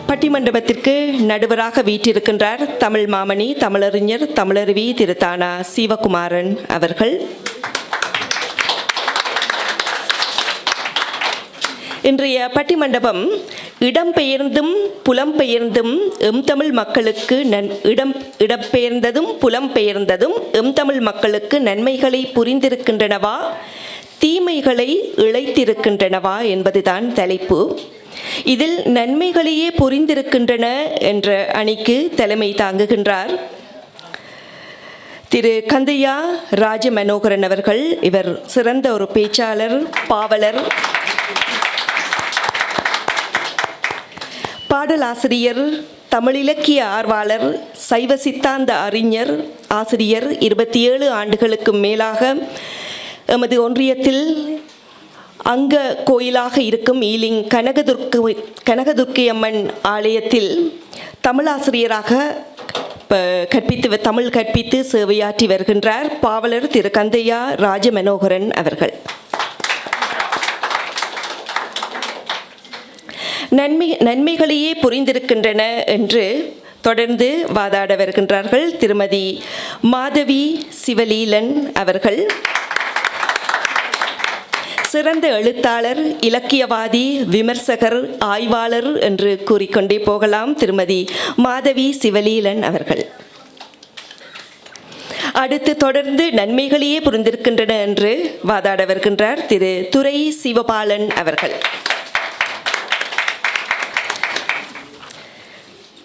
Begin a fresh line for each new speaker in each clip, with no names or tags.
பட்டிமண்டபத்திற்கு நடுவராக வீற்றிருக்கின்றார் தமிழ் மாமணி, தமிழறிஞர், தமிழருவி திரு தானா சிவகுமாரன் அவர்கள். இன்றைய பட்டிமண்டபம் இடம்பெயர்ந்தும் புலம்பெயர்ந்தும் எம் தமிழ் மக்களுக்கு இடம்பெயர்ந்ததும் புலம்பெயர்ந்ததும் எம் தமிழ் மக்களுக்கு நன்மைகளை புரிந்திருக்கின்றனவா, தீமைகளை இழைத்திருக்கின்றனவா என்பதுதான் தலைப்பு. இதில் நன்மைகளையே புரிந்திருக்கின்றன என்ற அணிக்கு தலைமை தாங்குகின்றார் திரு கந்தையா ராஜமனோகரன் அவர்கள். இவர் சிறந்த ஒரு பேச்சாளர், பாவலர், பாடலாசிரியர், தமிழிலக்கிய ஆர்வலர், சைவ சித்தாந்த அறிஞர், ஆசிரியர். 27 ஆண்டுகளுக்கு மேலாக எமது ஒன்றியத்தில் அங்க கோயிலாக இருக்கும் ஈலிங் கனகதுர்க்கை அம்மன் ஆலயத்தில் தமிழாசிரியராக தமிழ் கற்பித்து சேவையாற்றி வருகின்றார் பாவலர் திரு கந்தையா ராஜமனோகரன் அவர்கள். நன்மைகளையே புரிந்திருக்கின்றன என்று தொடர்ந்து வாதாட வருகின்றார்கள் திருமதி மாதவி சிவலீலன் அவர்கள். சிறந்த எழுத்தாளர், இலக்கியவாதி, விமர்சகர், ஆய்வாளர் என்று கூறிக்கொண்டே போகலாம் திருமதி மாதவி சிவலீலன் அவர்கள். அடுத்து தொடர்ந்து நன்மைகளையே புரிந்திருக்கின்றன என்று வாதாட வருகின்றார் திரு துரை சிவபாலன் அவர்கள்.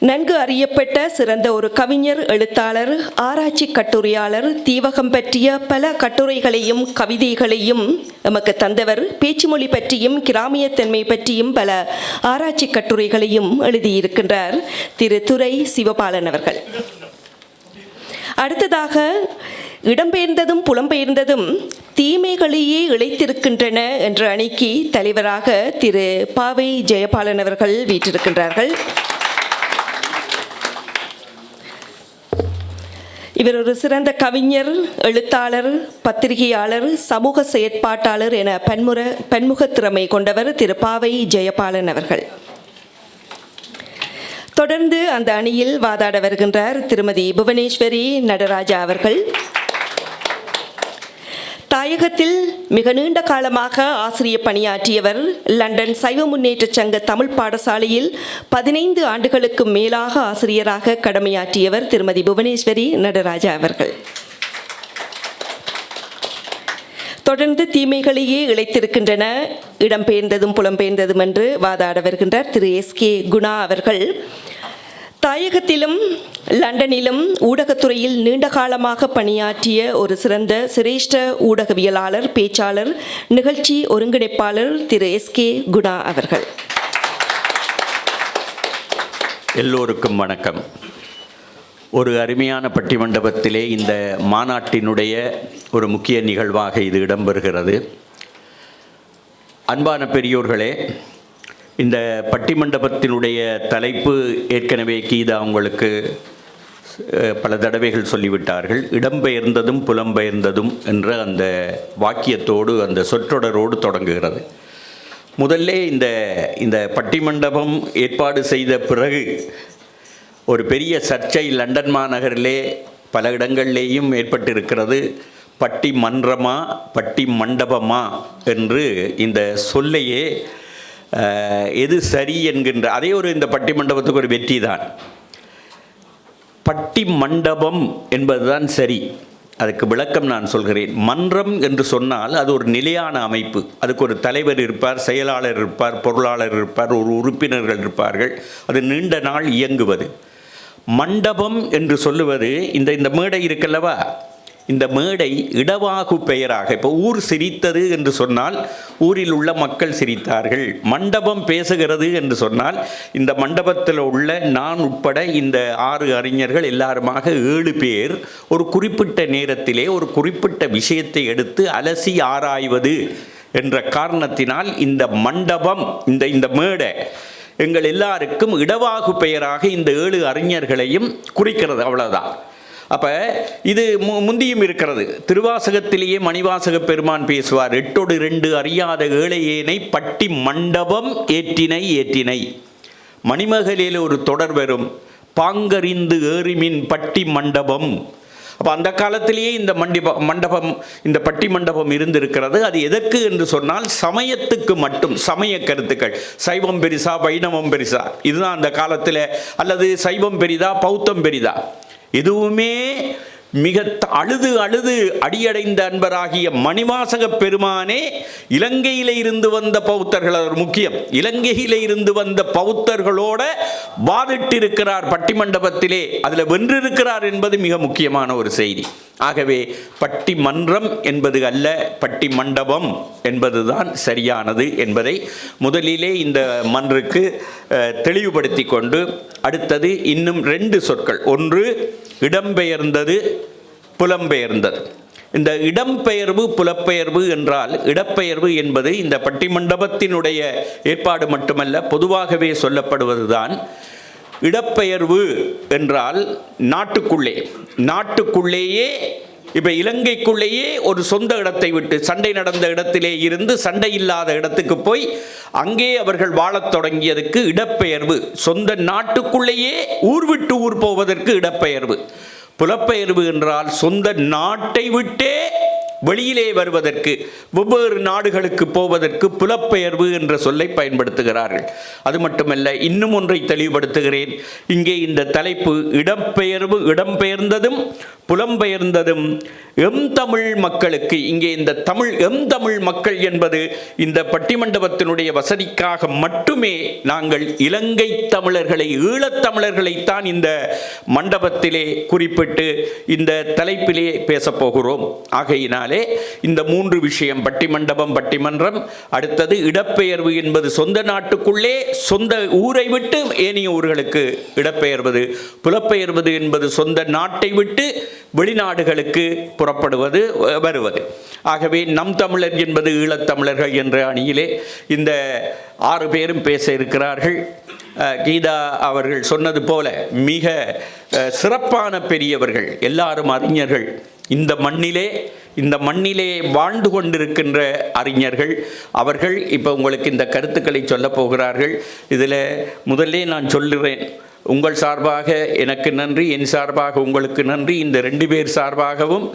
நன்கு அறியப்பட்ட சிறந்த ஒரு கவிஞர், எழுத்தாளர், ஆராய்ச்சி கட்டுரையாளர், தீவகம் பற்றிய பல கட்டுரைகளையும் கவிதைகளையும் நமக்கு தந்தவர். பேச்சுமொழி பற்றியும் கிராமியத்தன்மை பற்றியும் பல ஆராய்ச்சி கட்டுரைகளையும் எழுதியிருக்கின்றார் திரு துரை சிவபாலன் அவர்கள். அடுத்ததாக இடம்பெயர்ந்ததும் புலம்பெயர்ந்ததும் தீமைகளையே இழைத்திருக்கின்றன என்ற அணிக்கு தலைவராக திரு பாவை ஜெயபாலன் அவர்கள் வீற்றிருக்கின்றார்கள். இவர் ஒரு சிறந்த கவிஞர், எழுத்தாளர், பத்திரிகையாளர், சமூக செயற்பாட்டாளர் என பன்முக திறமை கொண்டவர் திரு பாவை ஜெயபாலன் அவர்கள். தொடர்ந்து அந்த அணியில் வாதாட வருகின்றார் திருமதி புவனேஸ்வரி நடராஜா அவர்கள். தாயகத்தில் மிக நீண்ட காலமாக ஆசிரியர் பணியாற்றியவர். லண்டன் சைவ முன்னேற்ற சங்க தமிழ் பாடசாலையில் 15 ஆண்டுகளுக்கு மேலாக ஆசிரியராக கடமையாற்றியவர் திருமதி புவனேஸ்வரி நடராஜா அவர்கள். தொடர்ந்து தீமைகளையே இழைத்திருக்கின்றன, இடம்பெயர்ந்ததும் புலம்பெயர்ந்ததும் என்று வாதாட வருகின்றார் திரு SK குணா அவர்கள். தாயகத்திலும் லண்டனிலும் ஊடகத்துறையில் நீண்ட காலமாக பணியாற்றிய ஒரு சிறந்த சிரேஷ்ட ஊடகவியலாளர், பேச்சாளர், நிகழ்ச்சி ஒருங்கிணைப்பாளர் திரு SK குணா அவர்கள்.
எல்லோருக்கும் வணக்கம். ஒரு அருமையான பட்டிமண்டபத்திலே இந்த மாநாட்டினுடைய ஒரு முக்கிய நிகழ்வாக இது இடம்பெறுகிறது. அன்பான பெரியோர்களே, இந்த பட்டிமண்டபத்தினுடைய தலைப்பு ஏற்கனவே கீதா உங்களுக்கு பல தடவைகள் சொல்லிவிட்டார்கள். இடம்பெயர்ந்ததும் புலம்பெயர்ந்ததும் என்ற அந்த வாக்கியத்தோடு, அந்த சொற்றொடரோடு தொடங்குகிறது. முதல்ல இந்த பட்டிமண்டபம் ஏற்பாடு செய்த பிறகு ஒரு பெரிய சர்ச்சை லண்டன் மாநகரிலே பல இடங்களிலேயும் ஏற்பட்டிருக்கிறது. பட்டி மன்றமா பட்டி மண்டபமா என்று இந்த சொல்லையே எது சரி என்கின்ற அதே இந்த பட்டிமண்டபத்துக்கு ஒரு வெற்றி தான். பட்டி மண்டபம் என்பதுதான் சரி. அதுக்கு விளக்கம் நான் சொல்கிறேன். மன்றம் என்று சொன்னால் அது ஒரு நிலையான அமைப்பு. அதுக்கு ஒரு தலைவர் இருப்பார், செயலாளர் இருப்பார், பொருளாளர் இருப்பார், ஒரு உறுப்பினர்கள் இருப்பார்கள். அது நீண்ட நாள் இயங்குவது. மண்டபம் என்று சொல்லுவது இந்த மேடை இருக்கல்லவா, இந்த மேடை இடவாகு பெயராக, இப்போ ஊர் சிரித்தது என்று சொன்னால் ஊரில் உள்ள மக்கள் சிரித்தார்கள். மண்டபம் பேசுகிறது என்று சொன்னால் இந்த மண்டபத்தில் உள்ள நான் உட்பட இந்த 6 அறிஞர்கள் எல்லாருமாக 7 பேர் ஒரு குறிப்பிட்ட நேரத்திலே ஒரு குறிப்பிட்ட விஷயத்தை எடுத்து அலசி ஆராய்வது என்ற காரணத்தினால் இந்த மண்டபம், இந்த மேடை எங்கள் எல்லாருக்கும் இடவாகு பெயராக இந்த 7 அறிஞர்களையும் குறிக்கிறது. அவ்வளோதான். அப்போ இது முந்தியும் இருக்கிறது. திருவாசகத்திலேயே மணிவாசக பெருமான் பேசுவார், 8 அறியாத ஏழையேனை பட்டி மண்டபம் ஏற்றினை ஏற்றினை. மணிமகளில் ஒரு தொடர் வரும், பாங்கறிந்து ஏறிமின் பட்டி மண்டபம். அப்போ அந்த காலத்திலேயே இந்த மண்டபம் இந்த பட்டி மண்டபம் இருந்திருக்கிறது. அது எதற்கு என்று சொன்னால் சமயத்துக்கு மட்டும், சமய கருத்துக்கள், சைவம் பெரிசா வைணவம் பெரிசா இதுதான் அந்த காலத்தில், அல்லது சைவம் பெரிதா பௌத்தம் பெரிதா, எதுவுமே மிக அழுது அடியடைந்த அன்பராகிய மணிவாசக பெருமானே இலங்கையில இருந்து வந்த பௌத்தர்கள், அது முக்கியம், இலங்கையில இருந்து வந்த பௌத்தர்களோட வாதிட்டிருக்கிறார் பட்டிமண்டபத்திலே, அதில் வென்றிருக்கிறார் என்பது மிக முக்கியமான ஒரு செய்தி. ஆகவே பட்டி மன்றம் என்பது அல்ல, பட்டி மண்டபம் என்பதுதான் சரியானது என்பதை முதலிலே இந்த மன்றுக்கு தெளிவுபடுத்தி கொண்டு, அடுத்தது இன்னும் 2 சொற்கள், ஒன்று இடம்பெயர்ந்தது, புலம்பெயர்ந்தது. இந்த இடம்பெயர்வு புலப்பெயர்வு என்றால், இடப்பெயர்வு என்பது இந்த பட்டிமண்டபத்தினுடைய ஏற்பாடு மட்டுமல்ல, பொதுவாகவே சொல்லப்படுவதுதான். இடப்பெயர்வு என்றால் நாட்டுக்குள்ளேயே இப்போ இலங்கைக்குள்ளேயே ஒரு சொந்த இடத்தை விட்டு, சண்டை நடந்த இடத்திலே இருந்து சண்டை இல்லாத இடத்துக்கு போய் அங்கே அவர்கள் வாழத் தொடங்கியதுக்கு இடப்பெயர்வு. சொந்த நாட்டுக்குள்ளேயே ஊர் விட்டு ஊர் போவதற்கு இடப்பெயர்வு. புலப்பெயர்வு என்றால் சொந்த நாட்டை விட்டே வெளியிலே வருவதற்கு, வெவ்வேறு நாடுகளுக்கு போவதற்கு புலப்பெயர்வு என்ற சொல்லை பயன்படுத்துகிறார்கள். அது மட்டுமல்ல, இன்னும் ஒன்றை தெளிவுபடுத்துகிறேன். இங்கே இந்த தலைப்பு இடம்பெயர்ந்ததும் புலம்பெயர்ந்ததும் எம் தமிழ் மக்களுக்கு, இங்கே இந்த தமிழ் மக்கள் என்பது இந்த பட்டிமண்டபத்தினுடைய வசதிக்காக மட்டுமே நாங்கள் இலங்கை தமிழர்களை, ஈழத்தமிழர்களைத்தான் இந்த மண்டபத்திலே குறிப்பிட்டு இந்த தலைப்பிலே பேசப்போகிறோம். ஆகையினாலே இந்த 3 விஷயம், பட்டிமண்டபம், பட்டிமன்றம், அடுத்தது இடப்பெயர்வு என்பது சொந்த நாட்டுக்குள்ளே சொந்த ஊரை விட்டு ஏனைய ஊர்களுக்கு இடப்பெயர்வது, புலப்பெயர்வது என்பது சொந்த நாட்டை விட்டு வெளிநாடுகளுக்கு புறப்படுவது வருவது. ஆகவே நம் தமிழர் என்பது ஈழத்தமிழர்கள் என்ற அணியிலே இந்த 6 பேரும் பேச இருக்கிறார்கள். கீதா அவர்கள் சொன்னது போல மிக சிறப்பான பெரியவர்கள், எல்லாரும் அறிஞர்கள், இந்த மண்ணிலே வாழ்ந்து கொண்டிருக்கின்ற அறிஞர்கள். அவர்கள் இப்போ உங்களுக்கு இந்த கருத்துக்களை சொல்ல போகிறார்கள். இதில் முதல்ல நான் சொல்லுறேன், உங்கள் சார்பாக எனக்கு நன்றி, என் சார்பாக உங்களுக்கு நன்றி. இந்த 2 பேர் சார்பாகவும்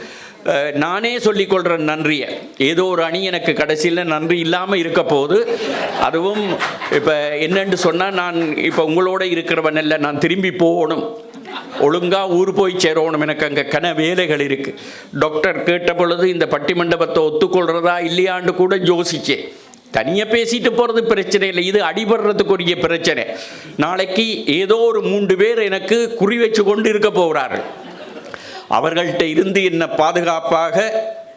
நானே சொல்லிக்கொள்கிற நன்றியை, ஏதோ ஒரு அணி எனக்கு கடைசியில் நன்றி இல்லாமல் இருக்க போது, அதுவும் இப்போ என்னென்று சொன்னால், நான் இப்போ உங்களோட இருக்கிறவன் இல்லை, நான் திரும்பி போகணும், ஒழுங்காக ஊர் போய் சேரணும், எனக்கு அங்கே வேலைகள் இருக்குது. டாக்டர் கேட்ட பொழுது இந்த பட்டிமண்டபத்தை ஒத்துக்கொள்கிறதா இல்லையான்னு கூட யோசிச்சேன். தனியாக பேசிட்டு போகிறது பிரச்சனை இல்லை, இது அடிபடுறதுக்குரிய பிரச்சனை. நாளைக்கு ஏதோ ஒரு 3 பேர் எனக்கு குறி வச்சு கொண்டு இருக்க போகிறார்கள். அவர்கள்ட்ட இருந்து என்னை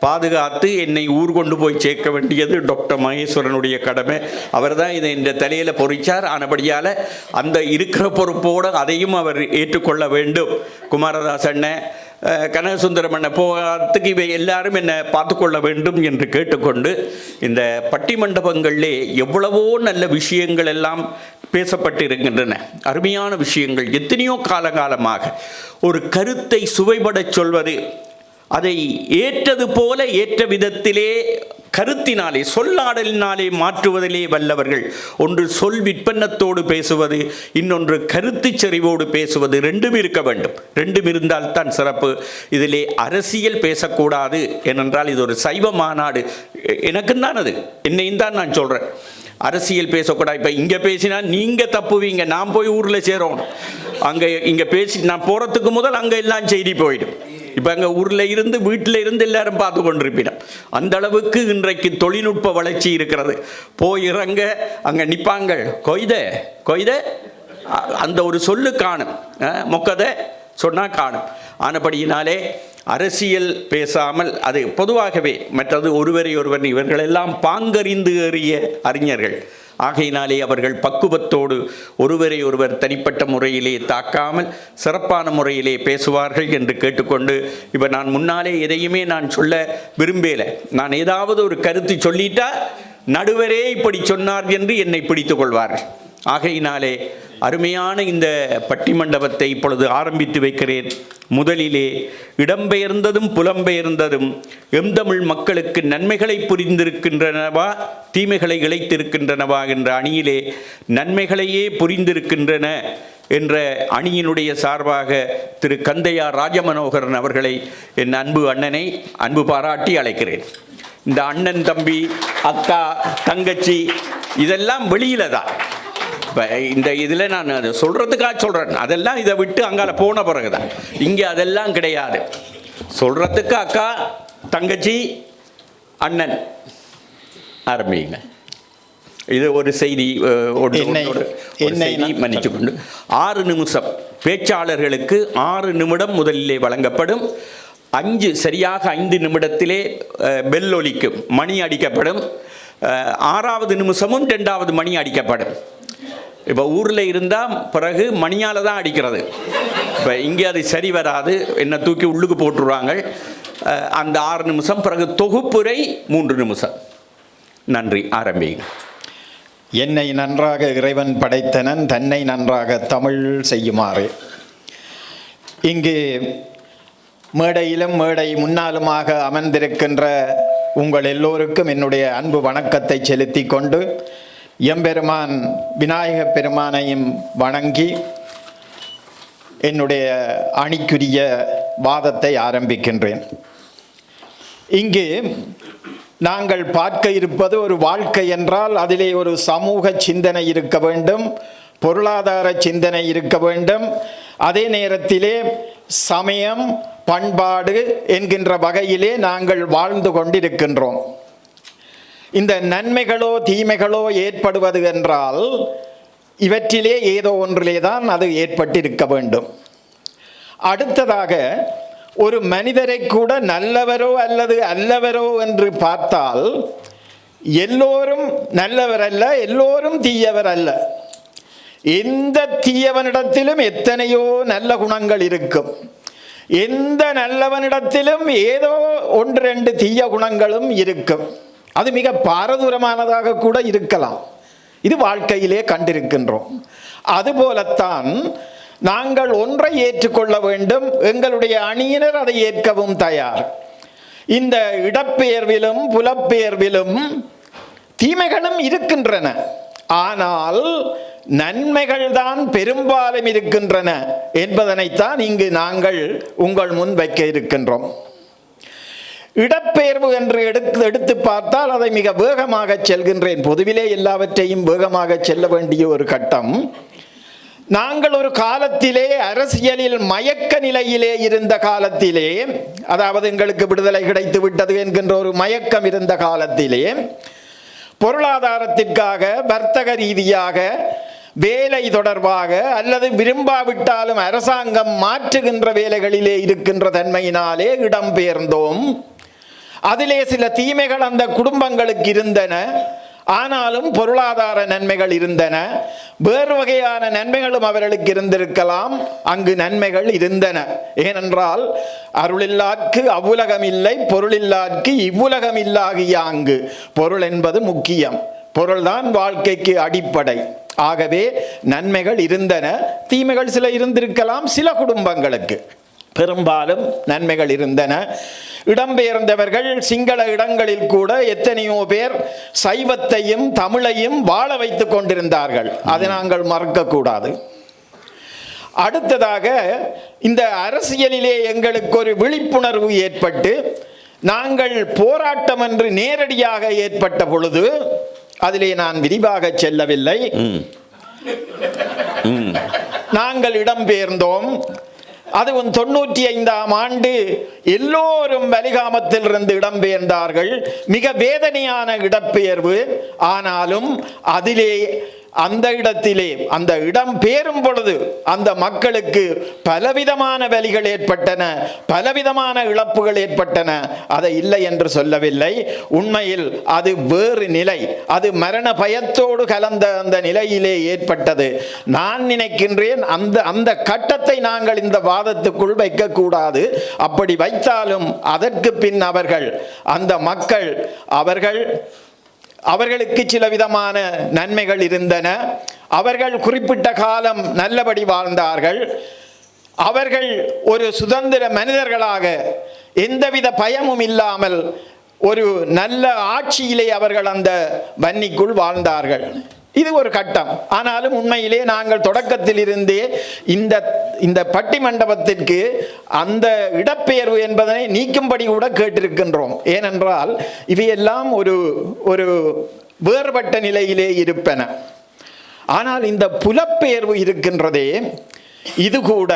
பாதுகாத்து என்னை ஊர் கொண்டு போய் சேர்க்க வேண்டியது டாக்டர் மகேஸ்வரனுடைய கடமை. அவர் தான் இதை இந்த தலையில் பொறிச்சார். ஆனபடியால் அந்த இருக்கிற பொறுப்போடு அதையும் அவர் ஏற்றுக்கொள்ள வேண்டும். குமாரதாஸ் அண்ணன், கனகசுந்தரம் அண்ணன் போகிறதுக்கு இவை எல்லாரும் என்னை பார்த்துக்கொள்ள வேண்டும் என்று கேட்டுக்கொண்டு, இந்த பட்டிமண்டபங்களிலே எவ்வளவோ நல்ல விஷயங்கள் எல்லாம் பேசப்பட்டிருக்கின்றன. அருமையான விஷயங்கள். எத்தனையோ காலகாலமாக ஒரு கருத்தை சுவைபடச் சொல்வது, அதை ஏற்றது போல ஏற்ற விதத்திலே கருத்தினாலே, சொல்லாடலினாலே மாற்றுவதிலே வல்லவர்கள். ஒன்று சொல் விற்பனத்தோடு பேசுவது, இன்னொன்று கருத்து செறிவோடு பேசுவது. 2ம் இருக்க வேண்டும். 2ம் இருந்தால்தான் சிறப்பு. இதிலே அரசியல் பேசக்கூடாது. ஏனென்றால் இது ஒரு சைவ மாநாடு. எனக்கும் தான், அது என்னையும் தான் நான் சொல்கிறேன். அரசியல் பேசக்கூடாது. இப்போ இங்கே பேசினா நீங்கள் தப்புவீங்க, நான் போய் ஊரில் சேரணும். இங்கே பேசி நான் போகிறதுக்கு முதல் அங்கே எல்லாம் செய்தி போயிடும். இப்போ அங்கே ஊரில் இருந்து வீட்டில் இருந்து எல்லாரும் பார்த்து கொண்டிருப்பினோம். அந்த அளவுக்கு இன்றைக்கு தொழில்நுட்ப வளர்ச்சி இருக்கிறது. போய் இறங்க அங்கே நிற்பாங்க, கொய்த அந்த ஒரு சொல்லு காணும், மொக்கதை சொன்னால் காணும். ஆனபடியினாலே அரசியல் பேசாமல், அது பொதுவாகவே மற்றது ஒருவர் இவர்களெல்லாம் பாங்கறிந்து ஏறிய அறிஞர்கள். ஆகையினாலே அவர்கள் பக்குவத்தோடு ஒருவர் தனிப்பட்ட முறையிலே தாக்காமல் சிறப்பான முறையிலே பேசுவார்கள் என்று கேட்டுக்கொண்டு, இப்போ நான் முன்னாலே எதையுமே நான் சொல்ல விரும்பல. நான் ஏதாவது ஒரு கருத்து சொல்லிட்டா நடுவரே இப்படி சொன்னார் என்று என்னை பிடித்து கொள்வார்கள். ஆகையினாலே அருமையான இந்த பட்டிமண்டபத்தை இப்பொழுது ஆரம்பித்து வைக்கிறேன். முதலிலே இடம்பெயர்ந்ததும் புலம்பெயர்ந்ததும் எம்தமிழ் மக்களுக்கு நன்மைகளை புரிந்திருக்கின்றனவா தீமைகளை இழைத்திருக்கின்றனவா என்ற அணியிலே நன்மைகளையே புரிந்திருக்கின்றன என்ற அணியினுடைய சார்பாக திரு கந்தையா ராஜமனோகரன் அவர்களை என் அன்பு அண்ணனை அன்பு பாராட்டி அழைக்கிறேன். இந்த அண்ணன் தம்பி அக்கா தங்கச்சி இதெல்லாம் வெளியில தான். இப்போ இந்த இதில் நான் அதை சொல்கிறதுக்காக சொல்கிறேன். அதெல்லாம் இதை விட்டு அங்கால போன பிறகு தான். இங்கே அதெல்லாம் கிடையாது. சொல்கிறதுக்கு அக்கா தங்கச்சி அண்ணன் ஆரம்பிங்க. இது ஒரு செய்தி மன்னிச்சு கொண்டு 6 நிமிஷம் பேச்சாளர்களுக்கு 6 நிமிடம் முதலிலே வழங்கப்படும். சரியாக 5 நிமிடத்திலே பெல் ஒலிக்கும், மணி அடிக்கப்படும். 6வது நிமிஷமும் 2வது மணி அடிக்கப்படும். இப்போ ஊரில் இருந்தால் பிறகு மணியால் தான் அடிக்கிறது. இப்போ இங்கே அது சரி வராது, என்னை தூக்கி உள்ளுக்கு போட்டுருவாங்க. அந்த 6 நிமிஷம் பிறகு தொகுப்புரை 3 நிமிஷம். நன்றி. ஆரம்பிங்க.
என்னை நன்றாக இறைவன் படைத்தனன், தன்னை நன்றாக தமிழ் செய்யுமாறு. இங்கு மேடையிலும் மேடை முன்னாலுமாக அமர்ந்திருக்கின்ற உங்கள் எல்லோருக்கும் என்னுடைய அன்பு வணக்கத்தை செலுத்தி கொண்டு எம்பெருமான் விநாயக பெருமானையும் வணங்கி என்னுடைய அணிக்குரிய வாதத்தை ஆரம்பிக்கின்றேன். இங்கு நாங்கள் பார்க்க இருப்பது ஒரு வாழ்க்கை என்றால் அதிலே ஒரு சமூக சிந்தனை இருக்க வேண்டும், பொருளாதார சிந்தனை இருக்க வேண்டும், அதே நேரத்திலே சமயம் பண்பாடு என்கின்ற வகையிலே நாங்கள் வாழ்ந்து கொண்டிருக்கின்றோம். இந்த நன்மைகளோ தீமைகளோ ஏற்படுவது என்றால் இவற்றிலே ஏதோ ஒன்றிலே தான் அது ஏற்பட்டிருக்க வேண்டும். அடுத்ததாக ஒரு மனிதரை கூட நல்லவரோ அல்லது அல்லவரோ என்று பார்த்தால் எல்லோரும் நல்லவர் அல்ல, எல்லோரும் தீயவர் அல்ல. எந்த தீயவனிடத்திலும் எத்தனையோ நல்ல குணங்கள் இருக்கும். எந்த நல்லவனிடத்திலும் ஏதோ 1-2 தீய குணங்களும் இருக்கும். அது மிக பாரதூரமானதாக கூட இருக்கலாம். இது வாழ்க்கையிலே கண்டிருக்கின்றோம். அதுபோலத்தான் நாங்கள் ஒன்றை ஏற்றுக்கொள்ள வேண்டும், எங்களுடைய அணியினர் அதை ஏற்கவும் தயார். இந்த இடப்பெயர்விலும் புலப்பெயர்விலும் தீமைகளும் இருக்கின்றன, ஆனால் நன்மைகள் தான் பெரும்பாலும் இருக்கின்றன என்பதனைத்தான் இங்கு நாங்கள் உங்கள் முன் வைக்க இருக்கின்றோம். இடப்பெயர்வு என்று எடுத்து பார்த்தால் அதை மிக வேகமாக செல்கின்றேன். பொதுவிலே எல்லாவற்றையும் வேகமாக செல்ல வேண்டிய ஒரு கட்டம். நாங்கள் ஒரு காலத்திலே அரசியலில் மயக்க நிலையிலே இருந்த காலத்திலே, அதாவது எங்களுக்கு விடுதலை கிடைத்து விட்டது என்கின்ற ஒரு மயக்கம் இருந்த காலத்திலே, பொருளாதாரத்திற்காக வர்த்தக ரீதியாக வேலை தொடர்பாக அல்லது விரும்பாவிட்டாலும் அரசாங்கம் மாற்றுகின்ற வேலைகளிலே இருக்கின்ற தன்மையினாலே இடம்பெயர்ந்தோம். அதிலே சில தீமைகள் அந்த குடும்பங்களுக்கு இருந்தன, ஆனாலும் பொருளாதார நன்மைகள் இருந்தன. வேறு வகையான நன்மைகளும் அவர்களுக்கு இருந்திருக்கலாம். அங்கு நன்மைகள் இருந்தன. ஏனென்றால் அருளில்லார்க்கு அவ்வுலகம் இல்லை, பொருளில்லார்க்கு இவ்வுலகம் இல்லாகிய அங்கு. பொருள் என்பது முக்கியம். பொருள்தான் வாழ்க்கைக்கு அடிப்படை. ஆகவே நன்மைகள் இருந்தன, தீமைகள் சில இருந்திருக்கலாம். சில குடும்பங்களுக்கு பெரும்பாலும் நன்மைகள் இருந்தன. இடம்பெயர்ந்தவர்கள் சிங்கள இடங்களில் கூட எத்தனையோ பேர் சைவத்தையும் தமிழையும் வாழ வைத்துக் கொண்டிருந்தார்கள். அதை நாங்கள் மறக்கக்கூடாது. அடுத்ததாக இந்த அரசியலிலே எங்களுக்கு ஒரு விழிப்புணர்வு ஏற்பட்டு நாங்கள் போராட்டம் என்று நேரடியாக ஏற்பட்ட பொழுது, அதிலே நான் விரிவாக செல்லவில்லை, நாங்கள் இடம்பெயர்ந்தோம். அதுவும் 95ஆம் ஆண்டு எல்லோரும் வலிகாமத்தில் இருந்து இடம்பெயர்ந்தார்கள். மிக வேதனையான இடப்பெயர்வு. ஆனாலும் அதிலே அந்த இடத்திலே அந்த இடம் பெயரும் பொழுது அந்த மக்களுக்கு பலவிதமான வலிகள் ஏற்பட்டன, பலவிதமான இழப்புகள் ஏற்பட்டன. அதை இல்லை என்று சொல்லவில்லை. உண்மையில் அது வேறு நிலை, அது மரண பயத்தோடு கலந்த அந்த நிலையிலே ஏற்பட்டது. நான் நினைக்கின்றேன் அந்த கட்டத்தை நாங்கள் இந்த வாதத்துக்குள் வைக்கக்கூடாது. அப்படி வைத்தாலும் அதற்கு பின் அந்த மக்களுக்கு சில விதமான நன்மைகள் இருந்தன. அவர்கள் குறிப்பிட்ட காலம் நல்லபடி வாழ்ந்தார்கள். அவர்கள் ஒரு சுதந்திர மனிதர்களாக எந்தவித பயமும் இல்லாமல் ஒரு நல்ல ஆட்சியிலே அவர்கள் அந்த வன்னிக்குள் வாழ்ந்தார்கள். இது ஒரு கட்டம். ஆனாலும் உண்மையிலே நாங்கள் தொடக்கத்தில் இருந்தே இந்த பட்டி மண்டபத்திற்கு அந்த இடப்பெயர்வு என்பதனை நீக்கும்படி கூட கேட்டிருக்கின்றோம். ஏனென்றால் இவையெல்லாம் ஒரு வேறுபட்ட நிலையிலே இருப்பன. ஆனால் இந்த புலப்பெயர்வு இருக்கின்றதே, இது கூட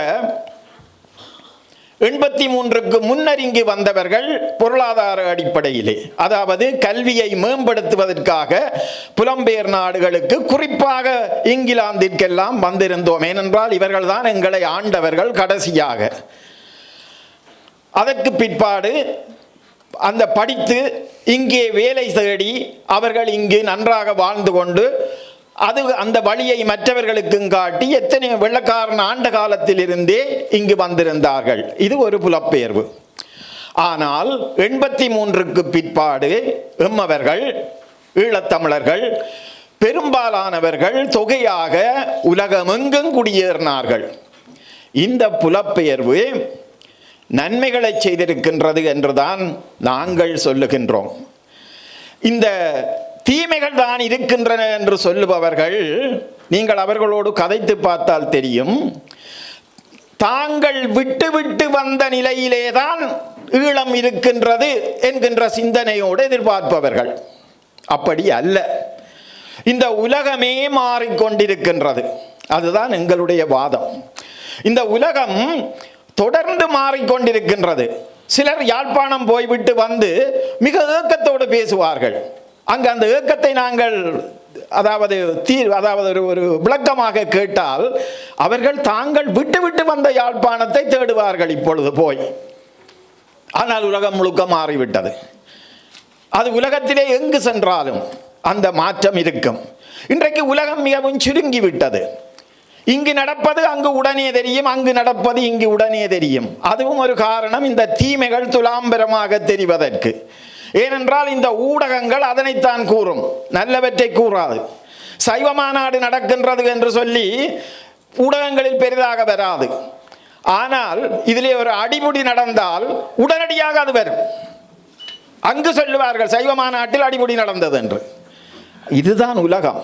83க்கு முன்னர் இங்கு வந்தவர்கள் பொருளாதார அடிப்படையிலே, அதாவது கல்வியை மேம்படுத்துவதற்காக புலம்பெயர் நாடுகளுக்கு, குறிப்பாக இங்கிலாந்திற்கெல்லாம் வந்திருந்தோம். ஏனென்றால் இவர்கள் தான் எங்களை ஆண்டவர்கள் கடைசியாக. அதற்கு பிற்பாடு அந்த படித்து இங்கே வேலை தேடி அவர்கள் இங்கு நன்றாக வாழ்ந்து கொண்டு அந்த வழியை மற்றவர்களுக்கும் காட்டி எத்தனை வெள்ளக்காரன் ஆண்ட காலத்தில் இருந்தே இங்கு வந்திருந்தார்கள். இது ஒரு புலப்பெயர்வு. ஆனால் 83க்கு பிற்பாடு எம்மவர்கள் ஈழத்தமிழர்கள் பெரும்பாலானவர்கள் தொகையாக உலகமெங்கும் குடியேறினார்கள். இந்த புலப்பெயர்வு நன்மைகளை செய்திருக்கின்றது என்றுதான் நாங்கள் சொல்லுகின்றோம். இந்த தீமைகள் தான் இருக்கின்றன என்று சொல்லுபவர்கள், நீங்கள் அவர்களோடு கதைத்து பார்த்தால் தெரியும், தாங்கள் விட்டு விட்டு வந்த நிலையிலேதான் ஈழம் இருக்கின்றது என்கின்ற சிந்தனையோடு எதிர்பார்ப்பவர்கள். அப்படி அல்ல. இந்த உலகமே மாறிக்கொண்டிருக்கின்றது. அதுதான் எங்களுடைய வாதம். இந்த உலகம் தொடர்ந்து மாறிக்கொண்டிருக்கின்றது. சிலர் யாழ்ப்பாணம் போய்விட்டு வந்து மிக ஏக்கத்தோடு பேசுவார்கள். அங்கு அந்த ஏக்கத்தை நாங்கள் அதாவது ஒரு விளக்கமாக கேட்டால், அவர்கள் தாங்கள் விட்டு விட்டு வந்த யாழ்ப்பாணத்தை தேடுவார்கள் இப்பொழுது போய். ஆனால் உலகம் முழுக்க மாறிவிட்டது. அது உலகத்திலே எங்கு சென்றாலும் அந்த மாற்றம் இருக்கும். இன்றைக்கு உலகம் மிகவும் சுருங்கிவிட்டது. இங்கு நடப்பது அங்கு உடனே தெரியும், அங்கு நடப்பது இங்கு உடனே தெரியும். அதுவும் ஒரு காரணம் இந்த தீமைகள் துலாம்பரமாக தெரிவதற்கு. ஏனென்றால் இந்த ஊடகங்கள் அதனைத்தான் கூறும், நல்லவற்றை கூறாது. சைவ மாநாடு நடக்கின்றது என்று சொல்லி ஊடகங்களில் பெரிதாக வராது. ஆனால் இதிலே ஒரு அடிமுடி நடந்தால் உடனடியாக அது வரும். அங்கு சொல்லுவார்கள் சைவ மாநாட்டில் அடிமுடி நடந்தது என்று. இதுதான் உலகம்.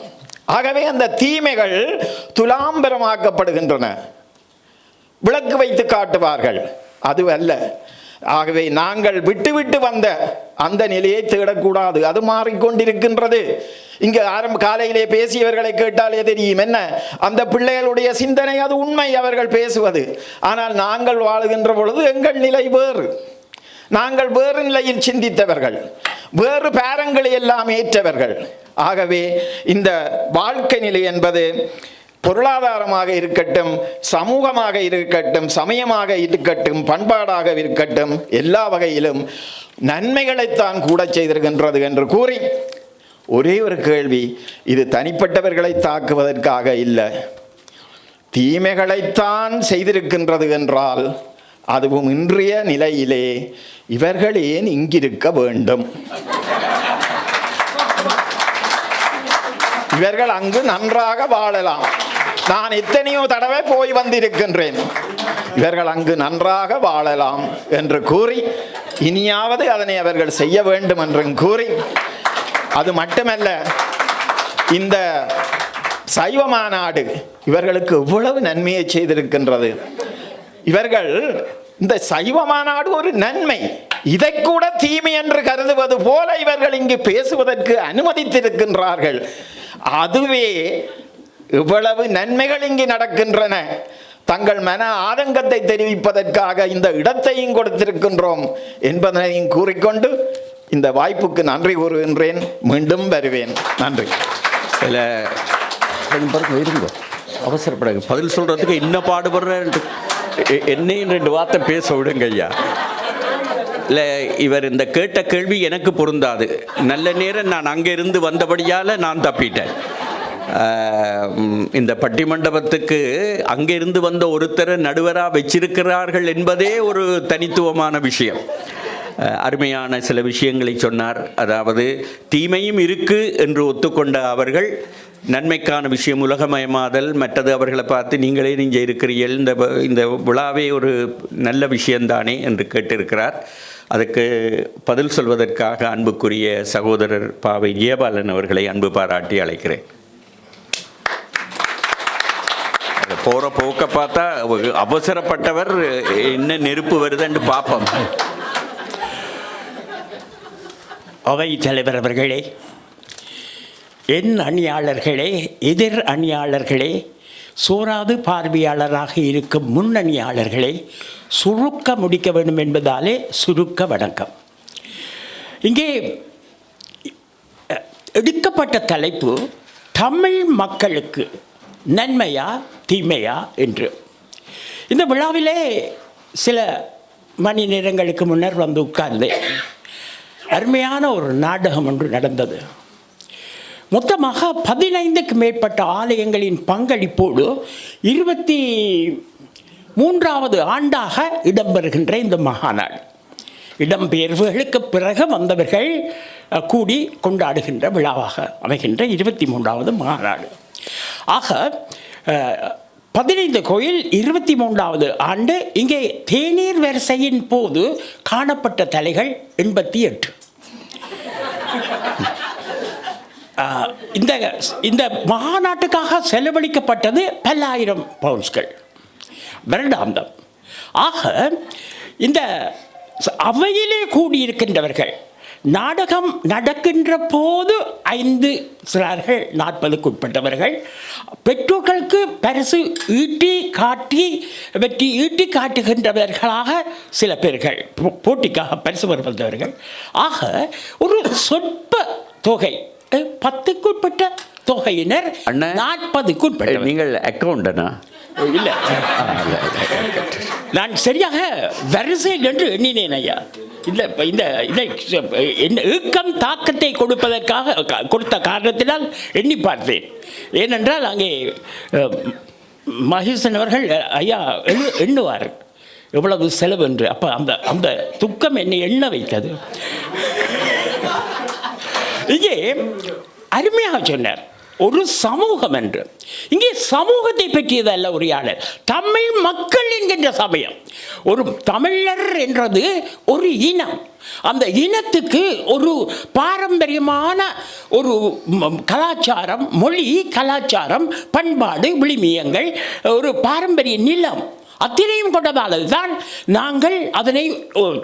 ஆகவே அந்த தீமைகள் துலாம்பரமாக்கப்படுகின்றன. விளக்கு வைத்து காட்டுவார்கள், அது அல்ல. ஆகவே நாங்கள் விட்டு விட்டு வந்த அந்த நிலையை தேடக்கூடாது. அது மாறிக்கொண்டிருக்கின்றது. இங்கு காலையிலே பேசியவர்களை கேட்டாலே தெரியும் என்ன அந்த பிள்ளைகளுடைய சிந்தனை. அது உண்மை, அவர்கள் பேசுவது. ஆனால் நாங்கள் வாழுகின்ற பொழுது எங்கள் நிலை வேறு. நாங்கள் வேறு நிலையில் சிந்தித்தவர்கள், வேறு பேரங்களை எல்லாம் ஏற்றவர்கள். ஆகவே இந்த வாழ்க்கை நிலை என்பது பொருளாதாரமாக இருக்கட்டும், சமூகமாக இருக்கட்டும், சமயமாக இருக்கட்டும், பண்பாடாக இருக்கட்டும், எல்லா வகையிலும் நன்மைகளைத்தான் கூட செய்திருக்கின்றது என்று கூறி, ஒரே ஒரு கேள்வி, இது தனிப்பட்டவர்களை தாக்குவதற்காக இல்லை, தீமைகளைத்தான் செய்திருக்கின்றது என்றால், அதுவும் இன்றைய நிலையிலே இவர்கள் ஏன் இங்கிருக்க வேண்டும்? இவர்கள் அங்கு நன்றாக வாழலாம். நான் எத்தனையோ தடவை போய் வந்திருக்கின்றேன். இவர்கள் அங்கு நன்றாக வாழலாம் என்று கூறி, இனியாவது அதனை அவர்கள் செய்ய வேண்டும் என்றும் கூறி, அது மட்டுமல்ல, இந்த சைவ மாநாடு இவர்களுக்கு எவ்வளவு நன்மையை செய்திருக்கின்றது. இவர்கள் இந்த சைவ மாநாடு ஒரு நன்மை, இதை கூட தீமை என்று கருதுவது போல இவர்கள் இங்கு பேசுவதற்கு அனுமதித்திருக்கின்றார்கள். அதுவே இவ்வளவு நன்மைகள் இங்கு நடக்கின்றன. தங்கள் மன ஆதங்கத்தை தெரிவிப்பதற்காக இந்த இடத்தையும் கொடுத்திருக்கின்றோம் என்பதனையும் கூறிக்கொண்டு இந்த வாய்ப்புக்கு நன்றி கூறுகின்றேன். மீண்டும் வருவேன். நன்றி.
இருங்க, அவசரப்படாது. பதில் சொல்றதுக்கு இன்னும் பாடுபடுறேன். என்னையும் 2 வார்த்தை பேச விடுங்க ஐயா. இல்லை, இவர் இந்த கேட்ட கேள்வி எனக்கு பொருந்தாது. நல்ல நேரம் நான் அங்கே இருந்து வந்தபடியால் நான் தப்பிட்டேன். இந்த பட்டிமண்டபத்துக்கு அங்கே இருந்து வந்த ஒருத்தரை நடுவராக வச்சிருக்கிறார்கள் என்பதே ஒரு தனித்துவமான விஷயம். அருமையான சில விஷயங்களை சொன்னார். அதாவது தீமையும் இருக்கு என்று ஒத்துக்கொண்ட அவர்கள் நன்மைக்கான விஷயம் உலகமயமாதல், மற்றது அவர்களை பார்த்து நீங்களே நீங்க இருக்கிறீர்கள், இந்த விழாவே ஒரு நல்ல விஷயம்தானே என்று கேட்டிருக்கிறார். அதுக்கு பதில் சொல்வதற்காக அன்புக்குரிய சகோதரர் பாவை ஜெயபாலன் அவர்களை அன்பு பாராட்டி அழைக்கிறேன். போகிற போக்க பார்த்தா அவசரப்பட்டவர் என்ன நெருப்பு வருதுன்னு பார்ப்போம்.
அவை தலைவர் அவர்களே, என் அணியாளர்களே, எதிர் அணியாளர்களே, சோராது பார்வையாளராக இருக்கும் முன்னணியாளர்களே, சுருக்க முடிக்க வேண்டும் என்பதாலே சுருக்க வணக்கம். இங்கே எடுக்கப்பட்ட தலைப்பு தமிழ் மக்களுக்கு நன்மையா தீமையா என்று. இந்த விழாவிலே சில மணி நேரங்களுக்கு முன்னர் வந்து உட்கார்ந்தேன். அருமையான ஒரு நாடகம் ஒன்று நடந்தது. மொத்தமாக 15க்கு மேற்பட்ட ஆலயங்களின் பங்களிப்போடு 23வது ஆண்டாக இடம்பெறுகின்ற இந்த மகாநாடு, இடம்பெயர்வுகளுக்கு பிறகு வந்தவர்கள் கூடி கொண்டாடுகின்ற விழாவாக அமைகின்ற 23வது மாநாடு. ஆக 15 கோயில் 23வது ஆண்டு. இங்கே தேநீர் வரிசையின் போது காணப்பட்ட தலைகள் 88. இந்த மகாநாட்டுக்காக செலவழிக்கப்பட்டது பல்லாயிரம் பவுண்ட்ஸ்கள் வருடாந்தம். ஆக இந்த அவையிலே கூடியிருக்கின்றவர்கள் நாடகம் நடக்கின்ற போது 5 சிறார்கள் 40க்கு உட்பட்டவர்கள், பெற்றோர்களுக்கு பரிசு வெற்றி ஈட்டி காட்டுகின்றவர்களாக சில பேர்கள், போட்டிக்காக பரிசு பெறுவந்தவர்கள். ஆக ஒரு சொற்ப தொகை, 10க்கு உட்பட்ட தொகையினர், 40க்கு உட்பட்ட.
நீங்கள் அக்கௌண்டனா?
இல்லை, நான் சரியாக வரிசையில் என்று எண்ணினேன் ஐயா. இல்லை, இதை ஏக்கம் தாக்கத்தை கொடுத்த காரணத்தினால் எண்ணி பார்த்தேன். ஏனென்றால் அங்கே மகேசன் அவர்கள் ஐயா எண்ணுவார் எவ்வளவு செலவு என்று. அப்போ அந்த துக்கம் என்னை எண்ண வைத்தது. இங்கே அருமையாக சொன்னார், ஒரு சமூகம் என்று. இங்கே சமூகத்தை பற்றியதல்ல உரையாடல், தமிழ் மக்கள் என்கின்ற சமயம். ஒரு தமிழர் என்றது ஒரு இனம். அந்த இனத்துக்கு ஒரு பாரம்பரியமான ஒரு கலாச்சாரம், மொழி, கலாச்சாரம், பண்பாடு, விழுமியங்கள், ஒரு பாரம்பரிய நிலம் அத்தனையும் கொண்டதால் தான் நாங்கள் அதனை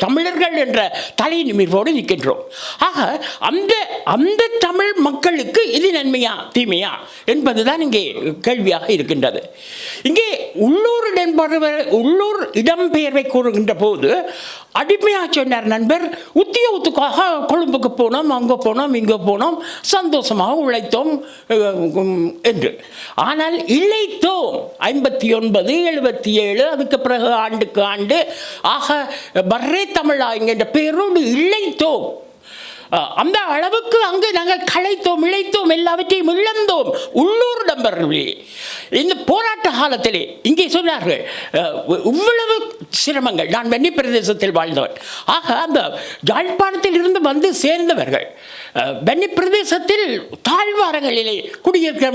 தமிழர்கள் என்ற தலை நிமிர்வோடு நிற்கின்றோம். ஆக அந்த தமிழ் மக்களுக்கு இது நன்மையா தீமையா என்பதுதான் இங்கே கேள்வியாக இருக்கின்றது. இங்கே உள்ளூர் இடம்பெயர்வை கூறுகின்ற போது அடிமையாக சொன்னார் நண்பர், உத்தியோகத்துக்காக கொழும்புக்கு போனோம், அங்கே போனோம், இங்கே போனோம், சந்தோஷமாக உழைத்தோம் என்று. ஆனால் இழைத்தோம் 59, 77, அதுக்கு பிறகு ஆண்டுக்கு ஆண்டு. ஆக பர்ரே தமிழா என்கின்ற பேரோடு இழைத்தோம். அந்த அளவுக்கு அங்கு நாங்கள் களைத்தோம், இழைத்தோம், எல்லாவற்றையும் இழந்தோம் உள்ளூர் நம்பர்களே. இந்த போராட்ட காலத்திலே இங்கே சொன்னார்கள் இவ்வளவு சிரமங்கள். நான் வெண்ணி பிரதேசத்தில் வாழ்ந்தவன். ஆக அந்த யாழ்ப்பாணத்தில் இருந்து வந்து சேர்ந்தவர்கள் வெண்ணி பிரதேசத்தில் தாழ்வாரங்களிலே குடியிருக்க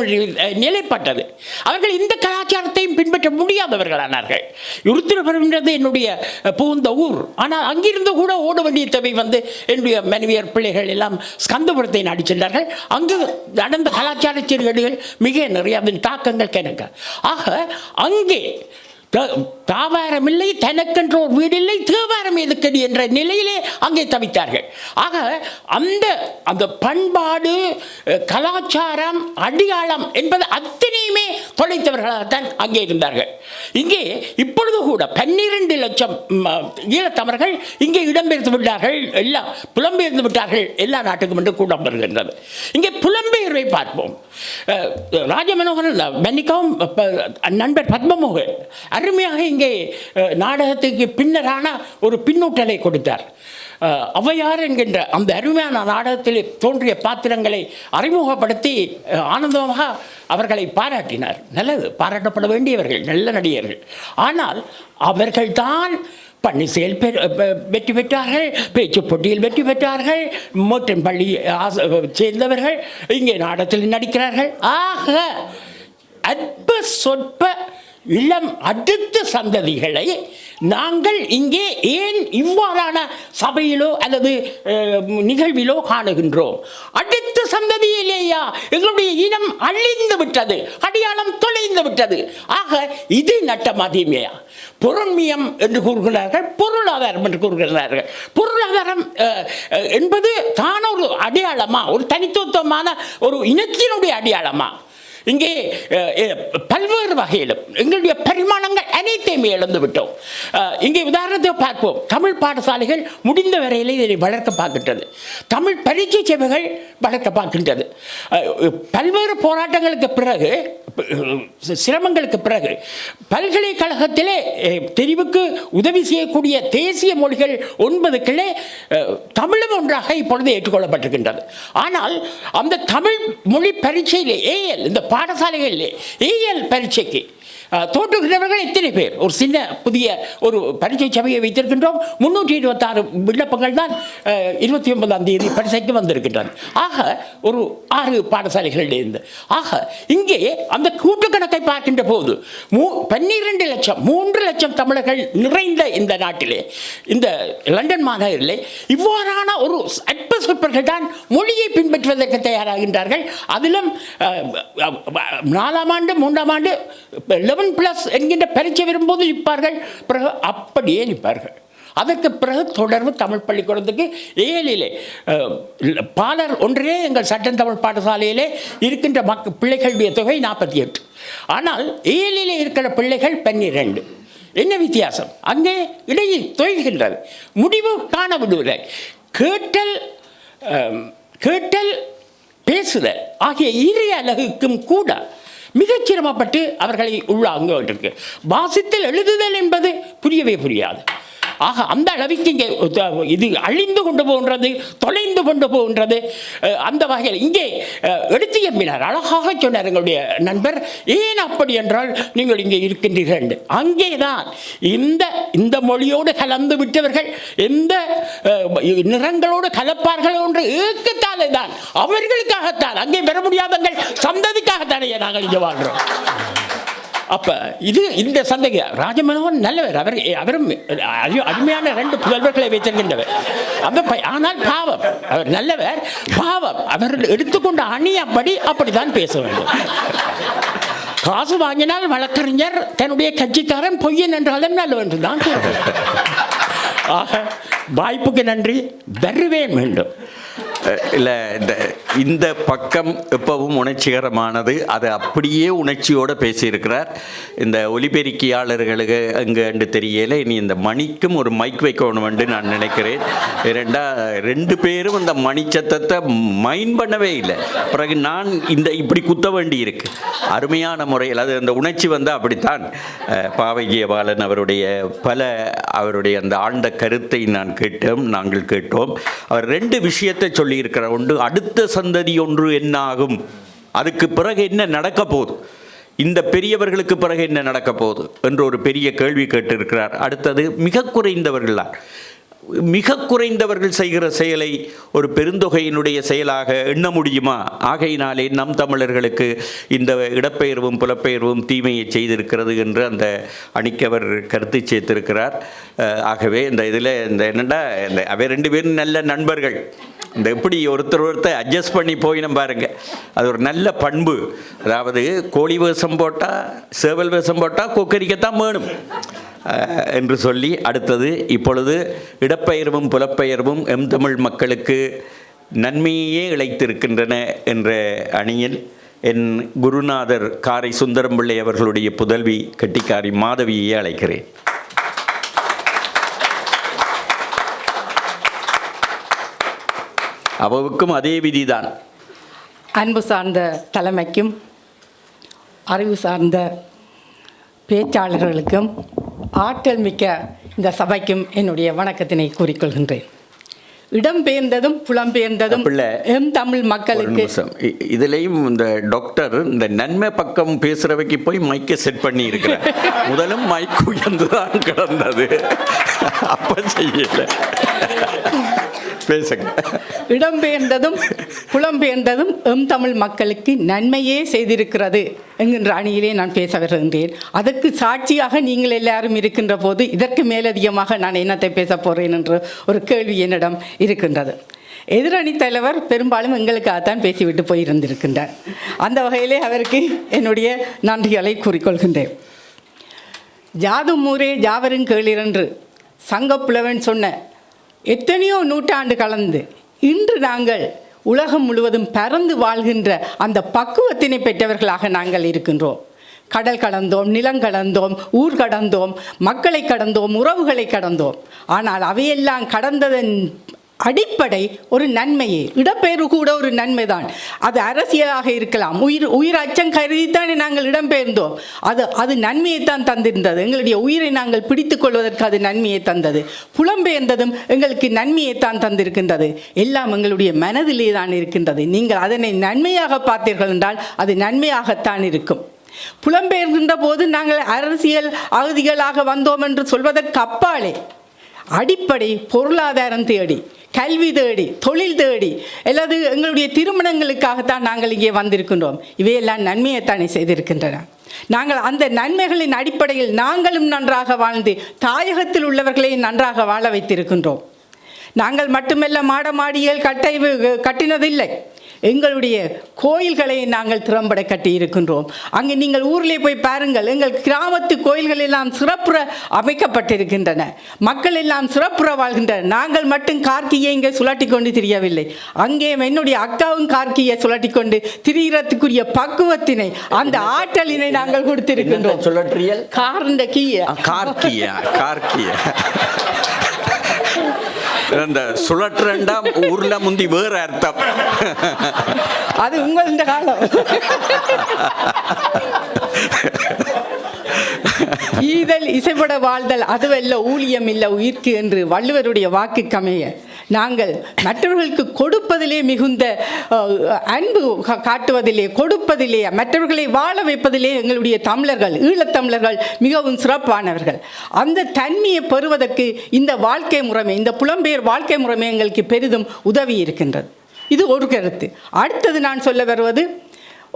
நிலைப்பட்டது. அவர்கள் இந்த கலாச்சாரத்தையும் பின்பற்ற முடியாதவர்களானார்கள். உருத்திரபுரம் என்னுடைய புகுந்த ஊர். ஆனால் அங்கிருந்து கூட ஓட வேண்டிய தேவை வந்து என்னுடைய மனைவியர் பிள்ளைகள் எல்லாம் ஸ்கந்தபுரத்தை நாடி சென்றார்கள். அங்கு நடந்த கலாச்சார சீர்கேடுகள் மிக நிறைய, அதன் தாக்கங்கள் கணக்க. ஆக அங்கே தாவாரம் இல்லை, தனக்கென்ற ஒரு வீடு இல்லை, தேவாரம் எதுக்கடி என்ற நிலையிலே அங்கே தவித்தார்கள். ஆக அந்த பண்பாடு, கலாச்சாரம், அடியாளம் என்பது அத்தனையுமே தொலைத்தவர்களாகத்தான் அங்கே இருந்தார்கள். இங்கே இப்பொழுது கூட 12 லட்சம் ஈழத்தமிழர்கள் இங்கே இடம்பெயர்ந்து விட்டார்கள், எல்லாம் புலம்பெயர்ந்து விட்டார்கள் எல்லா நாட்டுக்கும் என்று கூட வருகின்றது. இங்கே புலம்பெயர்வை பார்ப்போம். ராஜமனோகரன் மன்னிக்கவும் நண்பர் பத்மமோகன் அருமையாக இங்கே நாடகத்துக்கு பின்னரான ஒரு பின்னூட்டலை கொடுத்தார். ஔவையார் என்கின்ற அந்த அருமையான நாடகத்தில் தோன்றிய பாத்திரங்களை அறிமுகப்படுத்தி ஆனந்தமாக அவர்களை பாராட்டினார். நல்லது, பாராட்டப்பட வேண்டியவர்கள், நல்ல நடிகர்கள். ஆனால் அவர்கள்தான் பன்னிசையில் வெற்றி பெற்றார்கள், பேச்சு போட்டியில் வெற்றி பெற்றார்கள், மோட்டன்பள்ளி சேர்ந்தவர்கள் இங்கே நாடகத்தில் நடிக்கிறார்கள். ஆக அற்ப சொற்ப இளம் அடுத்த சந்ததிகளை நாங்கள் இங்கே ஏன் இவ்வாறான சபையிலோ அல்லது நிகழ்விலோ காணுகின்றோம்? அடுத்த சந்ததியிலேயா எங்களுடைய இனம் அழிந்து விட்டது, அடையாளம் தொலைந்து விட்டது. ஆக இது நட்டமதிமையா? பொருண்மியம் என்று கூறுகிறார்கள், பொருளாதாரம் என்று கூறுகிறார்கள். பொருளாதாரம் என்பது தான் ஒரு அடையாளமா, ஒரு தனித்துவமான ஒரு இனத்தினுடைய அடையாளமா? இங்கே பல்வேறு வகையிலும் எங்களுடைய பரிமாணங்கள் அனைத்தையுமே இழந்து விட்டோம். இங்கே உதாரணத்தை பார்ப்போம். தமிழ் பாடசாலைகள் முடிந்த வரையில் இதை வளர்க்க பார்க்கின்றது. தமிழ் பரீட்சை சேவைகள் வளர்க்க பார்க்கின்றது. பல்வேறு போராட்டங்களுக்கு பிறகு, சிரமங்களுக்கு பிறகு பல்கலைக்கழகத்திலே தெரிவுக்கு உதவி செய்யக்கூடிய தேசிய மொழிகள் 9 தமிழும் ஒன்றாக இப்பொழுது ஏற்றுக்கொள்ளப்பட்டிருக்கின்றது. ஆனால் அந்த தமிழ் மொழி பரீட்சையிலே ஏஎல், இந்த பாடசாலைகளிலே ஏஎல் பரீட்சைக்கு தோற்றுகிறவர்கள் எத்தனை பேர்? ஒரு சின்ன புதிய ஒரு பரீட்சை சபையை வைத்திருக்கின்றோம். 326 விண்ணப்பங்கள் தான் 29ஆம் தேதி பரீட்சைக்கு வந்திருக்கின்றன. ஆக ஒரு 6 பாடசாலைகளிலிருந்து. ஆக இங்கே அந்த கூட்டுக்கணக்கை பார்க்கின்ற போது 12 லட்சம் 3 லட்சம் தமிழர்கள் நிறைந்த இந்த நாட்டிலே, இந்த லண்டன் மாநகரிலே இவ்வாறான ஒரு அற்ப சொற்பர்கள் தான் மொழியை பின்பற்றுவதற்கு தயாராகின்றார்கள். அதிலும் 4ஆம் ஆண்டு 3ஆம் ஆண்டு 11+ என்கின்ற பரீட்சை வரும்போது நிற்பார்கள், பிறகு அப்படியே நிற்பார்கள். அதற்கு பிறகு தொடர்பு தமிழ் பள்ளிக்கூடத்துக்கு ஏழிலே பாலர் ஒன்றே எங்கள் சட்டம் தமிழ் பாடசாலையிலே இருக்கின்ற பிள்ளைகளுடைய தொகை 48. ஆனால் ஏழிலே இருக்கிற பிள்ளைகள் 12. என்ன வித்தியாசம்? அங்கே இடையே தொய்கின்றது, முடிவு காண விடுவதில்லை. கேட்டல் பேசுதல் ஆகிய இரு அலகுக்கும் கூட மிகச் சிரமப்பட்டு அவர்களை உள்ளாங்க. வாசித்தல் எழுதுதல் என்பது புரியவே புரியாது. ஆக அந்த அளவுக்கு இங்கே இது அழிந்து கொண்டு போகின்றது, தொலைந்து கொண்டு போகின்றது. அந்த வகையில் இங்கே எடுத்து எம்பினார், அழகாக சொன்னார் எங்களுடைய நண்பர். ஏன் அப்படி என்றால், நீங்கள் இங்கே இருக்கின்றீர்கள். அங்கேதான் இந்த மொழியோடு கலந்து விட்டவர்கள் எந்த நிறங்களோடு கலப்பார்கள் என்று ஏக்கத்தாலே தான், அவர்களுக்காகத்தான், அங்கே பெற முடியாதவர்கள் சந்ததிக்காகத்தானே நாங்கள் இங்கே வாழ்கிறோம். அப்போ இந்த சந்தேக ராஜமனோகன் நல்லவர், அவரும் அருமையான 2 புதல்வர்களை வைத்திருக்கின்றவர். ஆனால் பாவம், அவர் நல்லவர், பாவம் அவர்கள் எடுத்துக்கொண்ட அணியப்படி அப்படித்தான் பேச வேண்டும். காசு வாங்கினால் வழக்கறிஞர், தன்னுடைய கட்சிக்காரன் பொய்யன் என்றாலும் நல்லவன் என்று தான் கூறுவார். ஆக வாய்ப்புக்கு நன்றி, வருவேன் வேண்டும்.
இல்லை, இந்த பக்கம் எப்பவும் உணர்ச்சிகரமானது. அதை அப்படியே உணர்ச்சியோடு பேசியிருக்கிறார். இந்த ஒலிபெருக்கியாளர்களுக்கு அங்கே தெரியல, இனி இந்த மணிக்கும் ஒரு மைக் வைக்கணும் என்று நான் நினைக்கிறேன். 2 பேரும் இந்த மணி சத்தத்தை மைண்ட் பண்ணவே இல்லை. பிறகு நான் இப்படி குத்த வேண்டி இருக்கு. அருமையான முறையில் அது அந்த உணர்ச்சி வந்தால் அப்படித்தான். பாவை ஜெயபாலன் அவருடைய அந்த ஆழ்ந்த கருத்தை நாங்கள் கேட்டோம். அவர் 2 விஷயத்தை சொல்லியிருக்கிறார். ஒன்று, அடுத்த சந்ததி ஒன்று என்ன ஆகும், அதுக்கு பிறகு என்ன நடக்க போகுது, இந்த பெரியவர்களுக்கு பிறகு என்ன நடக்க போகுது என்று ஒரு பெரிய கேள்வி கேட்டிருக்கிறார். அடுத்தது, மிக குறைந்தவர்கள் செய்கிற செயலை ஒரு பெருந்தொகையினுடைய செயலாக எண்ண முடியுமா? ஆகையினாலே நம் தமிழர்களுக்கு இந்த இடப்பெயர்வும் புலப்பெயர்வும் தீமையை செய்திருக்கிறது என்று அந்த அணிக்கவர் கருத்து சேர்த்திருக்கிறார். ஆகவே இந்த இதில் என்னென்னா, அவை 2 பேரும் நல்ல நண்பர்கள். இந்த எப்படி ஒருத்தர் அட்ஜஸ்ட் பண்ணி போயினம் பாருங்க, அது ஒரு நல்ல பண்பு. அதாவது கோழி வேஷம் போட்டால், சேவல் வேஷம் போட்டால் கொக்கரிக்கத்தான் வேணும் என்று சொல்லி, அடுத்தது இப்பொழுது இடப்பெயர்வும் புலப்பெயர்வும் எம் தமிழ் மக்களுக்கு நன்மையே இழைத்திருக்கின்றன என்ற அணியில் என் குருநாதர் காரை சுந்தரம்பிள்ளை அவர்களுடைய புதல்வி கட்டிக்காரி மாதவியை அழைக்கிறேன். அவவுக்கும் அதே விதிதான்.
அன்பு சார்ந்த தலைமைக்கும் அறிவு சார்ந்த பேச்சாளர்களுக்கும் ஆற்றல் மிக்க இந்த சபைக்கும் என்னுடைய வணக்கத்தினை கூறிக்கொள்கின்றேன். இடம்பெயர்ந்ததும் புலம்பெயர்ந்ததும்
அப்படில்ல.
எம் தமிழ்
ஒரு
மக்களுக்கு
நிமிஷம். இதுலயும் இந்த டாக்டர் இந்த நன்மை பக்கம் பேசுறவைக்கு போய் மைக்கை செட் பண்ணி இருக்கிறேன். முதலும் மைக் உயர்ந்துதான் கிடந்தது, அப்ப செய்யல. பேசுங்க.
இடம்பெயர்ந்ததும் புலம்பெயர்ந்ததும் எம் தமிழ் மக்களுக்கு நன்மையே செய்திருக்கிறது என்கின்ற அணியிலே நான் பேச வருகின்றேன். அதற்கு சாட்சியாக நீங்கள் எல்லாரும் இருக்கின்ற போது இதற்கு மேலதிகமாக நான் என்னத்தை பேச போகிறேன் என்று ஒரு கேள்வி என்னிடம் இருக்கின்றது. எதிரணி தலைவர் பெரும்பாலும் எங்களுக்காகத்தான் பேசிவிட்டு போயிருந்திருக்கின்றார். அந்த வகையிலே அவருக்கு என்னுடைய நன்றிகளை கூறிக்கொள்கின்றேன். ஜாதும் ஊரே ஜாவரும் கேளீர் என்று சங்கப்புலவன் சொன்ன எத்தனையோ நூற்றாண்டு கலந்து இன்று நாங்கள் உலகம் முழுவதும் பறந்து வாழ்கின்ற அந்த பக்குவத்தினை பெற்றவர்களாக நாங்கள் இருக்கின்றோம். கடல் கடந்தோம், நிலம் கடந்தோம், ஊர் கடந்தோம், மக்களை கடந்தோம், உறவுகளை கடந்தோம். ஆனால் அவையெல்லாம் கடந்ததன் அடிப்படை ஒரு நன்மையே. இடம்பெயர்வு கூட ஒரு நன்மைதான். அது அரசியலாக இருக்கலாம். உயிர் அச்சம் கருதித்தானே நாங்கள் இடம்பெயர்ந்தோம். அது நன்மையைத்தான் தந்திருந்தது. எங்களுடைய உயிரை நாங்கள் பிடித்து கொள்வதற்கு அது நன்மையை தந்தது. புலம்பெயர்ந்ததும் எங்களுக்கு நன்மையைத்தான் தந்திருக்கின்றது. எல்லாம் எங்களுடைய மனதிலே தான் இருக்கின்றது. நீங்கள் அதனை நன்மையாக பார்த்தீர்கள் என்றால் அது நன்மையாகத்தான் இருக்கும். புலம்பெயர்கின்ற போது நாங்கள் அரசியல் அகதிகளாக வந்தோம் என்று சொல்வதற்கு அப்பாலே அடிப்படை பொருளாதாரம் தேடி, கல்வி தேடி, தொழில் தேடி, அல்லது எங்களுடைய திருமணங்களுக்காகத்தான் நாங்கள் இங்கே வந்திருக்கின்றோம். இவையெல்லாம் நன்மையைத்தானே செய்திருக்கின்றன. நாங்கள் அந்த நன்மைகளின் அடிப்படையில் நாங்களும் நன்றாக வாழ்ந்து தாயகத்தில் உள்ளவர்களையும் நன்றாக வாழ வைத்திருக்கின்றோம். நாங்கள் மட்டுமல்ல மாட மாடிகள் கட்டினதில்லை. எங்களுடைய கோயில்களை நாங்கள் திறம்பட கட்டி இருக்கின்றோம். அங்கே நீங்கள் ஊரிலே போய் பாருங்கள், எங்கள் கிராமத்து கோயில்கள் எல்லாம் சிறப்புற அமைக்கப்பட்டிருக்கின்றன. மக்கள் எல்லாம் சிறப்புற வாழ்கின்றனர். நாங்கள் மட்டும் கார்க்கியை இங்கே சுழட்டி கொண்டு திரியவில்லை. அங்கே என்னுடைய அக்காவும் கார்க்கியை சுழட்டி கொண்டு திரிகிறதுக்குரிய பக்குவத்தினை, அந்த ஆற்றலினை நாங்கள் கொடுத்திருக்கின்றோம்.
அந்த சுழற்றண்டா ஊர்ல முந்தி வேற அர்த்தம்.
அது உங்கள் காலம். ஈதல் இசைப்பட வாழ்தல் அதுவல்ல ஊழியம் இல்ல உயிர்க்கு என்று வள்ளுவருடைய வாக்கு கமைய நாங்கள் மற்றவர்களுக்கு கொடுப்பதிலே மிகுந்த அன்பு காட்டுவதிலே, கொடுப்பதிலே, மற்றவர்களை வாழ வைப்பதிலே எங்களுடைய தமிழர்கள், ஈழத்தமிழர்கள் மிகவும் சிறப்பானவர்கள். அந்த தன்மையை பெறுவதற்கு இந்த வாழ்க்கை முறைமை, இந்த புலம்பெயர் வாழ்க்கை முறைமை எங்களுக்கு பெரிதும் உதவி இருக்கின்றது. இது ஒரு கருத்து. அடுத்தது நான் சொல்ல வருவது,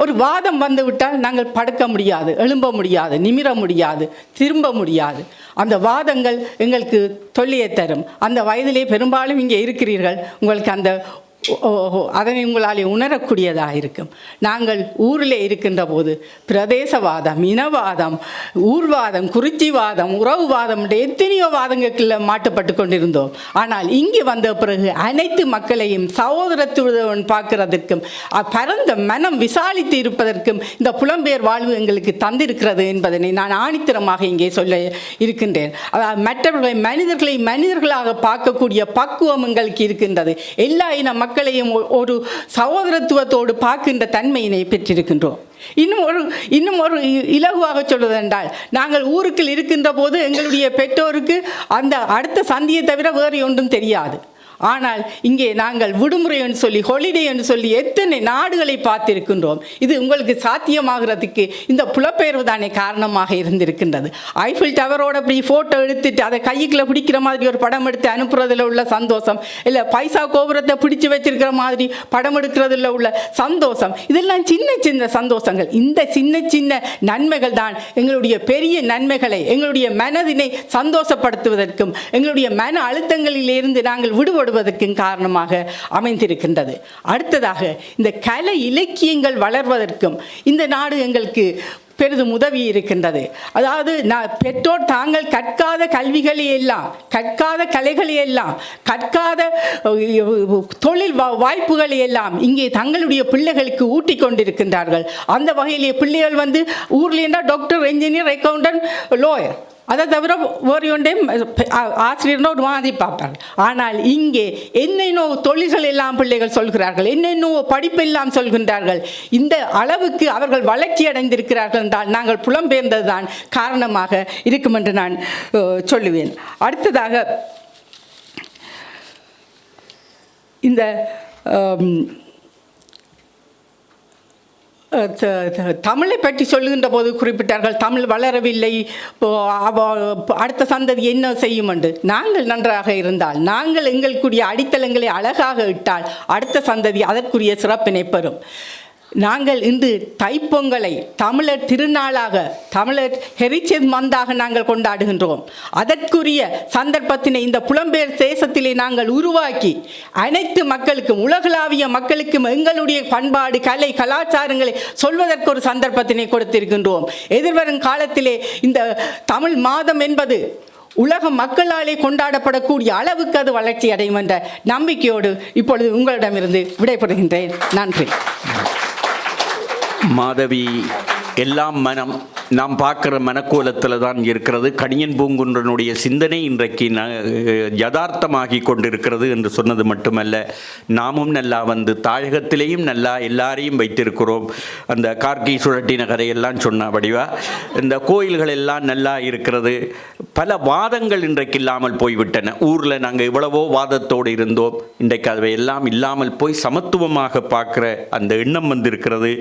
ஒரு வாதம் வந்து விட்டால் நாங்கள் படுக்க முடியாது, எழும்ப முடியாது, நிமிர முடியாது, திரும்ப முடியாது. அந்த வாதங்கள் எங்களுக்கு தொல்லையை தரும். அந்த வயதிலே பெரும்பாலும் இங்கே இருக்கிறீர்கள், உங்களுக்கு அந்த அதனை உங்களாலே உணரக்கூடியதாக இருக்கும். நாங்கள் ஊரில் இருக்கின்ற போது பிரதேசவாதம், இனவாதம், ஊர்வாதம், குறிச்சிவாதம், உறவுவாதம் எத்தனையோ வாதங்களுக்குள்ள மாட்டுப்பட்டு கொண்டிருந்தோம். ஆனால் இங்கே வந்த பிறகு அனைத்து மக்களையும் சகோதரத்துடன் பார்க்கிறதற்கும் பரந்த மனம் விசாலித்து இருப்பதற்கும் இந்த புலம்பெயர் வாழ்வு எங்களுக்கு தந்திருக்கிறது என்பதனை நான் ஆணித்தரமாக இங்கே சொல்ல இருக்கின்றேன். மற்றவர்களை மனிதர்களாக பார்க்கக்கூடிய பக்குவம் எங்களுக்கு இருக்கின்றது. எல்லா இன மக்களையும் ஒரு சகோதரத்துவத்தோடு பார்க்கின்ற தன்மையினை பெற்றிருக்கின்றோம். இன்னும் ஒரு இலகுவாக சொல்வதென்றால், நாங்கள் ஊருக்குள் இருக்கின்ற போது எங்களுடைய பெற்றோருக்கு அந்த அடுத்த சந்தியை தவிர வேறு ஒன்றும் தெரியாது. ஆனால் இங்கே நாங்கள் விடுமுறை என்று சொல்லி, ஹாலிடே என்று சொல்லி எத்தனை நாடுகளை பார்த்திருக்கின்றோம். இது உங்களுக்கு சாத்தியமாகிறதுக்கு இந்த புலப்பெயர்வு தானே காரணமாக இருந்திருக்கின்றது. ஐஃபில் டவரோட அப்படி ஃபோட்டோ எடுத்துட்டு அதை கைக்குள்ளே பிடிக்கிற மாதிரி ஒரு படம் எடுத்து அனுப்புறதுல உள்ள சந்தோஷம், இல்லை பைசா கோபுரத்தை பிடிச்சி வச்சிருக்கிற மாதிரி படம் எடுக்கிறதுல உள்ள சந்தோஷம், இதெல்லாம் சின்ன சின்ன சந்தோஷங்கள். இந்த சின்ன சின்ன நன்மைகள் தான் எங்களுடைய பெரிய நன்மைகளை, எங்களுடைய மனதினை சந்தோஷப்படுத்துவதற்கும் எங்களுடைய மன அழுத்தங்களிலிருந்து நாங்கள் விடுபடுவதற்கும் காரணமாக அமைந்திருக்கின்றது. அடுத்ததாக இந்த கலை இலக்கியங்கள் வளர்வதற்கும் இந்த நாடு எங்களுக்கு பெரிதும் உதவி இருக்கின்றது. அதாவது பெற்றோர் தாங்கள் கற்காத கல்விகளை எல்லாம், கற்காத கலைகளை எல்லாம், கற்காத தொழில் வாய்ப்புகளை எல்லாம் இங்கே தங்களுடைய பிள்ளைகளுக்கு ஊட்டி கொண்டிருக்கின்றார்கள். அந்த வகையிலே பிள்ளைகள் வந்து ஊரில் இருந்தால் டாக்டர், என்ஜினியர், அக்கௌண்டன்ட், லோயர், அதை தவிர வேறு ஒன்றே ஆசிரியர்னு ஒரு மாதிரி பார்ப்பாங்க. ஆனால் இங்கே என்னென்னோ தொழில்கள் எல்லாம் பிள்ளைகள் சொல்கிறார்கள், என்னென்னோ படிப்பு எல்லாம் சொல்கின்றார்கள். இந்த அளவுக்கு அவர்கள் வளர்ச்சி அடைந்திருக்கிறார்கள் என்றால் நாங்கள் புலம்பெயர்ந்தது தான் காரணமாக இருக்கும் என்று நான் சொல்லுவேன். அடுத்ததாக இந்த தமிழை பற்றி சொல்லுகின்ற போது குறிப்பிட்டார்கள், தமிழ் வளரவில்லை, அடுத்த சந்ததி என்ன செய்யும் என்று. நாங்கள் நன்றாக இருந்தால், நாங்கள் எங்களுக்குரிய அடித்தளங்களை அழகாக இட்டால் அடுத்த சந்ததி அதற்குரிய சிறப்பினை பெறும். நாங்கள் இன்று தைப்பொங்கலை தமிழர் திருநாளாக, தமிழர் ஹெரிச்சேஜ் மந்தாக நாங்கள் கொண்டாடுகின்றோம். அதற்குரிய சந்தர்ப்பத்தினை இந்த புலம்பெயர் தேசத்திலே நாங்கள் உருவாக்கி அனைத்து மக்களுக்கும், உலகளாவிய மக்களுக்கும் எங்களுடைய பண்பாடு, கலை, கலாச்சாரங்களை சொல்வதற்கு ஒரு சந்தர்ப்பத்தினை கொடுத்திருக்கின்றோம். எதிர்வரும் காலத்திலே இந்த தமிழ் மாதம் என்பது உலக மக்களாலே கொண்டாடப்படக்கூடிய அளவுக்கு அது வளர்ச்சி அடையும் என்ற நம்பிக்கையோடு இப்பொழுது உங்களிடமிருந்து விடைபெறுகின்றேன். நன்றி.
மாதவி, எல்லாம் மனம், நாம் பார்க்குற மனக்கோலத்தில் தான் இருக்கிறது. கணியன் பூங்குன்றனுடைய சிந்தனை இன்றைக்கு யதார்த்தமாகி கொண்டிருக்கிறது என்று சொன்னது மட்டுமல்ல, நாமும் நல்லா வந்து தாயகத்திலேயும் நல்லா எல்லாரையும் வைத்திருக்கிறோம். அந்த கார்கி சுழட்டி நகரை எல்லாம் சொன்ன வடிவா இந்த கோயில்கள் எல்லாம் நல்லா இருக்கிறது. பல வாதங்கள் இன்றைக்கு இல்லாமல் போய்விட்டன. ஊரில் நாங்கள் இவ்வளவோ வாதத்தோடு இருந்தோம், இன்றைக்கு அவை எல்லாம் இல்லாமல் போய் சமத்துவமாக பார்க்குற அந்த எண்ணம் வந்திருக்கிறது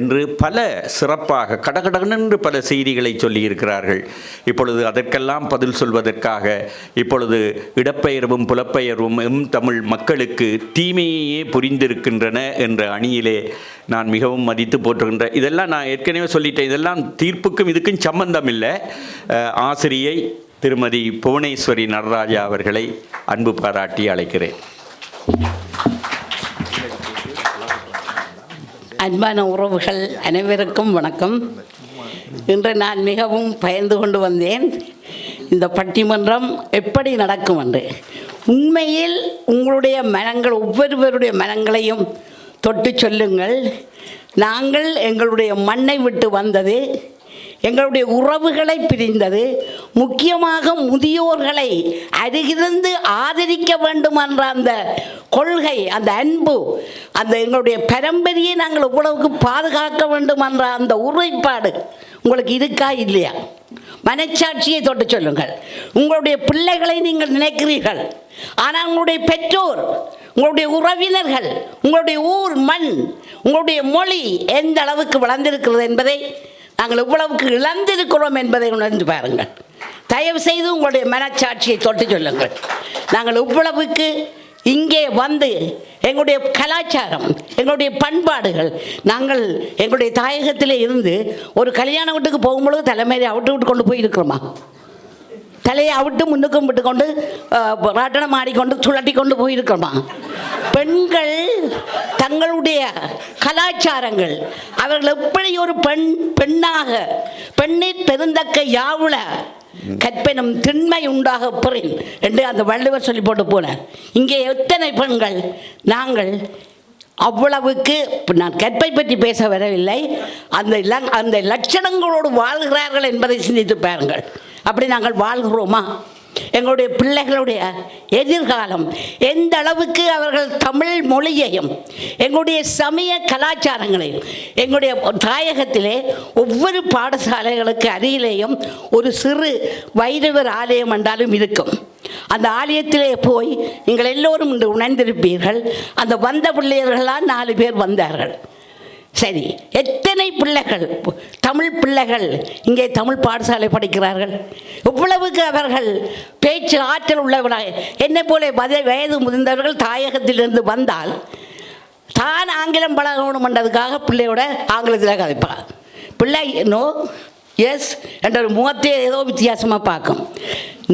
என்று பல சிறப்பாக கடகடகென்று பல செய்திகளை சொல்லியிருக்கிறார்கள். இப்பொழுது அதற்கெல்லாம் பதில் சொல்வதற்காக இப்பொழுது இடப்பெயர்வும் புலப்பெயர்வும் தமிழ் மக்களுக்கு தீமையே புரிந்திருக்கின்றன என்ற அணியிலே நான் மிகவும் மதித்து போற்றுகின்ற, இதெல்லாம் நான் ஏற்கனவே சொல்லிட்டேன், இதெல்லாம் தீர்ப்புக்கும் இதுக்கும் சம்பந்தம் இல்லை. ஆசிரியை திருமதி புவனேஸ்வரி நடராஜா அவர்களை அன்பு பாராட்டி அழைக்கிறேன்.
அன்பான உறவுகள் அனைவருக்கும் வணக்கம். இன்று நான் மிகவும் பயந்து கொண்டு வந்தேன், இந்த பட்டிமன்றம் எப்படி நடக்கும் என்று. உண்மையில் உங்களுடைய மனங்கள், ஒவ்வொருவருடைய மனங்களையும் தொட்டு சொல்லுங்கள். நாங்கள் எங்களுடைய மண்ணை விட்டு வந்தது, எங்களுடைய உறவுகளை பிரிந்தது, முக்கியமாக முதியோர்களை அருகிருந்து ஆதரிக்க வேண்டும் என்ற அந்த கொள்கை, அந்த அன்பு, அந்த எங்களுடைய பரம்பரையை நாங்கள் இவ்வளவுக்கு பாதுகாக்க வேண்டும் என்ற அந்த உறுதிப்பாடு உங்களுக்கு இருக்கா இல்லையா? மனச்சாட்சியை தொட்டு சொல்லுங்கள். உங்களுடைய பிள்ளைகளை நீங்கள் நினைக்கிறீர்கள், ஆனால் உங்களுடைய பெற்றோர், உங்களுடைய உறவினர்கள், உங்களுடைய ஊர் மண், உங்களுடைய மொழி எந்த அளவுக்கு வளர்ந்திருக்கிறது என்பதை நாங்கள் இவ்வளவுக்கு இழந்திருக்கிறோம் என்பதை உணர்ந்து பாருங்கள். தயவு செய்து உங்களுடைய மனச்சாட்சியை தொட்டு சொல்லுங்கள். நாங்கள் இவ்வளவுக்கு இங்கே வந்து எங்களுடைய கலாச்சாரம், எங்களுடைய பண்பாடுகள், நாங்கள் எங்களுடைய தாயகத்திலே இருந்து ஒரு கல்யாண வீட்டுக்கு போகும்பொழுது தலைமையை அவிட்டு விட்டு கொண்டு போயிருக்கிறோமா? தலையை அவிட்டு முன்னுக்கும் விட்டு கொண்டு ராட்டணம் ஆடிக்கொண்டு சுழட்டி கொண்டு போயிருக்கிறோமா? பெண்கள் தங்களுடைய கலாச்சாரங்கள், அவர்கள் எப்படி ஒரு பெண்ணாக பெண்ணிற் பெருந்தக்க யாவுல கற்பெனும் திண்மை உண்டாக பெறின் என்று அந்த வள்ளுவர் சொல்லி போட்டு போனார். இங்கே எத்தனை பெண்கள் நாங்கள் அவ்வளவுக்கு, நான் கற்பை பற்றி பேச வரவில்லை, அந்த லட்சணங்களோடு வாழ்கிறார்கள் என்பதை சிந்தித்து பாருங்கள். அப்படி நாங்கள் வாழ்கிறோமா? எங்களுடைய பிள்ளைகளுடைய எதிர்காலம் எந்த அளவுக்கு அவர்கள் தமிழ் மொழியையும் எங்களுடைய சமய கலாச்சாரங்களையும், எங்களுடைய தாயகத்திலே ஒவ்வொரு பாடசாலைகளுக்கு அருகிலேயும் ஒரு சிறு வைரவர் ஆலயம் என்றாலும் இருக்கும். அந்த ஆலயத்திலே போய் நீங்கள் எல்லோரும் இன்று உணர்ந்திருப்பீர்கள், அந்த வந்த பிள்ளைகள்லாம் 4 பேர் வந்தார்கள். சரி, எத்தனை பிள்ளைகள், தமிழ் பிள்ளைகள் இங்கே தமிழ் பாடசாலை படிக்கிறார்கள்? இவ்வளவுக்கு அவர்கள் பேச்சு ஆற்றல் உள்ளவர்களாக, என்னை போல வயது முதிர்ந்தவர்கள் தாயகத்திலிருந்து வந்தால் தான் ஆங்கிலம் பழகணும் என்றதுக்காக பிள்ளையோட ஆங்கிலத்தில் கதைப்பார். பிள்ளை நோ எஸ் என்ற ஒரு முகத்தை ஏதோ வித்தியாசமாக பார்க்கும்.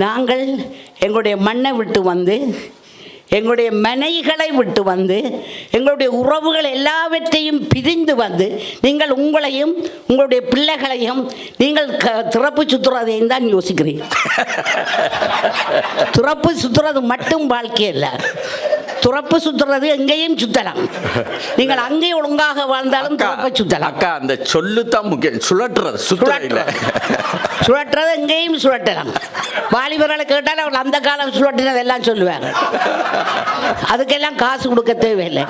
நாங்கள் எங்களுடைய மண்ணை விட்டு வந்து, எங்களுடைய மனைகளை விட்டு வந்து, எங்களுடைய உறவுகள் எல்லாவற்றையும் பிரிந்து வந்து, நீங்கள் உங்களையும் உங்களுடைய பிள்ளைகளையும் நீங்கள் துறப்பு சுற்றுறதையும் தான் யோசிக்கிறீர்கள். துறப்பு சுற்றுறது மட்டும் வாழ்க்கை இல்லை, துறப்பு சுற்றுறது எங்கேயும் சுத்தலாம். நீங்கள் அங்கே ஒழுங்காக வாழ்ந்தாலும் துறப்பை சுத்தலாம்.
அக்கா, அந்த சொல்லுதான் முக்கியம். சுழற்றுறது
சுழற்றுறது எங்கேயும் சுழட்டலாம். வாலிபர்களை கேட்டால் அவர்கள் அந்த காலம் சுழட்டினது எல்லாம் சொல்லுவாங்க. அதுக்கெல்லாம் காசு கொடுக்க தேவையில்லை.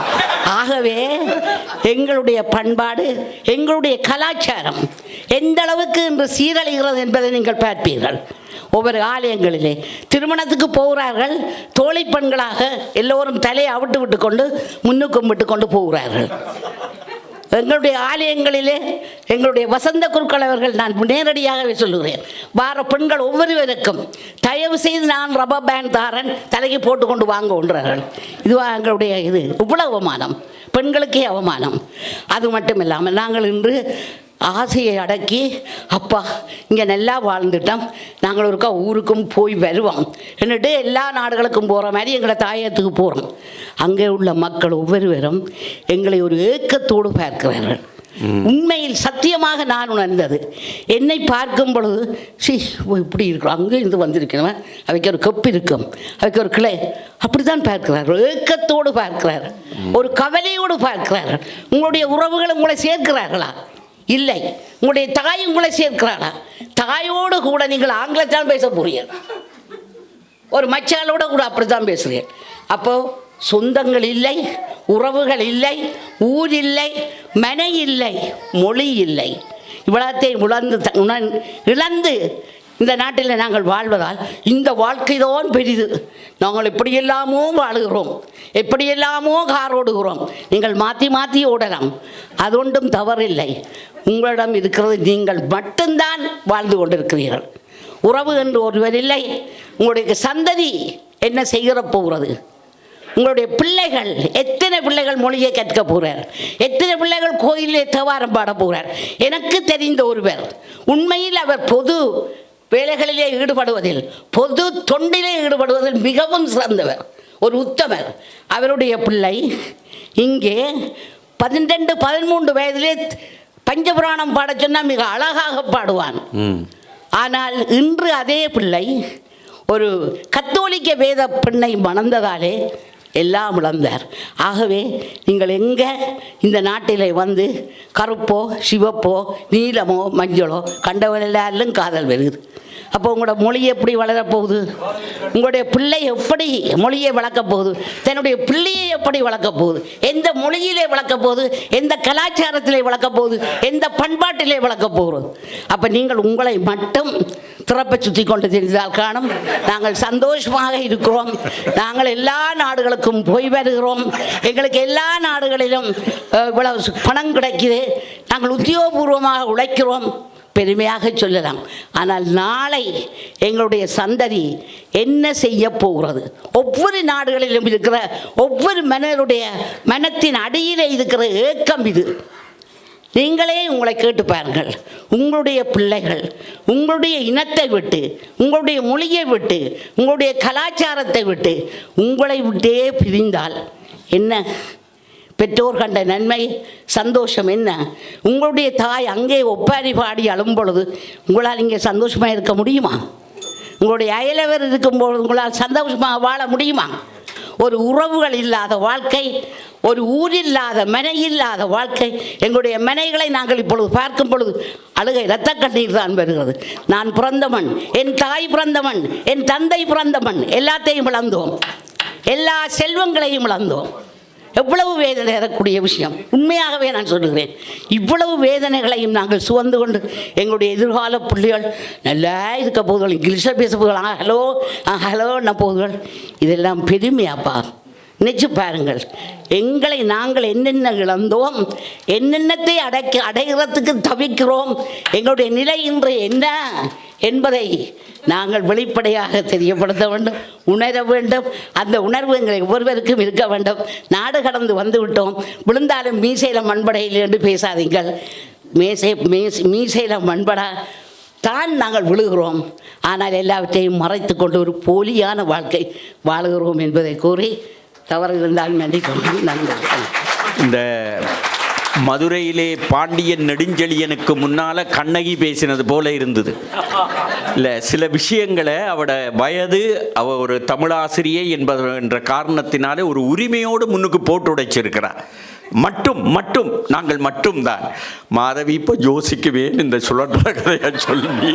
ஆகவே எங்களுடைய பண்பாடு, எங்களுடைய கலாச்சாரம் எந்த அளவுக்கு இன்று சீரழிகிறது என்பதை நீங்கள் பார்ப்பீர்கள். ஒவ்வொரு ஆலயங்களிலே திருமணத்துக்கு போகிறார்கள். தோழி பெண்களாக எல்லோரும் தலையை அவிட்டு விட்டு கொண்டு முன்னுக்கும் விட்டு கொண்டு போகிறார்கள். எங்களுடைய ஆலயங்களிலே எங்களுடைய வசந்த குருக்கள் அவர்கள், நான் நேரடியாகவே சொல்லுகிறேன், வார பெண்கள் ஒவ்வொருவருக்கும் தயவு செய்து நான் ரப்பர் பேண்ட் தாரன் தலைக்கு போட்டு கொண்டு வாங்க ஒன்றார்கள். இதுவா எங்களுடைய இது? இவ்வளவு அவமானம், பெண்களுக்கே அவமானம். அது மட்டும் இல்லாமல் நாங்கள் இன்று ஆசையை அடக்கி, அப்பா இங்கே நல்லா வாழ்ந்துட்டோம், நாங்கள் ஒருக்கா ஊருக்கும் போய் வருவோம் என்னட்டு எல்லா நாடுகளுக்கும் போகிற மாதிரி எங்களை தாயத்துக்கு போகிறோம். அங்கே உள்ள மக்கள் ஒவ்வொருவரும் எங்களை ஒரு ஏக்கத்தோடு பார்க்கிறார்கள். உண்மையில் சத்தியமாக நான் உணர்ந்தது, என்னை பார்க்கும் பொழுது இப்படி இருக்கிறோம், அங்கே இருந்து வந்திருக்கிறவன் அவைக்கு ஒரு கப்பு இருக்கும், அவைக்கு ஒரு கிளை, அப்படித்தான் பார்க்கிறார்கள். ஏக்கத்தோடு பார்க்கிறார்கள், ஒரு கவலையோடு பார்க்கிறார்கள். உங்களுடைய உறவுகள் உங்களை சேர்க்கிறார்களா? இல்லை. உங்களுடைய தாய் உங்களை சேர்க்கிறாளா? தாயோடு கூட நீங்கள் ஆங்கிலத்தான் பேச போறீர்கள், ஒரு மச்சாலோட கூட அப்படித்தான் பேசுகிறேன். அப்போ சொந்தங்கள் இல்லை, உறவுகள் இல்லை, ஊர் இல்லை, மனை இல்லை, மொழி இல்லை. இவ்வளத்தையும் இழந்து இந்த நாட்டில் நாங்கள் வாழ்வதால் இந்த வாழ்க்கை தான் பெரிது. நாங்கள் எப்படியெல்லாமோ வாழுகிறோம், எப்படியெல்லாமோ கார் ஓடுகிறோம். நீங்கள் மாற்றி மாற்றி ஓடலாம், அது ஒன்றும் தவறில்லை. உங்களிடம் இருக்கிறது நீங்கள் மட்டும்தான் வாழ்ந்து கொண்டிருக்கிறீர்கள். உறவு என்று ஒருவர் இல்லை. உங்களுடைய சந்ததி என்ன செய்கிற போகிறது? உங்களுடைய பிள்ளைகள், எத்தனை பிள்ளைகள் மொழியை கற்க போகிறார், எத்தனை பிள்ளைகள் கோயிலே தேவாரம் பாட போகிறார். எனக்கு தெரிந்த ஒருவர், உண்மையில் அவர் பொது வேலைகளிலே ஈடுபடுவதில், பொது தொண்டிலே ஈடுபடுவதில் மிகவும் சிறந்தவர், ஒரு உத்தமர். அவருடைய பிள்ளை இங்கே 12-13 வயதிலே பஞ்சபுராணம் பாட சொன்னால் மிக அழகாக பாடுவான். ஆனால் இன்று அதே பிள்ளை ஒரு கத்தோலிக்க வேத பெண்ணை மணந்ததாலே எல்லாம் இழந்தார். ஆகவே நீங்கள் எங்கே இந்த நாட்டிலே வந்து கருப்போ சிவப்போ நீலமோ மஞ்சளோ கண்டவரெல்லாம் காதல் வருது. அப்போ உங்களோட மொழி எப்படி வளரப்போகுது? உங்களுடைய பிள்ளை எப்படி மொழியை வளர்க்கப் போகுது? தன்னுடைய பிள்ளையை எப்படி வளர்க்கப் போகுது? எந்த மொழியிலே வளர்க்கப் போகுது? எந்த கலாச்சாரத்திலே வளர்க்கப் போகுது? எந்த பண்பாட்டிலே வளர்க்கப் போகிறது? அப்போ நீங்கள் உங்களை மட்டும் திறப்பை சுற்றி கொண்டு தெரிந்தால் காணும், நாங்கள் சந்தோஷமாக இருக்கிறோம், நாங்கள் எல்லா நாடுகளுக்கும் போய் வருகிறோம், எங்களுக்கு எல்லா நாடுகளிலும் இவ்வளவு பணம் கிடைக்குது, நாங்கள் உத்தியோகபூர்வமாக உழைக்கிறோம், பெருமையாக சொல்லலாம். ஆனால் நாளை எங்களுடைய சந்ததி என்ன செய்ய போகிறது? ஒவ்வொரு நாடுகளிலும் இருக்கிற ஒவ்வொரு மனிதனுடைய மனத்தின் அடியிலே இருக்கிற ஏக்கம் இது. நீங்களே உங்களை கேட்டு பாருங்கள். உங்களுடைய பிள்ளைகள் உங்களுடைய இனத்தை விட்டு, உங்களுடைய மொழியை விட்டு, உங்களுடைய கலாச்சாரத்தை விட்டு உங்களை விட்டே பிரிந்தால் என்ன? பெற்றோர் கண்ட நன்மை சந்தோஷம் என்ன? உங்களுடைய தாய் அங்கே ஒப்பாரி பாடி அழும் பொழுது உங்களால் இங்கே சந்தோஷமாக இருக்க முடியுமா? உங்களுடைய அயலவர் இருக்கும்போது உங்களால் சந்தோஷமாக வாழ முடியுமா? ஒரு உறவுகள் இல்லாத வாழ்க்கை, ஒரு ஊரில்லாத மனை இல்லாத வாழ்க்கை. எங்களுடைய மனைகளை நாங்கள் இப்பொழுது பார்க்கும் பொழுது அழுகை, இரத்த கண்ணீர் தான் வருகிறது. நான் பிறந்தவன், என் தாய் பிறந்தவன், என் தந்தை பிறந்தவன், எல்லாத்தையும் இழந்தோம், எல்லா செல்வங்களையும் இழந்தோம். எவ்வளவு வேதனை தரக்கூடிய விஷயம். உண்மையாகவே நான் சொல்லுகிறேன், இவ்வளவு வேதனைகளையும் நாங்கள் சுமந்து கொண்டு எங்களுடைய எதிர்கால பிள்ளைகள் நல்லா இருக்க போதுகள், இங்கிலீஷில் பேச போதுகள், ஹலோ ஹலோன்ன போதுகள். இதெல்லாம் பெருமையாப்பா. நினைச்சு பாருங்கள், எங்களை நாங்கள் என்னென்ன இழந்தோம், என்னென்னத்தை அடைகிறதுக்கு தவிக்கிறோம், எங்களுடைய நிலை இன்று என்ன என்பதை நாங்கள் வெளிப்படையாக தெரியப்படுத்த வேண்டும், உணர வேண்டும். அந்த உணர்வு எங்களை ஒவ்வொருவருக்கும் இருக்க வேண்டும். நாடு கடந்து வந்து விட்டோம், விழுந்தாலும் மீசையில் மண்படையில் என்று பேசாதீங்கள். மீசையில் மண்படா தான் நாங்கள் விழுகிறோம், ஆனால் எல்லாவற்றையும் மறைத்து கொண்டு ஒரு போலியான வாழ்க்கை வாழுகிறோம் என்பதை கூறி, தவறு இருந்தால் நன்றி.
இந்த மதுரையிலே பாண்டியன் நெடுஞ்செழியனுக்கு முன்னால் கண்ணகி பேசினது போல இருந்தது. இல்லை, சில விஷயங்களை அவட வயது, அவ ஒரு தமிழாசிரியை என்ற காரணத்தினாலே ஒரு உரிமையோடு முன்னுக்கு போட்டு உடைச்சிருக்கிறார். மட்டும் நாங்கள் மட்டும்தான். மாதவி இப்போ யோசிக்குவேன் இந்த சுழற்ற கதையை சொல்லி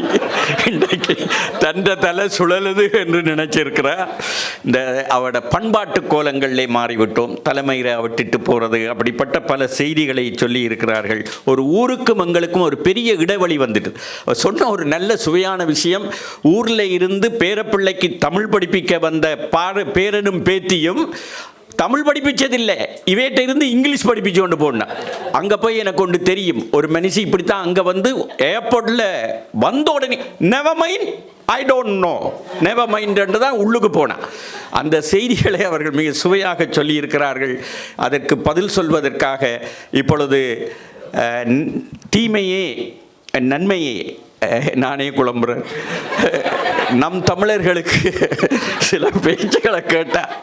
இன்றைக்கு தந்த தலை சுழலுது என்று நினைச்சிருக்கிறா. இந்த அவட பண்பாட்டு கோலங்களிலே மாறிவிட்டோம், தலைமையில விட்டுட்டு போகிறது, அப்படிப்பட்ட பல செய்திகளை சொல்லி இருக்கிறார்கள். ஒரு ஊருக்கும் எங்களுக்கும் ஒரு பெரிய இடைவெளி வந்துட்டு சொன்ன ஒரு நல்ல சுவையான விஷயம். ஊரில் இருந்து பேரப்பிள்ளைக்கு தமிழ் படிப்பிக்க வந்த பேரனும் பேத்தியும் தமிழ் படிப்பிச்சதில்லை, இவேட்ட இருந்து இங்கிலீஷ் படிப்பிச்சு கொண்டு போனான். அங்கே போய் எனக்கு ஒன்று தெரியும், ஒரு மனுஷி இப்படித்தான் அங்கே வந்து ஏர்போர்ட்டில் வந்த உடனே never mind, I don't know, never mind என்று தான் உள்ளுக்கு போனான். அந்த செய்திகளை அவர்கள் மிக சுவையாக சொல்லியிருக்கிறார்கள். அதற்கு பதில் சொல்வதற்காக இப்பொழுது தீமையே நன்மையே நானே குழம்புறேன். நம் தமிழர்களுக்கு சில பேச்சுக்களை கேட்டால்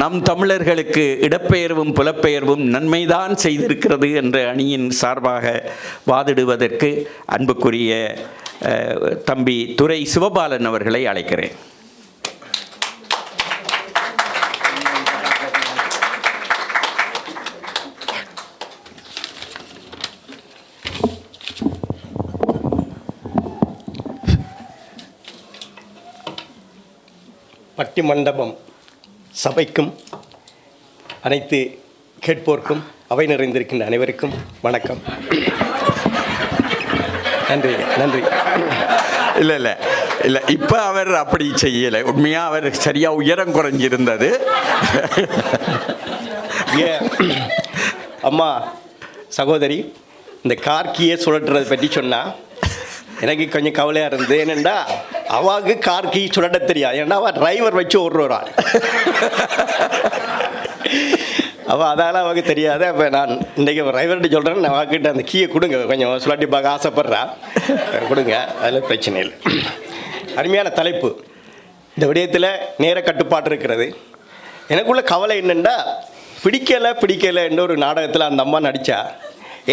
நம் தமிழர்களுக்கு இடப்பெயர்வும் புலப்பெயர்வும் நன்மைதான் செய்திருக்கிறது என்ற அணியின் சார்பாக வாதிடுவதற்கு அன்புக்குரிய தம்பி துரை சிவபாலன் அவர்களை அழைக்கிறேன்.
பட்டிமண்டபம் சபைக்கும் அனைத்து கேட்போர்க்கும் அவை நிறைந்திருக்கின்ற அனைவருக்கும் வணக்கம். நன்றி நன்றி.
இல்லை இப்போ அவர் அப்படி செய்யலை. உண்மையாக அவர் சரியாக உயரம் குறைஞ்சிருந்தது.
அம்மா சகோதரி இந்த கார்கியை சுழற்றுறதை பற்றி சொன்னால் எனக்கு கொஞ்சம் கவலையாக இருந்தது. ஏனெண்டா அவாவுக்கு கார்கி சுழட்ட தெரியாது, ஏன்னா அவள் டிரைவர் வச்சு ஓடுறாள். அவள் அதால் அவளுக்கு தெரியாது. அப்போ நான் இன்றைக்கி டிரைவர்கிட்ட சொல்கிறேன், நான் அவகிட்ட அந்த கீயை கொடுங்க, கொஞ்சம் சுழட்டி பார்க்க ஆசைப்பட்றா, கொடுங்க, அதில் பிரச்சனை இல்லை. அருமையான தலைப்பு. இந்த விடயத்தில் நேர கட்டுப்பாடு இருக்கிறது. எனக்குள்ள கவலை என்னென்னா, பிடிக்கலை என்ற ஒரு நாடகத்தில் அந்த அம்மா நடித்தா,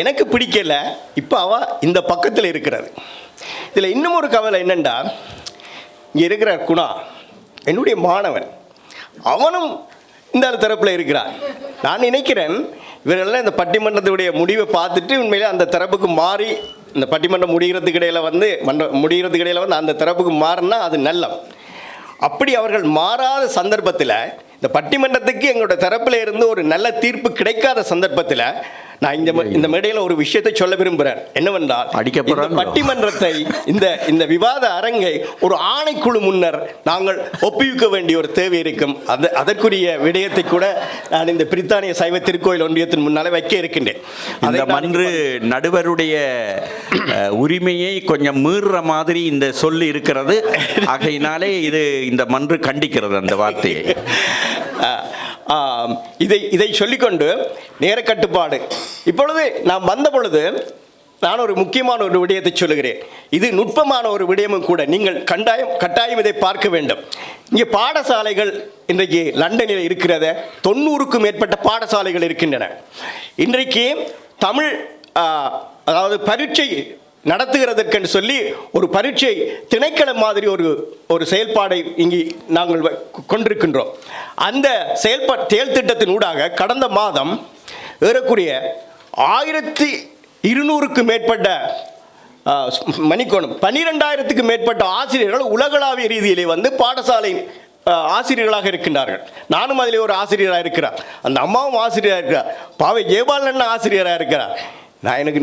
எனக்கு பிடிக்கலை, இப்போ அவள் இந்த பக்கத்தில் இருக்கிறது. இதில் இன்னும் ஒரு கவலை என்னென்னா, இங்கே இருக்கிற குணா என்னுடைய மாணவன், அவனும் இந்த தரப்பில் இருக்கிறான். நான் நினைக்கிறேன் இவரெல்லாம் இந்த பட்டிமன்றத்துடைய முடிவை பார்த்துட்டு உண்மையிலே அந்த தரப்புக்கு மாறி, இந்த பட்டிமன்றம் முடிகிறதுக்கு இடையில் வந்து அந்த தரப்புக்கு மாறினா அது நல்லம். அப்படி அவர்கள் மாறாத சந்தர்ப்பத்தில், இந்த பட்டிமன்றத்துக்கு எங்களோட தரப்பில் இருந்து ஒரு நல்ல தீர்ப்பு கிடைக்காத சந்தர்ப்பத்தில் நான் இந்த மேடையில் ஒரு விஷயத்தை சொல்ல விரும்புகிறேன். என்னவென்றால், பட்டிமன்றத்தை இந்த விவாத அரங்கை ஒரு ஆணைக்குழு முன்னர் நாங்கள் ஒப்புவிக்க வேண்டிய ஒரு தேவை இருக்கும். அதற்குரிய விடயத்தை கூட நான் இந்த பிரித்தானிய சைவ திருக்கோயில் ஒன்றியத்தின் முன்னாலே வைக்க இருக்கின்றேன்.
அந்த மன்று நடுவருடைய உரிமையை கொஞ்சம் மீறுற மாதிரி இந்த சொல்லி இருக்கிறது. ஆகையினாலே இந்த மன்று கண்டிக்கிறது அந்த வார்த்தையை.
இதை சொல்லிக்கொண்டு நேர கட்டுப்பாடு. இப்பொழுது நாம் வந்த பொழுது நான் ஒரு முக்கியமான ஒரு விடயத்தை சொல்லுகிறேன். இது நுட்பமான ஒரு விடயமும் கூட. நீங்கள் கட்டாயம் இதை பார்க்க வேண்டும். இங்கே பாடசாலைகள் இன்றைக்கு லண்டனில் இருக்கிறத 90க்கும் மேற்பட்ட பாடசாலைகள் இருக்கின்றன. இன்றைக்கு தமிழ் அதாவது பரீட்சை நடத்துகிறதற்கென்று சொல்லி ஒரு பரீட்சை திணைக்களம் மாதிரி ஒரு செயல்பாடை இங்கே நாங்கள் கொண்டிருக்கின்றோம். அந்த செயல் திட்டத்தின் ஊடாக கடந்த மாதம் ஏறக்குறைய 1200க்கும் மேற்பட்ட 12,000க்கும் மேற்பட்ட ஆசிரியர்கள் உலகளாவிய ரீதியிலே வந்து பாடசாலை ஆசிரியர்களாக இருக்கின்றார்கள். நானும் அதிலே ஒரு ஆசிரியராக இருக்கிறார், அந்த அம்மாவும் ஆசிரியராக இருக்கிறார், பாவை ஜெயபாலன் ஆசிரியராக இருக்கிறார்.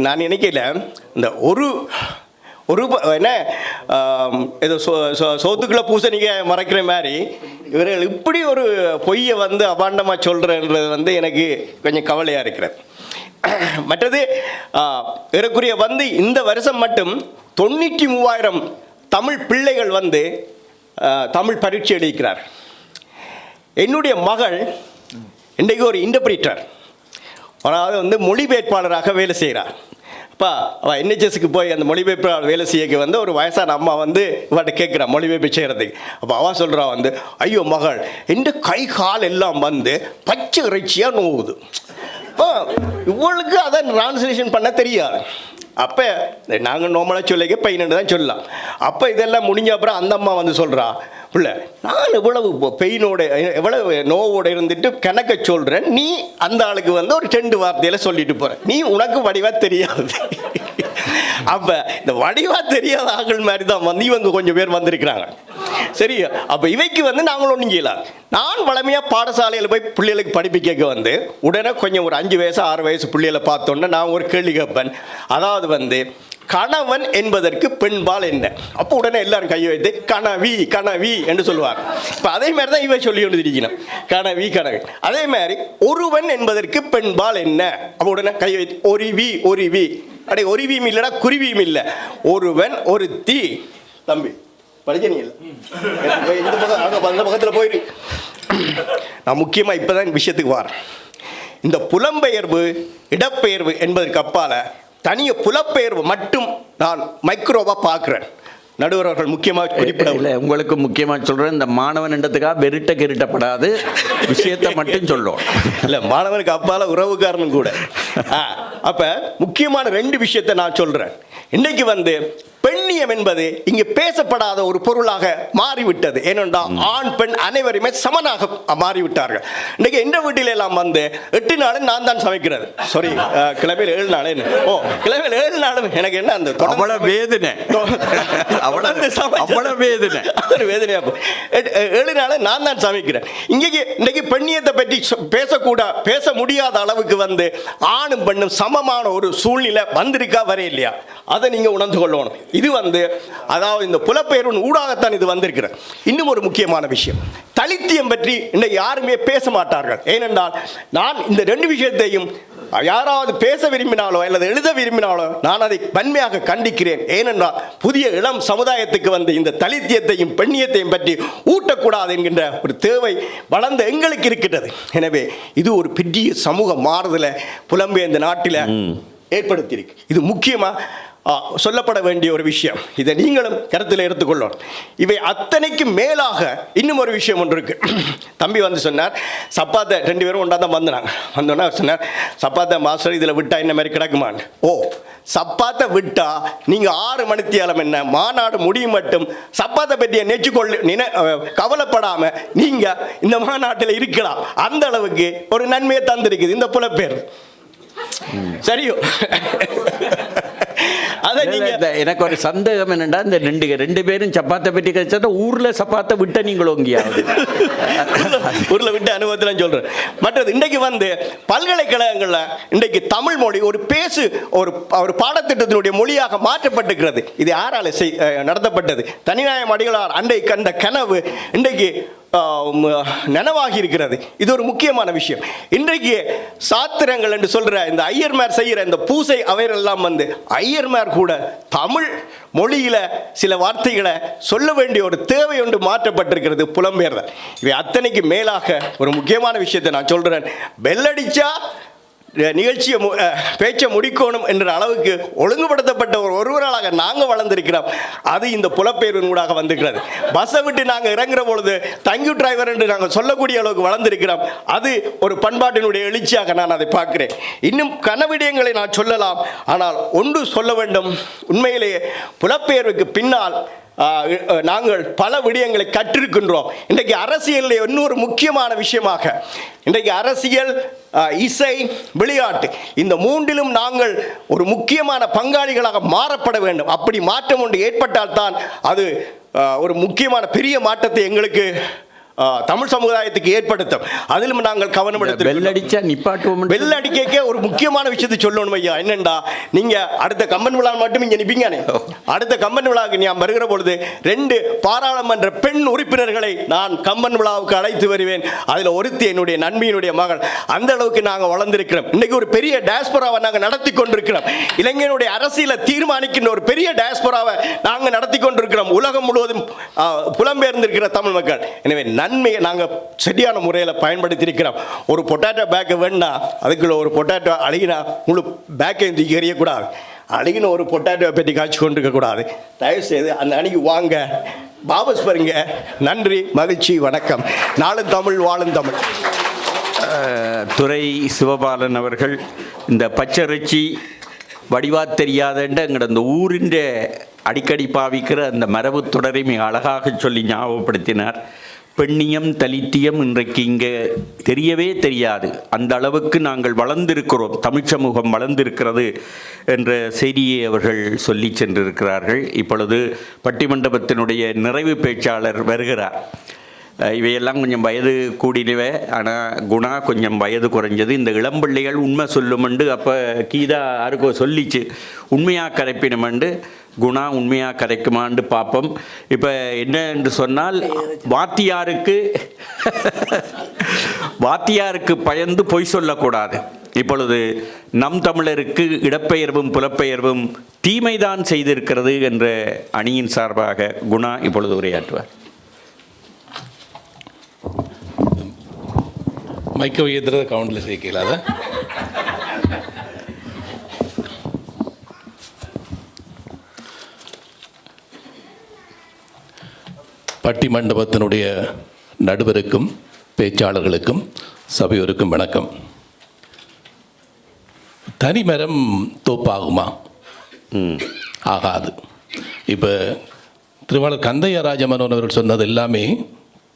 நான் நினைக்கல இந்த ஒரு என்ன ஏதோ சோத்துக்குள்ள பூசணிக்க மறைக்கிற மாதிரி இவர்கள் இப்படி ஒரு பொய்யை வந்து அபாண்டமாக சொல்கிறன்றது வந்து எனக்கு கொஞ்சம் கவலையாக இருக்கிறது. மற்றது ஏறக்குறைய வந்து இந்த வருஷம் மட்டும் 93,000 தமிழ் பிள்ளைகள் வந்து தமிழ் பரீட்சை எழுதிக்கிறார். என்னுடைய மகள் இன்றைக்கு ஒரு இன்டர்பிரிட்டர், அதாவது வந்து மொழிபெயர்ப்பாளராக வேலை செய்கிறார். அப்பா அவள் NHSக்கு போய் அந்த மொழிபெயர்ப்பாளர் வேலை செய்ய வந்து ஒரு வயசான அம்மா வந்து இவட்ட கேட்குறான் மொழிபெயர்ப்பு செய்கிறதுக்கு. அப்போ அவள் சொல்கிறா வந்து, ஐயோ மகள், எந்த கை கால் எல்லாம் வந்து பச்சை இறைச்சியாக நோவுது. இப்போ இவளுக்கு அதை டிரான்ஸ்லேஷன் பண்ண தெரியாது. அப்போ நாங்கள் நார்மலாக சொல்லிக்க பையனு தான் சொல்லலாம். அப்போ இதெல்லாம் முடிஞ்ச அப்புறம் அந்த அம்மா வந்து சொல்கிறா, பிள்ளை நான் எவ்வளவு பெயினோட எவ்வளவு நோவோட இருந்துட்டு கணக்க சொல்கிறேன், நீ அந்த ஆளுக்கு வந்து ஒரு 2 வார்த்தையில் சொல்லிட்டு போகிற, நீ உனக்கு வடிவா தெரியாது. அப்போ இந்த வடிவா தெரியாத ஆட்கள் மாதிரி தான் வந்து இவங்க கொஞ்சம் பேர் வந்திருக்கிறாங்க. சரி, அப்போ இவைக்கு வந்து நாங்கள் ஒன்றும் செய்யலாம். நான் வளமையாக பாடசாலையில் போய் பிள்ளைகளுக்கு படிப்பிக்க வந்து உடனே கொஞ்சம் ஒரு 5 வயசு 6 வயசு பிள்ளைகளை பார்த்தோன்னே நான் ஒரு கேள்வி கேட்பேன். அதாவது வந்து கணவன் என்பதற்கு பெண்பால் என்ன? அப்போ உடனே எல்லாரும் கையை வைத்து கணவி கணவி என்று சொல்லுவார். இப்போ அதே மாதிரி தான் இவன் சொல்லி கொண்டு இருக்கணும், கணவி கணவி. அதே மாதிரி ஒருவன் என்பதற்கு பெண்பால் என்ன? அப்போ உடனே கையை வைத்து ஒருவி ஒருவி. அடே ஒருவியும் இல்லைடா, குருவியும் இல்லை, ஒருவன் ஒருத்தி. தம்பி படிக்க நீ இல்லை, இந்த பக்கம் அந்த பக்கத்தில் போயிரு. நான் முக்கியமாக இப்போ தான் விஷயத்துக்கு வரேன். இந்த புலம்பெயர்வு இடப்பெயர்வு என்பதற்கு அப்பால தனிய புலப்பெயர்வு மட்டும் நான் மைக்ரோவா பார்க்குறேன். நடுவர் அவர்கள் முக்கியமாக குறிப்பிடவில்லை.
உங்களுக்கு முக்கியமாக சொல்கிறேன், இந்த மாணவன் என்றதுக்காக வெறுட்ட கிருட்டப்படாது, விஷயத்தை மட்டும் சொல்லும்.
இல்லை, மாணவனுக்கு அப்பால உறவுக்காரனும் கூட. அப்போ முக்கியமான 2 விஷயத்தை நான் சொல்கிறேன். இன்னைக்கு வந்து பெண்ணியம் என்பது இங்கு பேசப்படாத ஒரு பொருளாக மாறிவிட்டது. ஏனென்றால் ஆண் பெண் அனைவருமே சமனாக மாறிவிட்டார்கள். இன்னைக்கு எந்த வீட்டில எல்லாம் வந்து 8 நாளும் நான் தான் சமைக்கிறது. சாரி, கிழமையில் 7 நாள். ஓ, கிழமையில் 7 நாளும் எனக்கு என்ன அந்த
அவ்வளவு வேதனை, அவ்வளவு வேதனை,
வேதனையா 7 நாளும் நான் தான் சமைக்கிறேன். இன்னைக்கு பெண்ணியத்தை பற்றி பேச முடியாத அளவுக்கு வந்து ஆணும் பெண்ணும் சமமான ஒரு சூழ்நிலை வந்திருக்கா வர இல்லையா? அதை நீங்க உணர்ந்து கொள்ளணும். இது வந்து அதாவது இந்த புலப்பெயர்வின் ஊடாகத்தான் இது வந்திருக்கிறது. இன்னும் ஒரு முக்கியமான விஷயம், தலித்தியம் பற்றி இன்னைக்கு யாருமே பேச மாட்டார்கள். ஏனென்றால் நான் இந்த 2 விஷயத்தையும் யாராவது பேச விரும்பினாலோ அல்லது எழுத விரும்பினாலோ நான் அதை வன்மையாக கண்டிக்கிறேன். ஏனென்றால் புதிய இளம் சமுதாயத்துக்கு வந்து இந்த தலித்தியத்தையும் பெண்ணியத்தையும் பற்றி ஊட்டக்கூடாது என்கின்ற ஒரு தேவை வளர்ந்த எங்களுக்கு இருக்கிறது. எனவே இது ஒரு பெரிய சமூக மாறுதலை புலம்பெயர்ந்த நாட்டில் ஏற்படுத்தியிருக்கு. இது முக்கியமாக சொல்லப்பட வேண்டிய ஒரு விஷயம். இதை நீங்களும் கருத்தில் எடுத்துக்கொள்ளணும். இவை அத்தனைக்கு மேலாக இன்னும் ஒரு விஷயம் ஒன்று இருக்கு. தம்பி வந்து சொன்னார், சப்பாத்தை 2 பேரும் ஒன்றா தான் வந்தோன்னா சொன்னார், சப்பாத்தை மாஸ்டர் இதில் விட்டா என்ன மாதிரி கிடக்குமான்னு. ஓ, சப்பாத்தை விட்டா நீங்கள் 6 மணித்தியாலம் என்ன மாநாடு முடியும் மட்டும் சப்பாத்தை பற்றிய கவலைப்படாமல் நீங்கள் இந்த மாநாட்டில் இருக்கலாம். அந்த அளவுக்கு ஒரு நன்மையை தந்திருக்குது இந்த புலப்பேர். சரியோ?
எனக்கு ஒரு சந்தேகம் என்னன்னா, இந்த 2 பேரும் சப்பாத்தை பற்றி கழிச்சா ஊர்ல சப்பாத்தை விட்ட நீங்களும்
ஊர்ல விட்ட அனுபவத்தில் சொல்றேன். மற்றது இன்றைக்கு வந்து பல்கலைக்கழகங்கள்ல இன்றைக்கு தமிழ் மொழி ஒரு பாடத்திட்டத்தினுடைய மொழியாக மாற்றப்பட்டிருக்கிறது. இது யாரால நடத்தப்பட்டது? தனிநாயகம் அடிகளார் அன்றை கண்ட கனவு இன்றைக்கு நனவாகி இருக்கிறது. இது ஒரு முக்கியமான விஷயம். இன்றைக்கு சாத்திரங்கள் என்று சொல்ற இந்த ஐயர்மார் செய்கிற இந்த பூசை அவையெல்லாம் வந்து ஐயர்மார் கூட தமிழ் மொழியில சில வார்த்தைகளை சொல்ல வேண்டிய ஒரு தேவை ஒன்று மாற்றப்பட்டிருக்கிறது புலம்பெயர்தல். இவை அத்தனைக்கு மேலாக ஒரு முக்கியமான விஷயத்தை நான் சொல்றேன். பெல்லடிச்சா நிகழ்ச்சியை பேச்சை முடிக்கணும் என்ற அளவுக்கு ஒழுங்குபடுத்தப்பட்ட ஒருவராக நாங்கள் வளர்ந்திருக்கிறோம். அது இந்த புலப்பெயர்வின் ஊடாக வந்திருக்கிறது. பஸ்ஸை விட்டு நாங்கள் இறங்குற பொழுது தேங்க்யூ டிரைவர் என்று நாங்கள் சொல்லக்கூடிய அளவுக்கு வளர்ந்திருக்கிறோம். அது ஒரு பண்பாட்டினுடைய எழுச்சியாக நான் அதை பார்க்கிறேன். இன்னும் கனவிடயங்களை நான் சொல்லலாம். ஆனால் ஒன்று சொல்ல வேண்டும், உண்மையிலேயே புலப்பெயர்வுக்கு பின்னால் நாங்கள் பல விடயங்களை கற்றிருக்கின்றோம். இன்றைக்கு அரசியலில் இன்னொரு முக்கியமான விஷயமாக இன்றைக்கு அரசியல், இசை, விளையாட்டு இந்த 3லும் நாங்கள் ஒரு முக்கியமான பங்காளிகளாக மாறப்பட வேண்டும். அப்படி மாற்றம் ஒன்று ஏற்பட்டால் தான் அது ஒரு முக்கியமான பெரிய மாற்றத்தை எங்களுக்கு தமிழ் சமுதாயத்துக்கு ஏற்படுத்தும். அதிலும் நாங்கள் கவனம் எடுத்து பெல் அடிக்க ஒரு முக்கியமான விஷயத்தை சொல்லணும் ஐயா. என்னண்டா, நீங்க அடுத்த கம்பன் விழா மட்டும் இங்க நிப்பீங்க. அடுத்த கம்பன் விழாவுக்கு நான் வருகிற பொழுது 2 பாராளுமன்ற பெண் உறுப்பினர்களை நான் கம்பன் விழாவுக்கு அழைத்து வருவேன். அதுல ஒருத்தி என்னுடைய நண்பியினுடைய மகள். அந்த அளவுக்கு நாங்கள் வளர்ந்திருக்கிறோம். இன்னைக்கு ஒரு பெரிய டயஸ்போராவை நாங்கள் நடத்தி கொண்டிருக்கிறோம். இளைஞனுடைய அரசியலை தீர்மானிக்கின்ற ஒரு பெரிய டயஸ்போராவை நாங்கள் நடத்தி கொண்டிருக்கிறோம். உலகம் முழுவதும் புலம்பெயர்ந்திருக்கிற தமிழ் மக்கள். எனவே நன்மையை நாங்கள் சரியான முறையில் பயன்படுத்தியிருக்கிறோம். ஒரு பொட்டாட்டோ பேக்கை வேணா அதுக்குள்ள ஒரு பொட்டாட்டோ அழுகினா முழு பேக்கையும் தூக்கி எறியக்கூடாது. அழுகின ஒரு பொட்டாட்டோவை பற்றி காய்ச்சி கொண்டிருக்கக்கூடாது. தயவுசெய்து அந்த அன்னைக்கு வாங்க, வாபஸ் பாருங்க. நன்றி, மகிழ்ச்சி, வணக்கம். நாளும் தமிழ், வாழும் தமிழ்.
துரை சிவபாலன் அவர்கள் இந்த பச்சரிச்சி வடிவா தெரியாதன்ற எங்களோட அந்த ஊரின் அடிக்கடி பாவிக்கிற அந்த மரபு தொடரை மிக அழகாக சொல்லி ஞாபகப்படுத்தினார். பெண்ணியம் தலித்தியம் இன்றைக்கு இங்கே தெரியவே தெரியாது. அந்த அளவுக்கு நாங்கள் வளர்ந்திருக்கிறோம், தமிழ் சமூகம் வளர்ந்திருக்கிறது என்ற செய்தியை அவர்கள் சொல்லி சென்றிருக்கிறார்கள். இப்பொழுது பட்டிமண்டபத்தினுடைய நிறைவு பேச்சாளர் வருகிறார். இவையெல்லாம் கொஞ்சம் வயது கூடினவே, ஆனால் குணா கொஞ்சம் வயது குறைஞ்சது. இந்த இளம்பிள்ளைகள் உண்மை சொல்லுமெண்டு அப்போ கீதா யாருக்கோ சொல்லிச்சு, உண்மையாக கரைப்பினமெண்டு. குணா உண்மையாக கரைக்குமான்னு பார்ப்போம். இப்போ என்ன என்று சொன்னால், வாத்தியாருக்கு பயந்து பொய் சொல்லக்கூடாது. இப்பொழுது நம் தமிழருக்கு இடப்பெயர்வும் புலப்பெயர்வும் தீமைதான் செய்திருக்கிறது என்ற அணியின் சார்பாக குணா இப்பொழுது உரையாற்றுவார்.
மைக்க உயர்த்துறத கவுண்டில் சேர்க்கலாத. பட்டிமண்டபத்தினுடைய நடுவருக்கும் பேச்சாளர்களுக்கும் சபையோருக்கும் வணக்கம். தனிமரம் தோப்பாகுமா? ஆகாது. இப்போ திருவாளர் கந்தையா ராஜமனோன் அவர்கள் சொன்னது எல்லாமே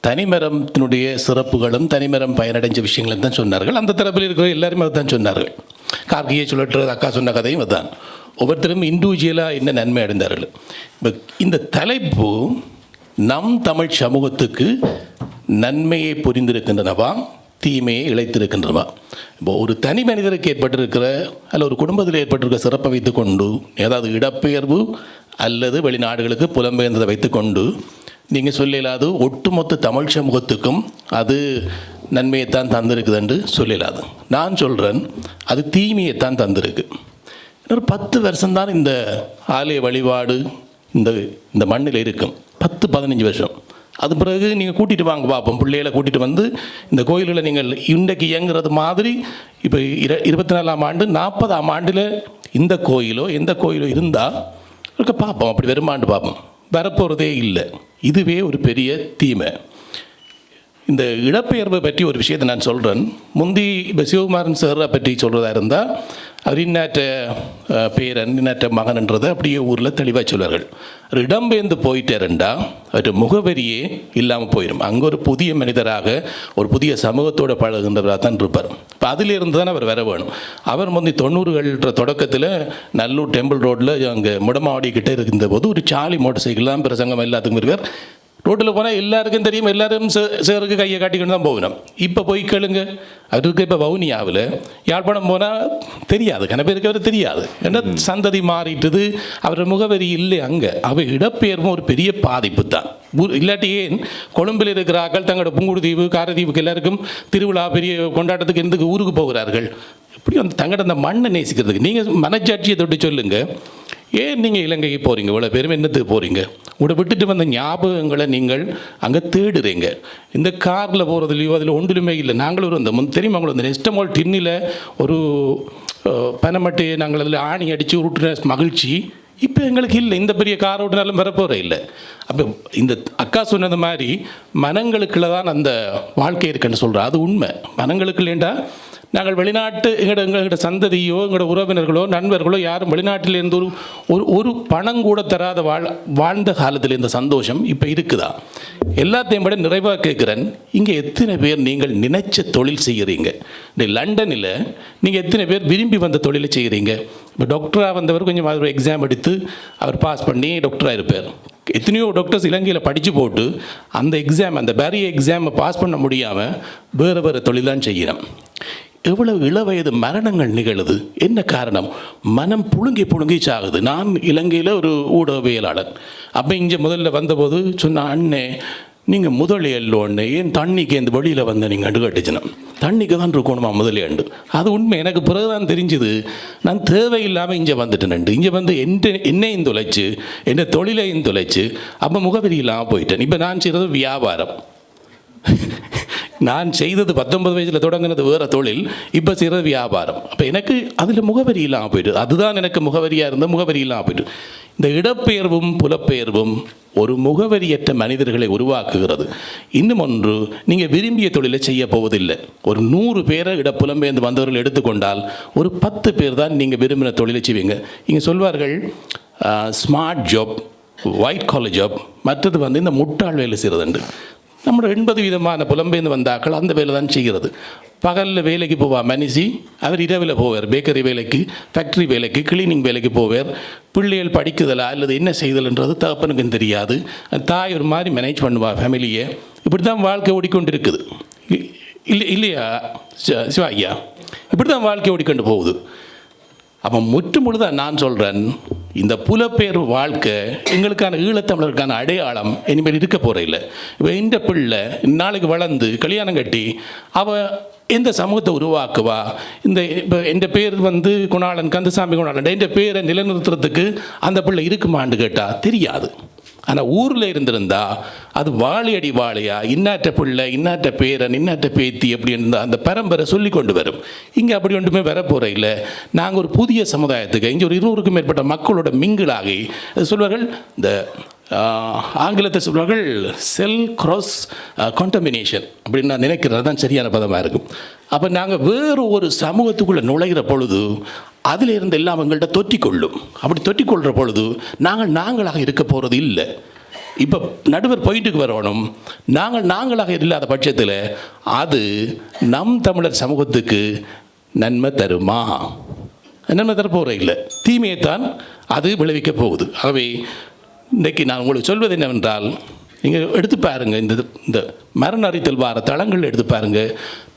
தனிமரத்தினுடைய சிறப்புகளும் தனிமரம் பயனடைஞ்ச விஷயங்களும் தான் சொன்னார்கள். அந்த தரப்பில் இருக்கிற எல்லாருமே அதுதான் சொன்னார்கள். கார்கியை சுழற்றுறது அக்கா சொன்ன கதையும் அதுதான். ஒவ்வொருத்தரும் இண்டிவிஜுவலாக என்ன நன்மை அடைந்தார்கள். இப்போ இந்த தலைப்பு நம் தமிழ் சமூகத்துக்கு நன்மையை புரிந்திருக்கின்றனவா, தீமையை இழைத்திருக்கின்றனவா? இப்போ ஒரு தனி மனிதருக்கு ஏற்பட்டிருக்கிற அல்ல ஒரு குடும்பத்தில் ஏற்பட்டிருக்கிற சிறப்பை வைத்துக்கொண்டு, ஏதாவது இடப்பெயர்வு அல்லது வெளிநாடுகளுக்கு புலம்பெயர்ந்ததை வைத்துக்கொண்டு நீங்கள் சொல்லலாது ஒட்டுமொத்த தமிழ் சமூகத்துக்கும் அது நன்மையைத்தான் தந்திருக்குது என்று சொல்லலாது. நான் சொல்கிறேன், அது தீமையைத்தான் தந்திருக்கு. இன்னொரு 10 வருஷம்தான் இந்த ஆலய வழிபாடு இந்த மண்ணில் இருக்கும். 10-15 வருஷம். அது பிறகு நீங்கள் கூட்டிகிட்டு வாங்க பார்ப்போம். பிள்ளைகளை கூட்டிகிட்டு வந்து இந்த கோயிலில் நீங்கள் இன்றைக்கு இயங்குறது மாதிரி இப்போ 24ஆம் ஆண்டு 40ஆம் ஆண்டில் இந்த கோயிலோ எந்த கோயிலோ இருந்தால் இருக்க பார்ப்போம். அப்படி வருமாண்டு பார்ப்போம். வரப்போகிறதே இல்லை. இதுவே ஒரு பெரிய தீமை. இந்த இடப்பெயர்வை பற்றி ஒரு விஷயத்தை நான் சொல்கிறேன். முந்தி இப்போ சிவகுமாரன் சாரை பற்றி சொல்கிறதா இருந்தால் அவர் இன்னாற்ற பேரன் இன்னாற்ற மகன்ன்றதை அப்படியே ஊரில் தெளிவாக சொல்வார்கள். இடம்பெயர்ந்து போயிட்டாருண்டா அவர் முகவரியே இல்லாமல் போயிடும். அங்கே ஒரு புதிய மனிதராக ஒரு புதிய சமூகத்தோடு பழகுகின்றவராக தான் இருப்பார். இப்போ அதிலிருந்து தான் அவர் வர வேணும். அவர் முந்தி 90கள் தொடக்கத்தில் நல்லூர் டெம்பிள் ரோட்டில் அங்கே முடமாவடிக்கிட்டே இருந்த போது ஒரு சாலி மோட்டர் சைக்கிள் தான் பிரசங்கம் எல்லாத்துக்கும் இருக்கார். ரோட்டில் போனால் எல்லாருக்கும் தெரியும், எல்லாரும் சேருக்கு கையை காட்டிக்கிட்டு தான் போகணும். இப்போ போய் கேளுங்க, அவருக்கு இப்போ வவுனியாவில் யாழ்ப்பாணம் போனால் தெரியாது, கன பேருக்கு அவர் தெரியாது. ஏன்னா சந்ததி மாறிட்டுது, அவர் முகவரி இல்லை. அங்கே அவை இடப்பெயர்வும் ஒரு பெரிய பாதிப்பு தான். இல்லாட்டி ஏன் கொழும்பில் இருக்கிறார்கள் தங்களோட புங்குடுதீவு காரதீவுக்கு எல்லாருக்கும் திருவிழா பெரிய கொண்டாட்டத்துக்கு எந்த ஊருக்கு போகிறார்கள்? இப்படி வந்து தங்களோட அந்த மண்ணை நேசிக்கிறதுக்கு நீங்கள் மனச்சாட்சியை தொட்டு சொல்லுங்கள். ஏன் நீங்கள் இலங்கைக்கு போகிறீங்க? இவ்வளோ பேரும் என்னத்துக்கு போகிறீங்க? உங்களை விட்டுட்டு வந்த ஞாபகங்களை நீங்கள் அங்கே தேடுறீங்க. இந்த காரில் போகிறதுலையோ அதில் ஒன்றுலுமே இல்லை. நாங்களும் ஒரு தெரியுமா உங்களுக்கு இந்த நெஸ்டமால் டின்னில் ஒரு பனமட்டையை நாங்கள் அதில் ஆணி அடித்து உருட்டுன மகிழ்ச்சி இப்போ எங்களுக்கு இல்லை. இந்த பெரிய கார் ஓட்டினாலும் வரப்போகிற இல்லை. அப்போ இந்த அக்கா சொன்னது மாதிரி மனங்களுக்குள்ள தான் அந்த வாழ்க்கை இருக்குன்னு சொல்கிறேன். அது உண்மை. மனங்களுக்குள்ளேண்டா நாங்கள் வெளிநாட்டு எங்களோட சந்ததியோ எங்களோட உறவினர்களோ நண்பர்களோ யாரும் வெளிநாட்டிலேருந்து ஒரு பணம் கூட தராத வாழ்ந்த காலத்தில் இந்த சந்தோஷம் இப்போ இருக்குதா? எல்லாத்தையும் விட நிறைவாக கேட்குறேன், இங்கே எத்தனை பேர் நீங்கள் நினைச்ச தொழில் செய்கிறீங்க? இந்த லண்டனில் நீங்கள் எத்தனை பேர் விரும்பி வந்த தொழிலை செய்கிறீங்க? இப்போ டாக்டராக வந்தவர் கொஞ்சம் ஒரு எக்ஸாம் எடுத்து அவர் பாஸ் பண்ணி டாக்டராக இருப்பார். எத்தனையோ டாக்டர்ஸ் இலங்கையில் படித்து போட்டு அந்த எக்ஸாம் அந்த பேரிய எக்ஸாமை பாஸ் பண்ண முடியாமல் வேறு தொழிலாம் செய்யணும். எவ்வளவு இளவயது மரணங்கள் நிகழுது. என்ன காரணம்? மனம் புழுங்கி சாகுது. நான் இலங்கையில் ஒரு ஊடகவியலாளர். அப்போ இங்கே முதல்ல வந்தபோது சொன்ன அண்ணே நீங்கள் முதலியல் ஒன்று ஏன் தண்ணிக்கு இந்த வெளியில் வந்த நீங்கள் அண்டு கட்டுச்சுனா தண்ணிக்கு தான் இருக்கணுமா முதலியாண்டு. அது உண்மை. எனக்கு பிறகுதான் தெரிஞ்சுது நான் தேவையில்லாமல் இங்கே வந்துட்டேன். இங்கே வந்து என்னையும் தொலைச்சு என் தொழிலையும் தொலைச்சு அப்போ முகவரி இல்லாமல் போயிட்டேன். இப்போ நான் செய்கிறது வியாபாரம். நான் செய்தது 19 வயசில் தொடங்கினது வேறு தொழில், இப்போ செய்கிறது வியாபாரம். அப்போ எனக்கு அதில் முகவரி இல்லாமல் போய்ட்டு அதுதான் எனக்கு முகவரியாக இருந்த முகவரி இல்லாமல் போய்ட்டு இந்த இடப்பெயர்வும் புலப்பெயர்வும் ஒரு முகவரியற்ற மனிதர்களை உருவாக்குகிறது. இன்னும் ஒன்று, நீங்கள் விரும்பிய தொழிலை செய்ய போவதில்லை. ஒரு 100 பேரை புலம்பெயர்ந்து வந்தவர்கள் எடுத்துக்கொண்டால் ஒரு 10 பேர் தான் நீங்கள் விரும்பின தொழிலை செய்வீங்க. இங்கே சொல்வார்கள் smart job, white collar job, மற்றது இந்த முட்டாள் வேலை செய்கிறதுண்டு. நம்ம 80% புலம்பெயர்ந்து வந்தாக்கள் அந்த வேலை தான் செய்கிறது. பகலில் வேலைக்கு போவார் மனுஷி, அவர் இரவில் போவார் பேக்கரி வேலைக்கு, ஃபேக்ட்ரி வேலைக்கு, கிளீனிங் வேலைக்கு போவார். பிள்ளைகள் படிக்குதலா அல்லது என்ன செய்தல்ன்றது தகப்பனுக்கும் தெரியாது. தாய் ஒரு மாதிரி மேனேஜ் பண்ணுவாள் ஃபேமிலியை. இப்படி தான் வாழ்க்கை ஓடிக்கொண்டிருக்குது. இல்லையா சிவா ஐயா? இப்படி தான் வாழ்க்கை ஓடிக்கொண்டு போகுது. அப்போ முற்றுமுழுதான் நான் சொல்கிறேன், இந்த புலப்பெயர்வு வாழ்க்கை எங்களுக்கான ஈழத்தமிழருக்கான அடையாளம் இனிமேல் இருக்க போகிற இல்லை. இப்போ இந்த பிள்ளை நாளைக்கு வளர்ந்து கல்யாணம் கட்டி அவள் எந்த சமூகத்தை உருவாக்குவா? இப்போ என் பேர் குணாளன், கந்தசாமி குணாளன், என் பேரை நிலைநிறுத்துறதுக்கு அந்த பிள்ளை இருக்குமான்னு கேட்டால் தெரியாது. ஆனால் ஊரில் இருந்திருந்தா அது வாழையடி வாழையா இன்னாற்ற பிள்ளை, இன்னாற்ற பேரன், இன்னாற்ற பேத்தி அப்படி இருந்தால் அந்த பரம்பரை சொல்லி கொண்டு வரும். இங்கே அப்படி ஒன்றுமே வரப்போகிற இல்லை. நாங்கள் ஒரு புதிய சமுதாயத்துக்கு இங்கே ஒரு 200க்கும் மேற்பட்ட மக்களோட மிங்கிளாகி சொல்வார்கள், இந்த ஆங்கிலத்தை சொல்வார்கள் செல் கிராஸ் கான்டமினேஷன் அப்படின்னு நான் நினைக்கிறது தான் சரியான பதமாக இருக்கும். அப்போ நாங்கள் வேறு ஒரு சமூகத்துக்குள்ளே நுழைகிற பொழுது அதில் இருந்து எல்லாம் எங்கள்கிட்ட தொற்றிக்கொள்ளும். அப்படி தொற்றிக்கொள்கிற பொழுது நாங்களாக இருக்க போகிறது இல்லை. இப்போ நடுவர் பாயிண்ட்டுக்கு வரணும். நாங்களாக இல்லாத பட்சத்தில் அது நம் தமிழர் சமூகத்துக்கு நன்மை தருமா? நன்மை தரப்போகிற இல்லை, தீமையைத்தான் அது விளைவிக்க போகுது. ஆகவே இன்றைக்கு நான் உங்களுக்கு சொல்வது என்னவென்றால், நீங்கள் எடுத்து பாருங்கள், இந்த மரண அறித்தல் வார தளங்கள் எடுத்து பாருங்கள்.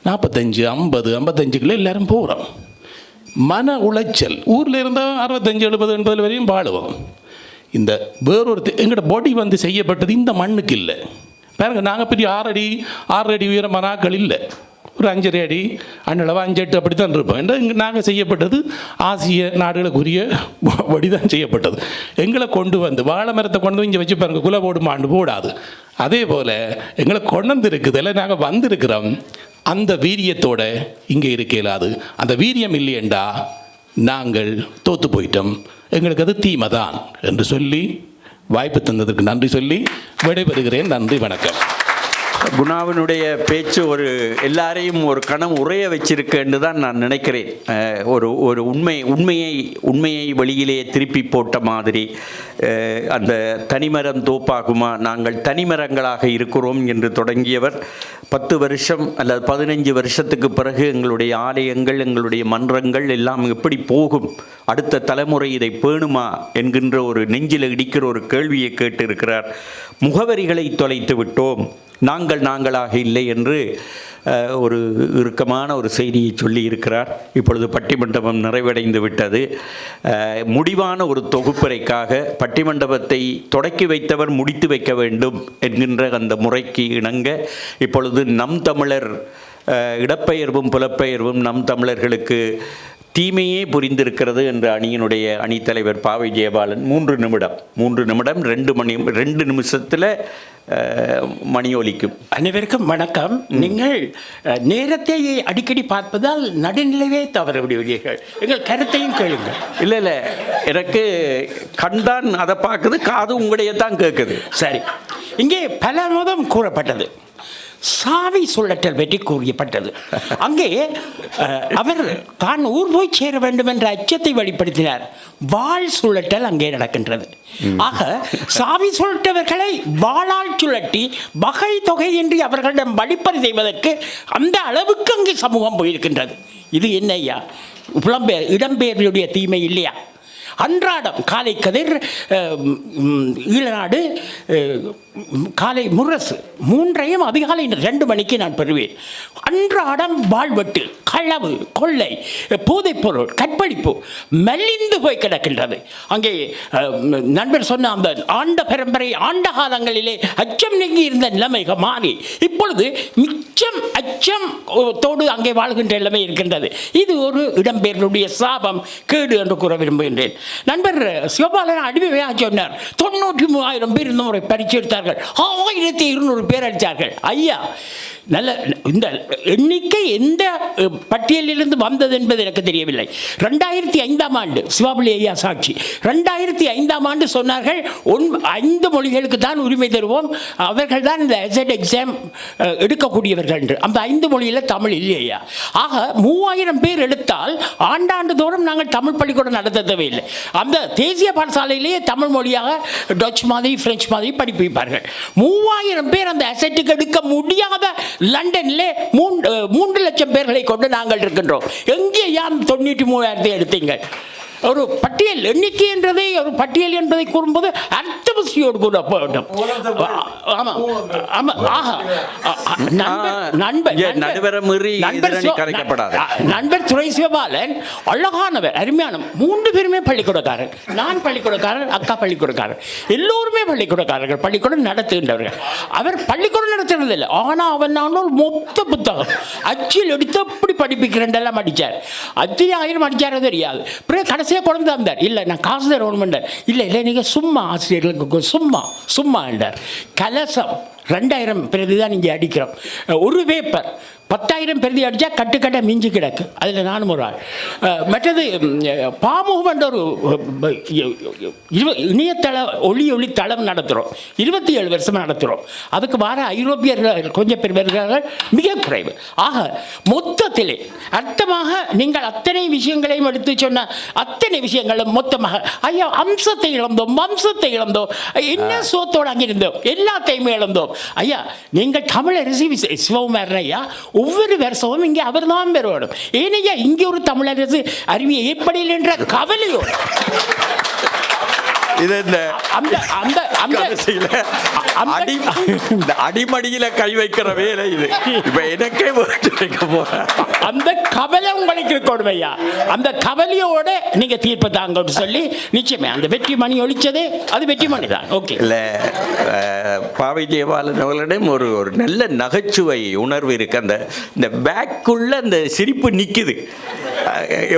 45, 50, 55 எல்லாரும் போகிறோம். மன உளைச்சல். ஊரில் இருந்தால் 65, 70, 80 வரையும் வாழுவோம். இந்த வேறொரு எங்களோட பாடி செய்யப்பட்டது இந்த மண்ணுக்கு இல்லை. பாருங்கள், நாங்கள் பெரிய 6 அடி உயரமான ஆட்கள் இல்லை. ஒரு 5.5 அடி அண்ணளவு 5, 8 அப்படித்தான் இருப்போம். என்ற நாங்கள் செய்யப்பட்டது ஆசிய நாடுகளுக்குரிய வடி தான் செய்யப்பட்டது. எங்களை கொண்டு வாழை மரத்தை கொண்டு இங்கே வச்சு பாருங்கள், குலை போடுமாண்டு போடாது. அதே போல் எங்களை கொண்டு இருக்குதில்ல, நாங்கள் வந்திருக்கிறோம். அந்த வீரியத்தோடு இங்கே இருக்க இயலாது. அந்த வீரியம் இல்லையெண்டா நாங்கள் தோற்று போயிட்டோம், எங்களுக்கு அது தீமை தான் என்று சொல்லி வாய்ப்பு தந்ததற்கு நன்றி சொல்லி விடைபெறுகிறேன். நன்றி, வணக்கம்.
குணாவினுடைய பேச்சு எல்லாரையும் ஒரு கணம் உரைய வச்சிருக்கேன்னு தான் நான் நினைக்கிறேன். ஒரு உண்மையை வெளியிலே திருப்பி போட்ட மாதிரி, அந்த தனிமரம் தோப்பாகுமா, நாங்கள் தனிமரங்களாக இருக்கிறோம் என்று தொடங்கியவர் 10 வருஷம் அல்லது 15 வருஷத்துக்கு பிறகு எங்களுடைய ஆலயங்கள், எங்களுடைய மன்றங்கள் எல்லாம் எப்படி போகும், அடுத்த தலைமுறை இதை பேணுமா என்கின்ற ஒரு நெஞ்சில் இடிக்கிற ஒரு கேள்வியை கேட்டிருக்கிறார். முகவரிகளை தொலைத்து விட்டோம், நாங்களாக இல்லை என்று ஒரு இறுக்கமான ஒரு செய்தியை சொல்லி இருக்கிறார். இப்பொழுது பட்டிமண்டபம் நிறைவடைந்து விட்டது. முடிவான ஒரு தொகுப்பறைக்காக பட்டிமண்டபத்தை தொடக்கி வைத்தவர் முடித்து வைக்க வேண்டும் என்கின்ற அந்த முறைக்கு இணங்க இப்பொழுது நம் தமிழர் இடப்பெயர்வும் புலப்பெயர்வும் நம் தமிழர்களுக்கு தீமையே புரிந்திருக்கிறது என்ற அணியினுடைய அணித்தலைவர் பாவை ஜெயபாலன் 3 நிமிடம் 2 நிமிஷத்தில் மணி ஒலிக்கும்.
அனைவருக்கும் வணக்கம். நீங்கள் நேரத்தை அடிக்கடி பார்ப்பதால் நடுநிலைவே தவற விடுவீர்கள். எங்கள் கருத்தையும் கேளுங்கள்.
இல்லை, எனக்கு கண்தான் அதை பார்க்குது, காது உங்களையே தான் கேட்குது.
சரி, இங்கே பல மதம் கூறப்பட்டது, சாவி சுழற்றல் பற்றி கூறியப்பட்டது. அங்கே அவர் தான் ஊர் போய் சேர வேண்டும் என்ற அச்சத்தை வெளிப்படுத்தினார். வாள் சுழற்றல் அங்கே நடக்கின்றது. ஆக சாவி சுழற்றவர்களை வாளால் சுழட்டி வகை தொகை என்று அவர்களிடம் வழிப்பறி செய்வதற்கு அந்த அளவுக்கு அங்கே சமூகம் போயிருக்கின்றது. இது என்ன ஐயா, இடம்பெயர்வுடைய தீமை இல்லையா? அன்றாடம் காலை கதிர், ஈழநாடு, காலை முரசு 3ஐயும் அதிகாலை 2 மணிக்கு நான் பெறுவேன். அன்றாடம் வாழ்வெட்டு, களவு, கொள்ளை, போதைப்பொருள், கற்பழிப்பு மெல்லிந்து போய் கிடக்கின்றது. அங்கே நண்பர் சொன்ன அந்த ஆண்ட பரம்பரை ஆண்ட காலங்களிலே அச்சம் நீங்கி இருந்த நிலைமை மாறி இப்பொழுது மிச்சம் அச்சத்தோடு அங்கே வாழ்கின்ற நிலைமை இருக்கின்றது. இது ஒரு இடம்பெயர்வுடைய சாபம், கேடு என்று கூற விரும்புகின்றேன். நண்பர் சிவபாலன் அடிமையாக சொன்னார், 93,000 பேர் இந்த முறை பரிசீலித்தார்கள், 1200 பேர் அடித்தார்கள். ஐயா, நல்ல இந்த எண்ணிக்கை எந்த பட்டியலிலிருந்து வந்தது என்பது எனக்கு தெரியவில்லை. 2005ஆம் ஆண்டு சிவாபுலி ஐயா சாட்சி, 2005ஆம் ஆண்டு சொன்னார்கள் 5 மொழிகளுக்கு தான் உரிமை தருவோம், அவர்கள் தான் இந்த எஸ்எட் எக்ஸாம் எடுக்கக்கூடியவர்கள் என்று. அந்த 5 மொழியில் தமிழ் இல்லையா? ஆக 3000 பேர் எடுத்தால் ஆண்டாண்டு தோறும் நாங்கள் தமிழ் பள்ளிக்கூடம் நடத்த தேவையில்லை. அந்த தேசிய பாடசாலையிலேயே தமிழ் மொழியாக டச் மாதிரி பிரெஞ்சு மாதிரி படிப்பிப்பார்கள். 3000 பேர் அந்த அசெட்டுக்கு எடுக்க முடியாத லண்டனிலே 3 லட்சம் பேர்களை கொண்டு நாங்கள் இருக்கின்றோம். எங்கே யார் 93,000 எடுத்தீங்க? ஒரு பட்டியல் எண்ணிக்கை என்றதை, ஒரு பட்டியல் என்பதை கூறும்போது அர்த்தபுஷ்டியோடு கூட வேண்டும். நண்பர் துரை சிவபாலன் அழகானவர், அருமையான 3 பேருமே பள்ளிக்கூடக்காரர். நான் பள்ளிக்கூடக்காரர், அக்கா பள்ளிக்கூடக்காரர், எல்லோருமே பள்ளிக்கூடக்காரர்கள், பள்ளிக்கூடம் நடத்துகின்றவர்கள். அவர் பள்ளிக்கூடம் நடத்துறதில்லை, ஆனால் அவன் நான் ஒரு மொத்த புத்தகம் அச்சில் எடுத்து எப்படி படிப்பிக்கிறேன் அடித்தார். 10,000 அடிச்சாரோ தெரியாது. பிறகு கொண்டு வந்தார். இல்லை நான் காசு தரணும். இல்லை இல்லை நீங்கள் சும்மா ஆசிரியர்களுக்கு சும்மா என்றார். கலசம் 2000 பிரதி தான் இங்கே அடிக்கிறோம். ஒரு பேப்பர் 10,000 பிரதி அடித்தா கட்டுக்கட்டை மிஞ்சி கிடக்கு. அதில் நானும் ஒரு ஆள். மற்றது பாமுகம் என்ற ஒரு இணையதள ஒளி தளம் நடத்துகிறோம். 27 வருஷமாக நடத்துகிறோம். அதுக்கு வர ஐரோப்பியர்கள் கொஞ்சம் பேர் வருகிறார்கள், மிக குறைவு. ஆக மொத்தத்திலே அர்த்தமாக நீங்கள் அத்தனை விஷயங்களையும் எடுத்து சொன்ன அத்தனை விஷயங்களும் மொத்தமாக ஐயா அம்சத்தை இழந்தோம், வம்சத்தை இழந்தோம், என்ன சோத்தோடு அங்கே இருந்தோம், எல்லாத்தையுமே இழந்தோம். ஐயா நீங்கள் தமிழரசி சிவகுமார் ஐயா ஒவ்வொரு வருஷமும் இங்கே அவர் தான் பெறுவோம். ஏனையா இங்கே ஒரு தமிழரசு அறிவியை ஏற்படையில் என்ற கவலையோடு
அடிமடியில கை வைக்கிற வேலை இது. இப்ப எனக்கே
அந்த கவலை உங்களுக்கு இருக்கணும் ஐயா. அந்த கவலையோட நீங்க தீர்ப்பு தாங்க சொல்லி நிச்சயமே அந்த வெற்றி மணி ஒழிச்சதே அது வெற்றி மணி தான். ஓகே.
இல்ல பாவை ஜெயபாலன் அவர்களிடம் ஒரு நல்ல நகைச்சுவை உணர்வு இருக்கு. அந்த இந்த பேக்குள்ள அந்த சிரிப்பு நிக்குது.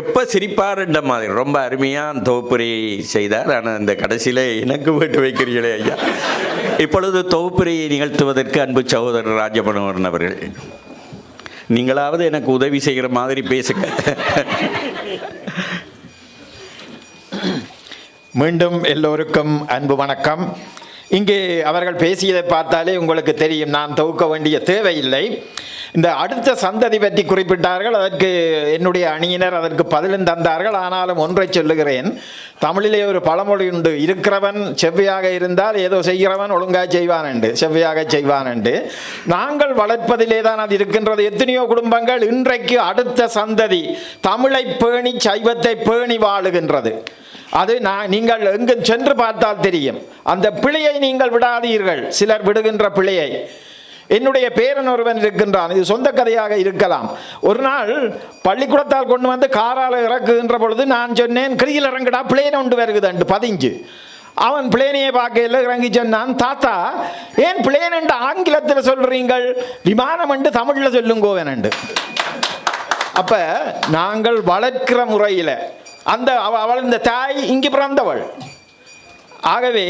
எப்போ சிரிப்பாருன்ற மாதிரி ரொம்ப அருமையாக தொகுப்புரை செய்தார். ஆனால் அந்த கடைசியில் எனக்கு போட்டு வைக்கிறீங்களே ஐயா. இப்பொழுது தொகுப்புரையை நிகழ்த்துவதற்கு அன்பு சகோதரர் ராஜமனோகரன் அவர்கள், நீங்களாவது எனக்கு உதவி செய்கிற மாதிரி பேசுங்க.
மீண்டும் எல்லோருக்கும் அன்பு வணக்கம். இங்கே அவர்கள் பேசியதை பார்த்தாலே உங்களுக்கு தெரியும், நான் தொகுக்க வேண்டிய தேவையில்லை. இந்த அடுத்த சந்ததி பற்றி குறிப்பிட்டார்கள். அதற்கு என்னுடைய அணியினர் அதற்கு பதிலும் தந்தார்கள். ஆனாலும் ஒன்றை சொல்லுகிறேன், தமிழிலே ஒரு பழமொழி உண்டு, இருக்கிறவன் செவ்வையாக இருந்தால் ஏதோ செய்கிறவன் ஒழுங்காக செய்வான் என்று, செவ்வையாக செய்வான் என்று. நாங்கள் வளர்ப்பதிலே தான் அது இருக்கின்றது. எத்தனையோ குடும்பங்கள் இன்றைக்கு அடுத்த சந்ததி தமிழை பேணி சைவத்தை பேணி வாழுகின்றது. அது நீங்கள் எங்கு சென்று பார்த்தால் தெரியும். அந்த பிழையை நீங்கள் விடாதீர்கள், சிலர் விடுகின்ற பிழையை. என்னுடைய பேரன் ஒருவன் இருக்கின்றான், இது சொந்த கதையாக இருக்கலாம். ஒரு நாள் பள்ளிக்கூடத்தால் கொண்டு வந்து காரால் இறக்குகின்ற பொழுது நான் சொன்னேன், கிரியில் இறங்குடா பிளேன் ஒன்று வருகுது 15. அவன் பிளேனையே பார்க்கல, இறங்கி சொன்னான், தாத்தா ஏன் பிளேன் என்று ஆங்கிலத்தில் சொல்றீங்கள், விமானம் என்று தமிழில் சொல்லுங்கோவன் என்று. அப்ப நாங்கள் வளர்க்கிற முறையில் அந்த அவள் இந்த தாய் இங்கு பிறந்தவள். ஆகவே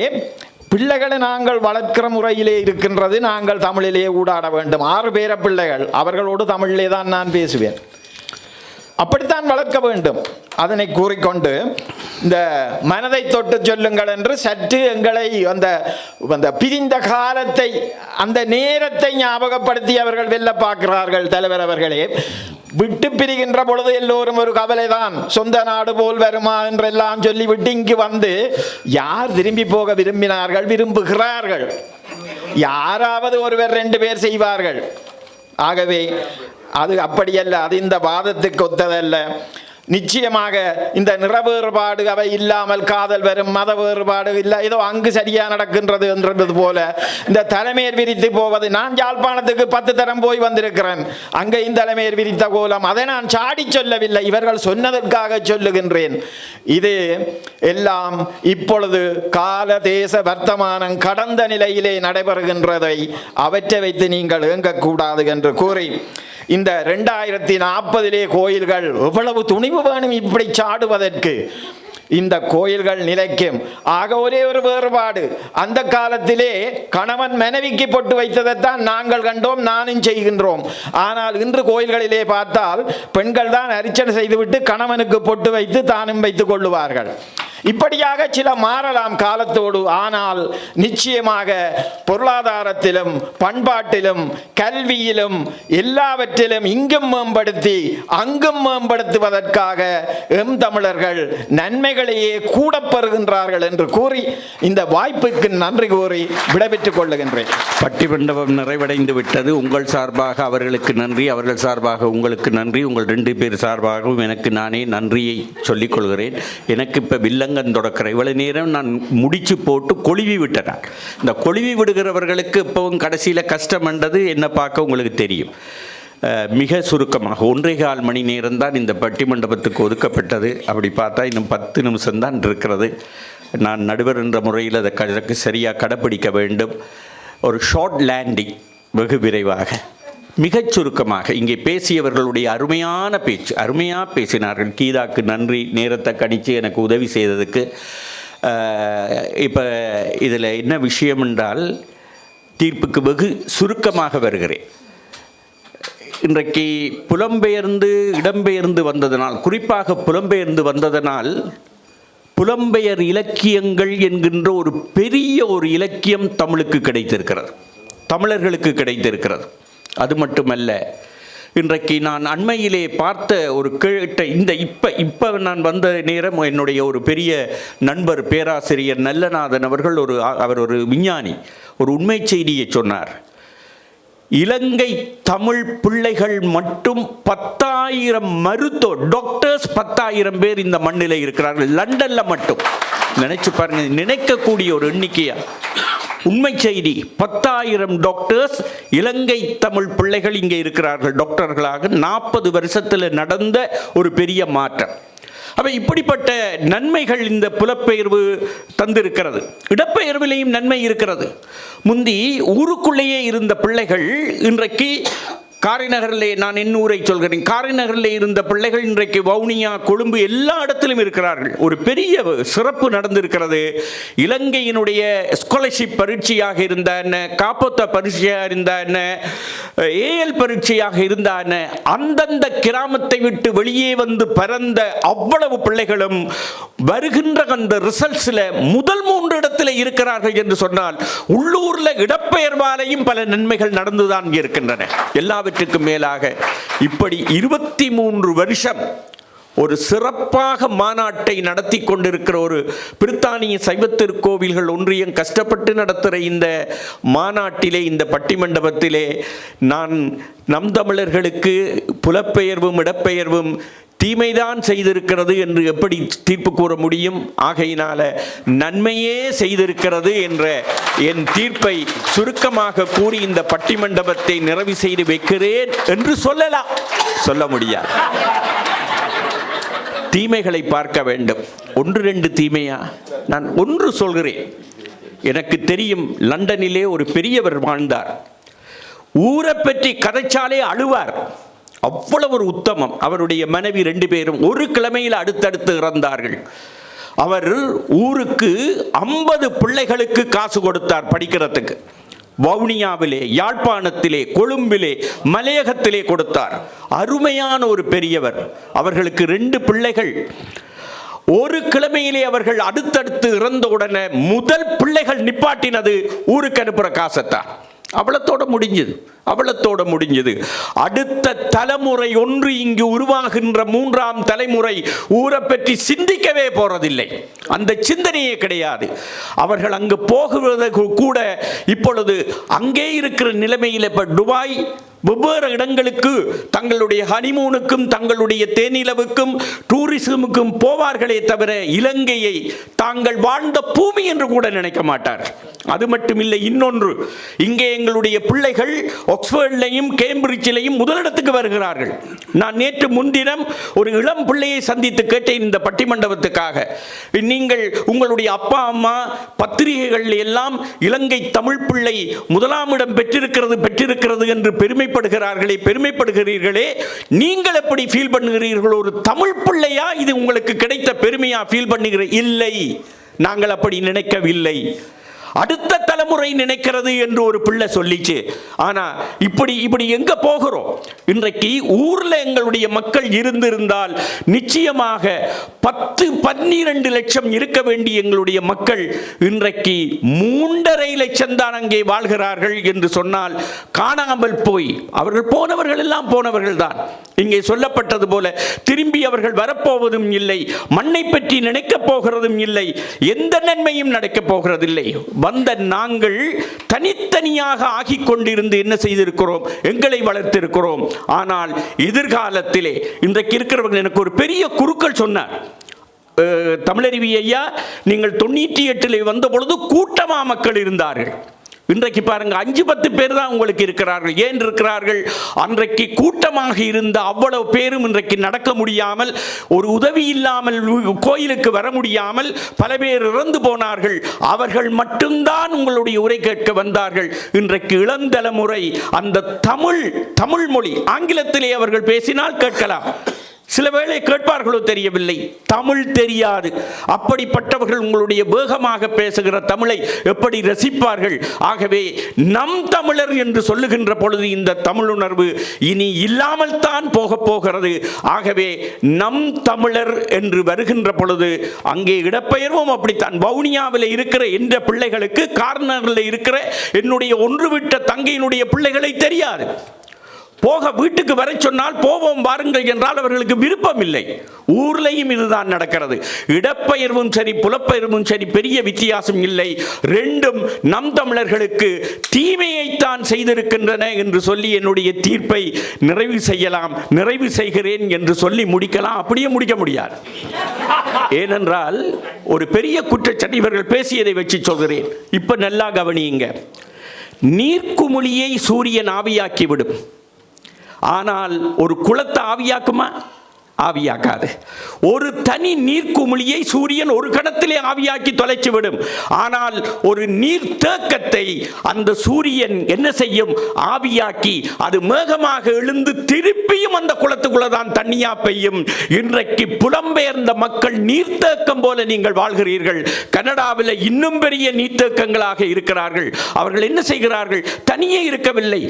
பிள்ளைகளை நாங்கள் வளர்க்கிற முறையிலே இருக்கின்றது. நாங்கள் தமிழிலே ஊடாட வேண்டும். 6 பேர பிள்ளைகள், அவர்களோடு தமிழிலே தான் நான் பேசுவேன். அப்படித்தான் வளர்க்க வேண்டும். அதனை கூறிக்கொண்டு இந்த மனதை தொட்டு சொல்லுங்கள் என்று சற்று எங்களை அந்த பிரிந்த காலத்தை, அந்த நேரத்தை ஞாபகப்படுத்தி அவர்கள் வெல்ல பார்க்கிறார்கள். தலைவர் அவர்களே, விட்டு பிரிகின்ற பொழுது எல்லோரும் ஒரு கவலை தான், சொந்த நாடு போல் வருமா என்றெல்லாம் சொல்லி விட்டு இங்கு வந்து யார் திரும்பி போக விரும்புகிறார்கள்? யாராவது ஒருவர் 2 பேர் செய்வார்கள். ஆகவே அது அப்படியல்ல, அது இந்த வாதத்துக்கு ஒத்ததல்ல. நிச்சயமாக இந்த நிற வேறுபாடு அவை இல்லாமல் காதல் வரும், மத வேறுபாடு இல்லை, ஏதோ அங்கு சரியா நடக்கின்றது என்றது போல இந்த தலைமையர் விரித்து போவது. நான் யாழ்ப்பாணத்துக்கு 10 தரம் போய் வந்திருக்கிறேன். அங்கே இந்த தலைமையர் விரித்த கோலம், அதை நான் சாடி சொல்லவில்லை, இவர்கள் சொன்னதற்காக சொல்லுகின்றேன். இது எல்லாம் இப்பொழுது கால தேச வர்த்தமானம் கடந்த நிலையிலே நடைபெறுகின்றதை அவற்றை வைத்து நீங்கள் இயங்கக்கூடாது என்று கூறி, இந்த 2040 கோயில்கள் எவ்வளவு துணிவு வேணும் இப்படி சாடுவதற்கு. இந்த கோயில்கள் நிலைக்கும். ஆக ஒரே ஒரு வேறுபாடு, அந்த காலத்திலே கணவன் மனைவிக்கு பொட்டு வைத்ததைத்தான் நாங்கள் கண்டோம், நானும் செய்கின்றோம். ஆனால் இன்று கோயில்களிலே பார்த்தால் பெண்கள் தான் அர்ச்சனை செய்துவிட்டு கணவனுக்கு பொட்டு வைத்து தானும் வைத்துக் கொள்ளுவார்கள். இப்படியாக சில மாறலாம் காலத்தோடு. ஆனால் நிச்சயமாக பொருளாதாரத்திலும் பண்பாட்டிலும் கல்வியிலும் எல்லாவற்றிலும் இங்கும் மேம்படுத்தி அங்கும் மேம்படுத்துவதற்காக எம் தமிழர்கள் நன்மைகளையே கூட பெறுகின்றார்கள் என்று கூறி இந்த வாய்ப்புக்கு நன்றி கூறி விடைபெற்றுக் கொள்ளுகின்றேன்.
பட்டிமண்டபம் நிறைவடைந்து விட்டது. உங்கள் சார்பாக அவர்களுக்கு நன்றி, அவர்கள் சார்பாக உங்களுக்கு நன்றி, உங்கள் 2 பேர் சார்பாகவும் எனக்கு நானே நன்றியை சொல்லிக் கொள்கிறேன். எனக்கு இப்போ வில்லங்கன் தொடக்கிற இவ்வளவு நேரம் நான் முடிச்சு போட்டு கொழுவி விட்டேன். இந்த கொழுவி விடுகிறவர்களுக்கு இப்போவும் கடைசியில் கஷ்டம் என்றது என்ன பார்க்க உங்களுக்கு தெரியும். மிக சுருக்கமாக 1.25 மணி நேரம் தான் இந்த பட்டிமண்டபத்துக்கு ஒதுக்கப்பட்டது. அப்படி பார்த்தா இன்னும் 10 நிமிஷம்தான் இருக்கிறது. நான் நடுவர் என்ற முறையில் அதை சரியாக கடைப்பிடிக்க வேண்டும். ஒரு ஷார்ட் லேண்டிங், வெகு விரைவாக மிகச் சுருக்கமாக. இங்கே பேசியவர்களுடைய அருமையான பேச்சு, அருமையாக பேசினார்கள். கீதாக்கு நன்றி, நேரத்தை கணித்து எனக்கு உதவி செய்ததுக்கு. இப்போ இதில் என்ன விஷயம் என்றால், தீர்ப்புக்கு வெகு சுருக்கமாக வருகிறேன். இன்றைக்கு புலம்பெயர்ந்து இடம்பெயர்ந்து வந்ததனால், குறிப்பாக புலம்பெயர்ந்து வந்ததனால், புலம்பெயர் இலக்கியங்கள் என்கின்ற ஒரு பெரிய ஒரு இலக்கியம் தமிழுக்கு கிடைத்திருக்கிறது, தமிழர்களுக்கு கிடைத்திருக்கிறது. அது மட்டுமல்ல, இன்றைக்கு நான் அண்மையிலே பார்த்த ஒரு கேட்ட இப்போ நான் வந்த நேரம் என்னுடைய ஒரு பெரிய நண்பர் பேராசிரியர் நல்லநாதன் அவர்கள் அவர் ஒரு விஞ்ஞானி ஒரு உண்மை செய்தியை சொன்னார். இலங்கை தமிழ் பிள்ளைகள் மட்டும் 10,000 டாக்டர்ஸ் 10,000 பேர் இந்த மண்ணில் இருக்கிறார்கள், லண்டன்ல மட்டும். நினைச்சு பாருங்க, நினைக்கக்கூடிய ஒரு எண்ணிக்கையா. உண்மை செய்தி, 10,000 டாக்டர்ஸ் இலங்கை தமிழ் பிள்ளைகள் இங்கே இருக்கிறார்கள் டாக்டர்களாக. 40 வருஷத்தில் நடந்த ஒரு பெரிய மாற்றம். அப்போ இப்படிப்பட்ட நன்மைகள் இந்த புலப்பெயர்வு தந்திருக்கிறது. இடப்பெயர்விலையும் நன்மை இருக்கிறது. முந்தி ஊருக்குள்ளேயே இருந்த பிள்ளைகள் இன்றைக்கு காரைநகரிலே, நான் என் ஊரை சொல்கிறேன், காரைநகரிலே இருந்த பிள்ளைகள் இன்றைக்கு வவுனியா, கொழும்பு எல்லா இடத்திலும் இருக்கிறார்கள். ஒரு பெரிய சிறப்பு நடந்திருக்கிறது. இலங்கையினுடைய ஸ்காலர்ஷிப் பரீட்சையாக இருந்தான, காப்போத்த பரீட்சையாக இருந்தான, ஏஎல் பரீட்சையாக இருந்தான, அந்தந்த கிராமத்தை விட்டு வெளியே வந்து பறந்த அவ்வளவு பிள்ளைகளும் வருகின்ற அந்த ரிசல்ட்ஸில் முதல் 3 இடத்தில் இருக்கிறார்கள் என்று சொன்னால், உள்ளூரில் இடப்பெயர்வாலையும் பல நன்மைகள் நடந்துதான் இருக்கின்றன. எல்லாவற்றுக்கும் மேலாக இப்படி 23 வருஷம் ஒரு சிறப்பாக மாநாட்டை நடத்தி கொண்டிருக்கிற ஒரு பிரித்தானிய சைவ திருக்கோவில்கள் ஒன்றியம் கஷ்டப்பட்டு நடத்துகிற இந்த மாநாட்டிலே, இந்த பட்டிமண்டபத்திலே நான் நம் தமிழர்களுக்கு புலப்பெயர்வும் இடப்பெயர்வும் தீமைதான் செய்திருக்கிறது என்று எப்படி தீர்ப்பு கூற முடியும்? ஆகையினால நன்மையே செய்திருக்கிறது என்ற என் தீர்ப்பை சுருக்கமாக கூறி இந்த பட்டிமண்டபத்தை நிறைவு செய்து வைக்கிறேன் என்று சொல்லலாம், சொல்ல முடியாது. தீமைகளை பார்க்க வேண்டும். 1-2 தீமையா? நான் ஒன்று சொல்கிறேன். எனக்கு தெரியும், லண்டனிலே ஒரு பெரியவர் வாழ்ந்தார். ஊரை பற்றி கதைச்சாலே அழுவார், அவ்வளவு ஒரு உத்தமம். அவருடைய மனைவி 2 பேரும் ஒரு கிழமையில் அடுத்தடுத்து இறந்தார்கள். அவர் ஊருக்கு 50 பிள்ளைகளுக்கு காசு கொடுத்தார் படிக்கிறதுக்கு. வவுனியாவிலே, யாழ்ப்பாணத்திலே, கொழும்பிலே, மலையகத்திலே கொடுத்தார். அருமையான ஒரு பெரியவர். அவர்களுக்கு 2 பிள்ளைகள். ஒரு கிழமையிலே அவர்கள் அடுத்தடுத்து இறந்த உடனே முதல் பிள்ளைகள் நிப்பாட்டினது ஊருக்கு அனுப்புகிற காசத்தான். அவ்வளத்தோட முடிஞ்சது. அடுத்த தலைமுறை ஒன்று இங்கு உருவாகின்ற 3ஆம் தலைமுறை ஊரை பற்றி சிந்திக்கவே போறதில்லை. அந்த சிந்தனையே கிடையாது. அவர்கள் அங்கு போகிறது கூட இப்பொழுது அங்கே இருக்கிற நிலைமையில் இப்ப துபாய் வெவ்வேறு இடங்களுக்கு தங்களுடைய ஹனிமூனுக்கும் தங்களுடைய தேனிலவுக்கும் டூரிசமுக்கும் போவார்களே தவிர இலங்கையை தாங்கள் வாழ்ந்த பூமி என்று கூட நினைக்க மாட்டார். அது மட்டுமில்லை, இன்னொன்று, இங்கே எங்களுடைய பிள்ளைகள் ஆக்ஸ்போர்ட்லையும் கேம்பிரிட்ஜிலையும் முதலிடத்துக்கு வருகிறார்கள். நான் நேற்று முன்தினம் ஒரு இளம் பிள்ளையை சந்தித்து கேட்டேன் இந்த பட்டிமண்டபத்துக்காக, நீங்கள் உங்களுடைய அப்பா அம்மா பத்திரிகைகள் எல்லாம் இலங்கை தமிழ் பிள்ளை முதலாம் இடம் பெற்றிருக்கிறது என்று பெருமைப்படுகிறீர்களே, நீங்கள் எப்படி ஃபீல் பண்ணுகிறீர்கள்? ஒரு தமிழ் பிள்ளையா இது உங்களுக்கு கிடைத்த பெருமையா ஃபீல் பண்ணுகிற? இல்லை, நாங்கள் அப்படி நினைக்கவில்லை. அடுத்த தலைமுறை நினைக்கிறது என்று ஒரு பிள்ளை சொல்லிச்சு. ஆனா இப்படி எங்க போகிறோம்? இன்றைக்கு ஊர்ல எங்களுடைய மக்கள் இருந்திருந்தால் நிச்சயமாக 10-12 லட்சம் இருக்க வேண்டிய எங்களுடைய மக்கள் இன்றைக்கு 3.5 லட்சம் தான் அங்கே வாழ்கிறார்கள் என்று சொன்னால் காணாமல் போய் அவர்கள் போனவர்கள் எல்லாம் போனவர்கள் தான். இங்கே சொல்லப்பட்டது போல திரும்பி அவர்கள் வரப்போவதும் இல்லை, மண்ணை பற்றி நினைக்கப் போகிறதும் இல்லை, எந்த நன்மையும் நடக்கப் போகிறதில்லை. வந்த நாங்கள் தனித்தனியாக ஆகிக் கொண்டிருந்து என்ன செய்திருக்கிறோம்? எங்களை வளர்த்திருக்கிறோம். ஆனால் எதிர்காலத்திலே இன்றைக்கு இருக்கிறவர்கள், எனக்கு ஒரு பெரிய குருக்கள் சொன்னார், தமிழருவி ஐயா, நீங்கள் 98 வந்த பொழுது கூட்டமா மக்கள் இருந்தார்கள். இன்றைக்கு பாருங்க, 5-10 பேர் தான் உங்களுக்கு இருக்கிறார்கள். ஏன் இருக்கிறார்கள்? அன்றைக்கு கூட்டமாக இருந்த அவ்வளவு பேரும் இன்றைக்கு நடக்க முடியாமல், ஒரு உதவி இல்லாமல் கோயிலுக்கு வர முடியாமல் பல பேர் இறந்து போனார்கள். அவர்கள் மட்டும்தான் உங்களுடைய உரை கேட்க வந்தார்கள். இன்றைக்கு இளந்தலைமுறை அந்த தமிழ் மொழி, ஆங்கிலத்திலே அவர்கள் பேசினால் கேட்கலாம், சில வேளை கேட்பார்களோ தெரியவில்லை, தமிழ் தெரியாது. அப்படிப்பட்டவர்கள் உங்களுடைய வேகமாக பேசுகிற தமிழை எப்படி ரசிப்பார்கள்? ஆகவே நம் தமிழர் என்று சொல்லுகின்ற பொழுது இந்த தமிழுணர்வு இனி இல்லாமல் தான் போகிறது. ஆகவே நம் தமிழர் என்று வருகின்ற பொழுது அங்கே இடப்பெயர்வும் அப்படித்தான். வவுனியாவில் இருக்கிற என்ற பிள்ளைகளுக்கு கார்னரில் இருக்கிற என்னுடைய ஒன்றுவிட்ட தங்கையினுடைய பிள்ளைகளை தெரியாது. வீட்டுக்கு வர சொன்னால் போவோம் வாருங்கள் என்றால் அவர்களுக்கு விருப்பம் இல்லை. ஊர்லையும் இதுதான் நடக்கிறது. இடப்பெயர்வும் சரி புலப்பெயர்வும் சரி பெரிய வித்தியாசம் இல்லை. ரெண்டும் நம் தமிழர்களுக்கு தீமையைத்தான் செய்திருக்கின்றன என்று சொல்லி என்னுடைய தீர்ப்பை நிறைவு செய்கிறேன் என்று சொல்லி முடிக்கலாம். அப்படியே முடிக்க முடியாது. ஏனென்றால் ஒரு பெரிய குற்றச்சாட்டு இவர்கள் பேசியதை வச்சு சொல்கிறேன். இப்ப நல்லா கவனியுங்க. நீர்க்குமிழியை சூரியன் ஆவியாக்கிவிடும், ஆனால் ஒரு குளத்தை ஆவியாக்குமா? ஆவியாக்காது. ஒரு தனி நீர்க்குமிழியை சூரியன் ஒரு கணத்திலே ஆவியாக்கி தொலைச்சு விடும். ஆனால் ஒரு நீர் தேக்கத்தை அந்த சூரியன் என்ன செய்யும்? ஆவியாக்கி அது மேகமாக எழுந்து திருப்பியும் அந்த குளத்துக்குள்ள தான் தண்ணியா பெய்யும். இன்றைக்கு புலம்பெயர்ந்த மக்கள் நீர்த்தேக்கம் போல நீங்கள் வாழ்கிறீர்கள். கனடாவில் இன்னும் பெரிய நீர்த்தேக்கங்களாக இருக்கிறார்கள். அவர்கள் என்ன செய்கிறார்கள்? தனியே இருக்கவில்லை,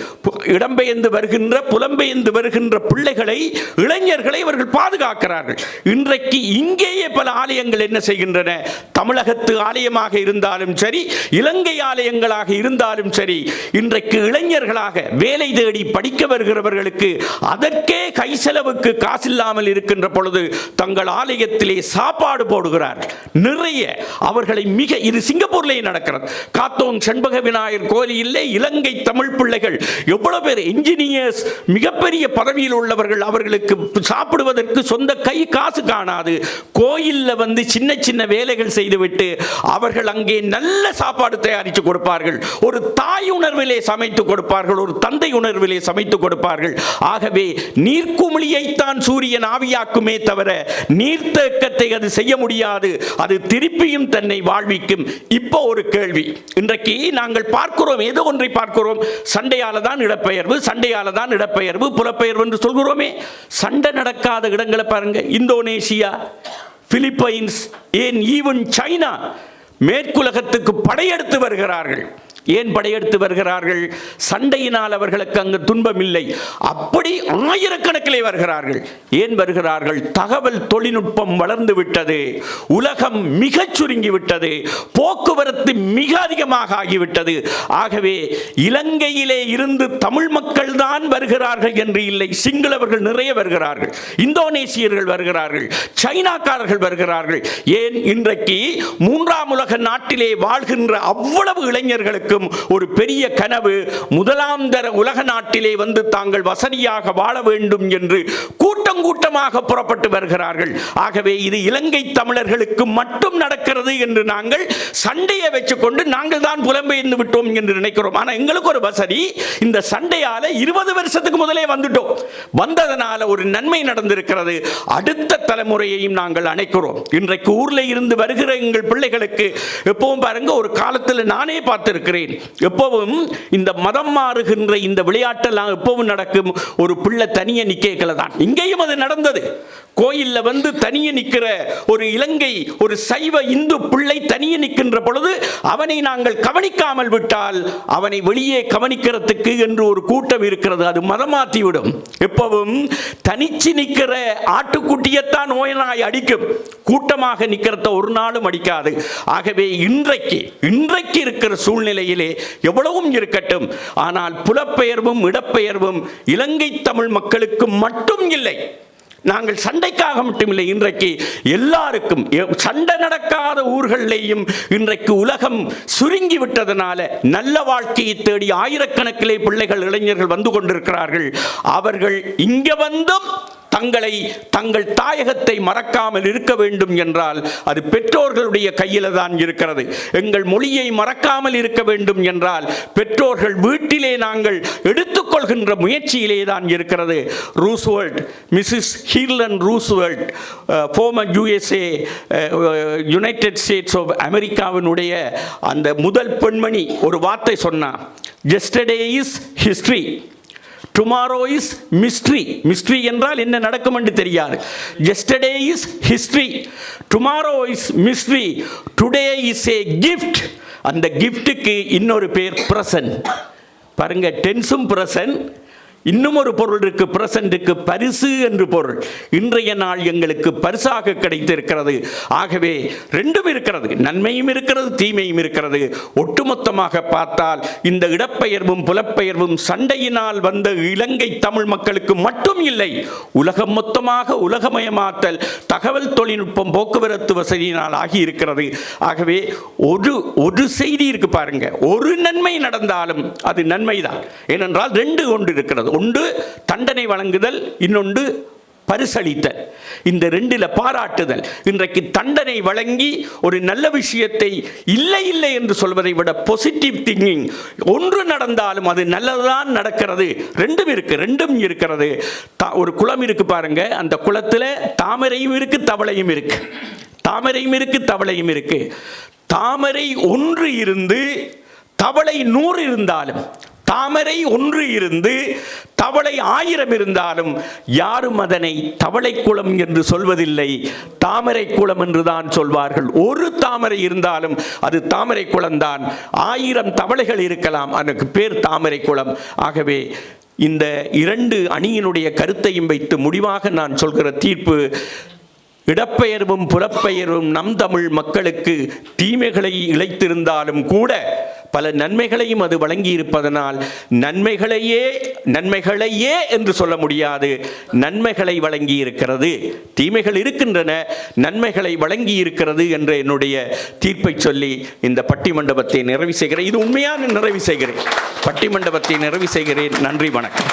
இடம்பெயர்ந்து வருகின்ற புலம்பெயர்ந்து வருகின்ற பிள்ளைகளை, இளைஞர்களை அவர்கள் பாதுகாக்கிறார்கள். இன்றைக்கு இங்கேயே பல ஆலயங்கள் என்ன செய்கின்றன? தமிழகத்து ஆலயமாக இருந்தாலும் சரி, இலங்கை ஆலயங்களாக இருந்தாலும் சரி, இன்றைக்கு இளைஞர்களாக வேலை தேடி படிக்க வருகிறவர்களுக்கு அதற்கே கை செலவுக்கு காசில்லாமல் இருக்கின்ற பொழுது தங்கள் ஆலயத்திலே சாப்பாடு போடுகிறார்கள். நிறைய அவர்களை இது சிங்கப்பூர்லேயே நடக்கிறது. காத்தோங் செண்பக விநாயகர் கோயிலிலே இலங்கை தமிழ் பிள்ளைகள் எவ்வளவு பேர் என்ஜினியர்ஸ், மிகப்பெரிய பதவியில் உள்ளவர்கள், அவர்களுக்கு சாப்பிடுவதற்கு சொந்த கை காசு காணாது. கோயில்ல வந்து சின்ன சின்ன வேலைகள் செய்துவிட்டு அவர்கள் அங்கே நல்ல சாப்பாடு தயாரித்து கொடுப்பார்கள். ஒரு தாய் உணர்விலே சமைத்து கொடுப்பார்கள், ஒரு தந்தை உணர்விலே சமைத்து கொடுப்பார்கள். ஆகவே நீர்க்குமிழியைத்தான் சூரியன் ஆவியாக்குமே தவிர நீர்த்தேக்கத்தை அது செய்ய முடியாது. அது திருப்பியும் தன்னை வாழ்விக்கும். இப்போ ஒரு கேள்வி, இன்றைக்கு நாங்கள் பார்க்கிறோம், ஏதோ ஒன்றை பார்க்கிறோம், சண்டையால தான் இடப்பெயர்வு, சண்டையால தான் இடப்பெயர்வு, புலப்பெயர்வு என்று சொல்கிறோமே. சண்டை நடக்காத இடங்களை பாருங்க. இந்தோனேசியா, பிலிப்பைன்ஸ், ஏன் ஈவன் சைனா மேற்குலகத்துக்கு படையெடுத்து வருகிறார்கள். ஏன் படையெடுத்து வருகிறார்கள்? சண்டையினால் அவர்களுக்கு அங்கு துன்பம் இல்லை. அப்படி ஆயிரக்கணக்கிலே வருகிறார்கள். ஏன் வருகிறார்கள்? தகவல் தொழில்நுட்பம் வளர்ந்து விட்டது, உலகம் மிக சுருங்கி விட்டது, போக்குவரத்து மிக அதிகமாக ஆகிவிட்டது. ஆகவே இலங்கையிலே இருந்து தமிழ் மக்கள் தான் வருகிறார்கள் என்று இல்லை, சிங்களவர்கள் நிறைய வருகிறார்கள், இந்தோனேசியர்கள் வருகிறார்கள், சைனாக்காரர்கள் வருகிறார்கள். ஏன் இன்றைக்கு 3ஆம் உலக நாட்டிலே வாழ்கின்ற அவ்வளவு இளைஞர்களுக்கு ஒரு பெரிய கனவு, முதலாம் தர உலக நாட்டிலே வந்து தாங்கள் வசதியாக வாழ வேண்டும் என்று கூட்ட கூட்டம் கூட்டமாக புறப்பட்டு வருகிறார்கள். ஆகவே இது இலங்கை தமிழர்களுக்கு மட்டும் நடக்கிறது என்று நாங்கள் சண்டையை வச்சுக்கொண்டு நாங்கள் தான் புலம்பெயர்ந்து விட்டோம் என்று நினைக்கிறோம். ஆனால் எங்களுக்கு ஒரு வசதி, இந்த சண்டையால 20 வருஷத்துக்கு முதலே வந்துட்டோம். வந்ததனால ஒரு நன்மை நடந்திருக்கிறது. அடுத்த தலைமுறையையும் நாங்கள் அணைக்கிறோம். இன்றைக்கு ஊர்ல இருந்து வருகிற எங்கள் பிள்ளைகளுக்கு எப்பவும் பாருங்க, ஒரு காலத்தில் நானே பார்த்திருக்கிறேன், எப்பவும் இந்த மதம் மாறுகின்ற இந்த விளையாட்டெல்லாம் எப்பவும் நடக்கும். ஒரு பிள்ளை தனியே நிக்கல தான், இங்கேயும் அது நடந்தது. கோயில்ல வந்து தனியே நிற்கிற ஒரு இலங்கை ஒரு சைவ இந்து பிள்ளை தனியே நிற்கின்ற பொழுது அவனை நாங்கள் கவனிக்காமல் விட்டால் அவனை வெளியே கவனிக்கிறதுக்கு என்று ஒரு கூட்டம் இருக்கிறது, அது மதமாற்றி விடும். எப்பவும் தனிச்சு நிற்கிற ஆட்டுக்குட்டியத்தான் நோயனாய் அடிக்கும், கூட்டமாக நிற்கிறத ஒரு நாளும் அடிக்காது. ஆகவே இன்றைக்கு இருக்கிற சூழ்நிலையிலே எவ்வளவும் இருக்கட்டும், ஆனால் புலப்பெயர்வும் இடப்பெயர்வும் இலங்கை தமிழ் மக்களுக்கு மட்டும் இல்லை. நாங்கள் சண்டைக்காக மட்டுமில்லை, இன்றைக்கு எல்லாருக்கும் சண்டை நடக்காத ஊர்களிலேயும் இன்றைக்கு உலகம் சுருங்கி விட்டதனால நல்ல வாழ்க்கையை தேடி ஆயிரக்கணக்கிலே பிள்ளைகள் இளைஞர்கள் வந்து கொண்டிருக்கிறார்கள். அவர்கள் இங்க வந்தும் தங்கள் தாயகத்தை மறக்காமல் இருக்க வேண்டும் என்றால் அது பெற்றோர்களுடைய கையில் தான் இருக்கிறது. எங்கள் மொழியை மறக்காமல் இருக்க வேண்டும் என்றால் பெற்றோர்கள் வீட்டிலே நாங்கள் எடுத்துக்கொள்கின்ற முயற்சியிலே தான் இருக்கிறது. Roosevelt, Mrs Eleanor Roosevelt, former USA United States of அமெரிக்காவினுடைய அந்த முதல் பெண்மணி ஒரு வார்த்தை சொன்னார், "Yesterday is history. Tomorrow is mystery." Mystery என்றால் என்ன நடக்கும் என்று தெரியாது. Yesterday is history. Tomorrow is mystery. Today is a gift. அந்த கிஃப்ட்டுக்கு இன்னொரு பேர் பிரசன்ட். பாருங்க, டென்ஸும் பிரசன்ட், இன்னும் ஒரு பொருள் இருக்கு, பிரசன்ட்டுக்கு பரிசு என்று பொருள். இன்றைய நாள் எங்களுக்கு பரிசாக கிடைத்திருக்கிறது. ஆகவே ரெண்டும் இருக்கிறது, நன்மையும் இருக்கிறது, தீமையும் இருக்கிறது. ஒட்டுமொத்தமாக பார்த்தால் இந்த இடப்பெயர்வும் புலப்பெயர்வும் சண்டையினால் வந்த இலங்கை தமிழ் மக்களுக்கு மட்டும் இல்லை, உலகம் மொத்தமாக உலகமயமாத்தல், தகவல் தொழில்நுட்பம், போக்குவரத்து வசதியினால் ஆகி இருக்கிறது. ஆகவே ஒரு செய்தி இருக்கு பாருங்க, ஒரு நன்மை நடந்தாலும் அது நன்மைதான். ஏனென்றால் ரெண்டு ஒன்று இருக்கிறது, ஒன்று தண்டனை வழங்குதல், இன்னொன்று பரிசளித்தல். இந்த ரெண்டில் பாராட்டுதல். இன்றைக்கு தண்டனை வழங்கி ஒரு நல்ல விஷயத்தை இல்லை இல்லை என்று சொல்வதை விட பாசிட்டிவ் திங்கிங், ஒன்று நடந்தாலும் அது நல்லதுதான் நடக்கிறது. ரெண்டும் இருக்கிறது. ஒரு குளம் இருக்கு பாருங்க, அந்த குளத்தில் தாமரையும் இருக்கு, தவளையும் இருக்கு. தாமரையும் இருக்கு, தவளையும் இருக்கு. தாமரை ஒன்று இருந்து தவளை 100 இருந்தாலும், தாமரை ஒன்று இருந்து தவளை 1000 இருந்தாலும் யாரும் அதனை தவளை குளம் என்று சொல்வதில்லை, தாமரை குளம் என்று தான் சொல்வார்கள். ஒரு தாமரை இருந்தாலும் அது தாமரை குளம்தான். 1000 தவளைகள் இருக்கலாம், அதற்கு பேர் தாமரை குளம். ஆகவே இந்த இரண்டு அணியினுடைய கருத்தையும் வைத்து முடிவாக நான் சொல்கிற தீர்ப்பு, இடப்பெயர்வும் புறப்பெயர்வும் நம் தமிழ் மக்களுக்கு தீமைகளை இழைத்திருந்தாலும் கூட பல நன்மைகளையும் அது வழங்கி இருப்பதனால் நன்மைகளையே என்று சொல்ல முடியாது, நன்மைகளை வழங்கி இருக்கிறது. தீமைகள் இருக்கின்றன, நன்மைகளை வழங்கி இருக்கிறது என்ற என்னுடைய தீர்ப்பை சொல்லி இந்த பட்டிமண்டபத்தை நிறைவு செய்கிறேன். இது உண்மையான நிறைவு செய்கிறேன், பட்டிமண்டபத்தை நிறைவு செய்கிறேன். நன்றி, வணக்கம்.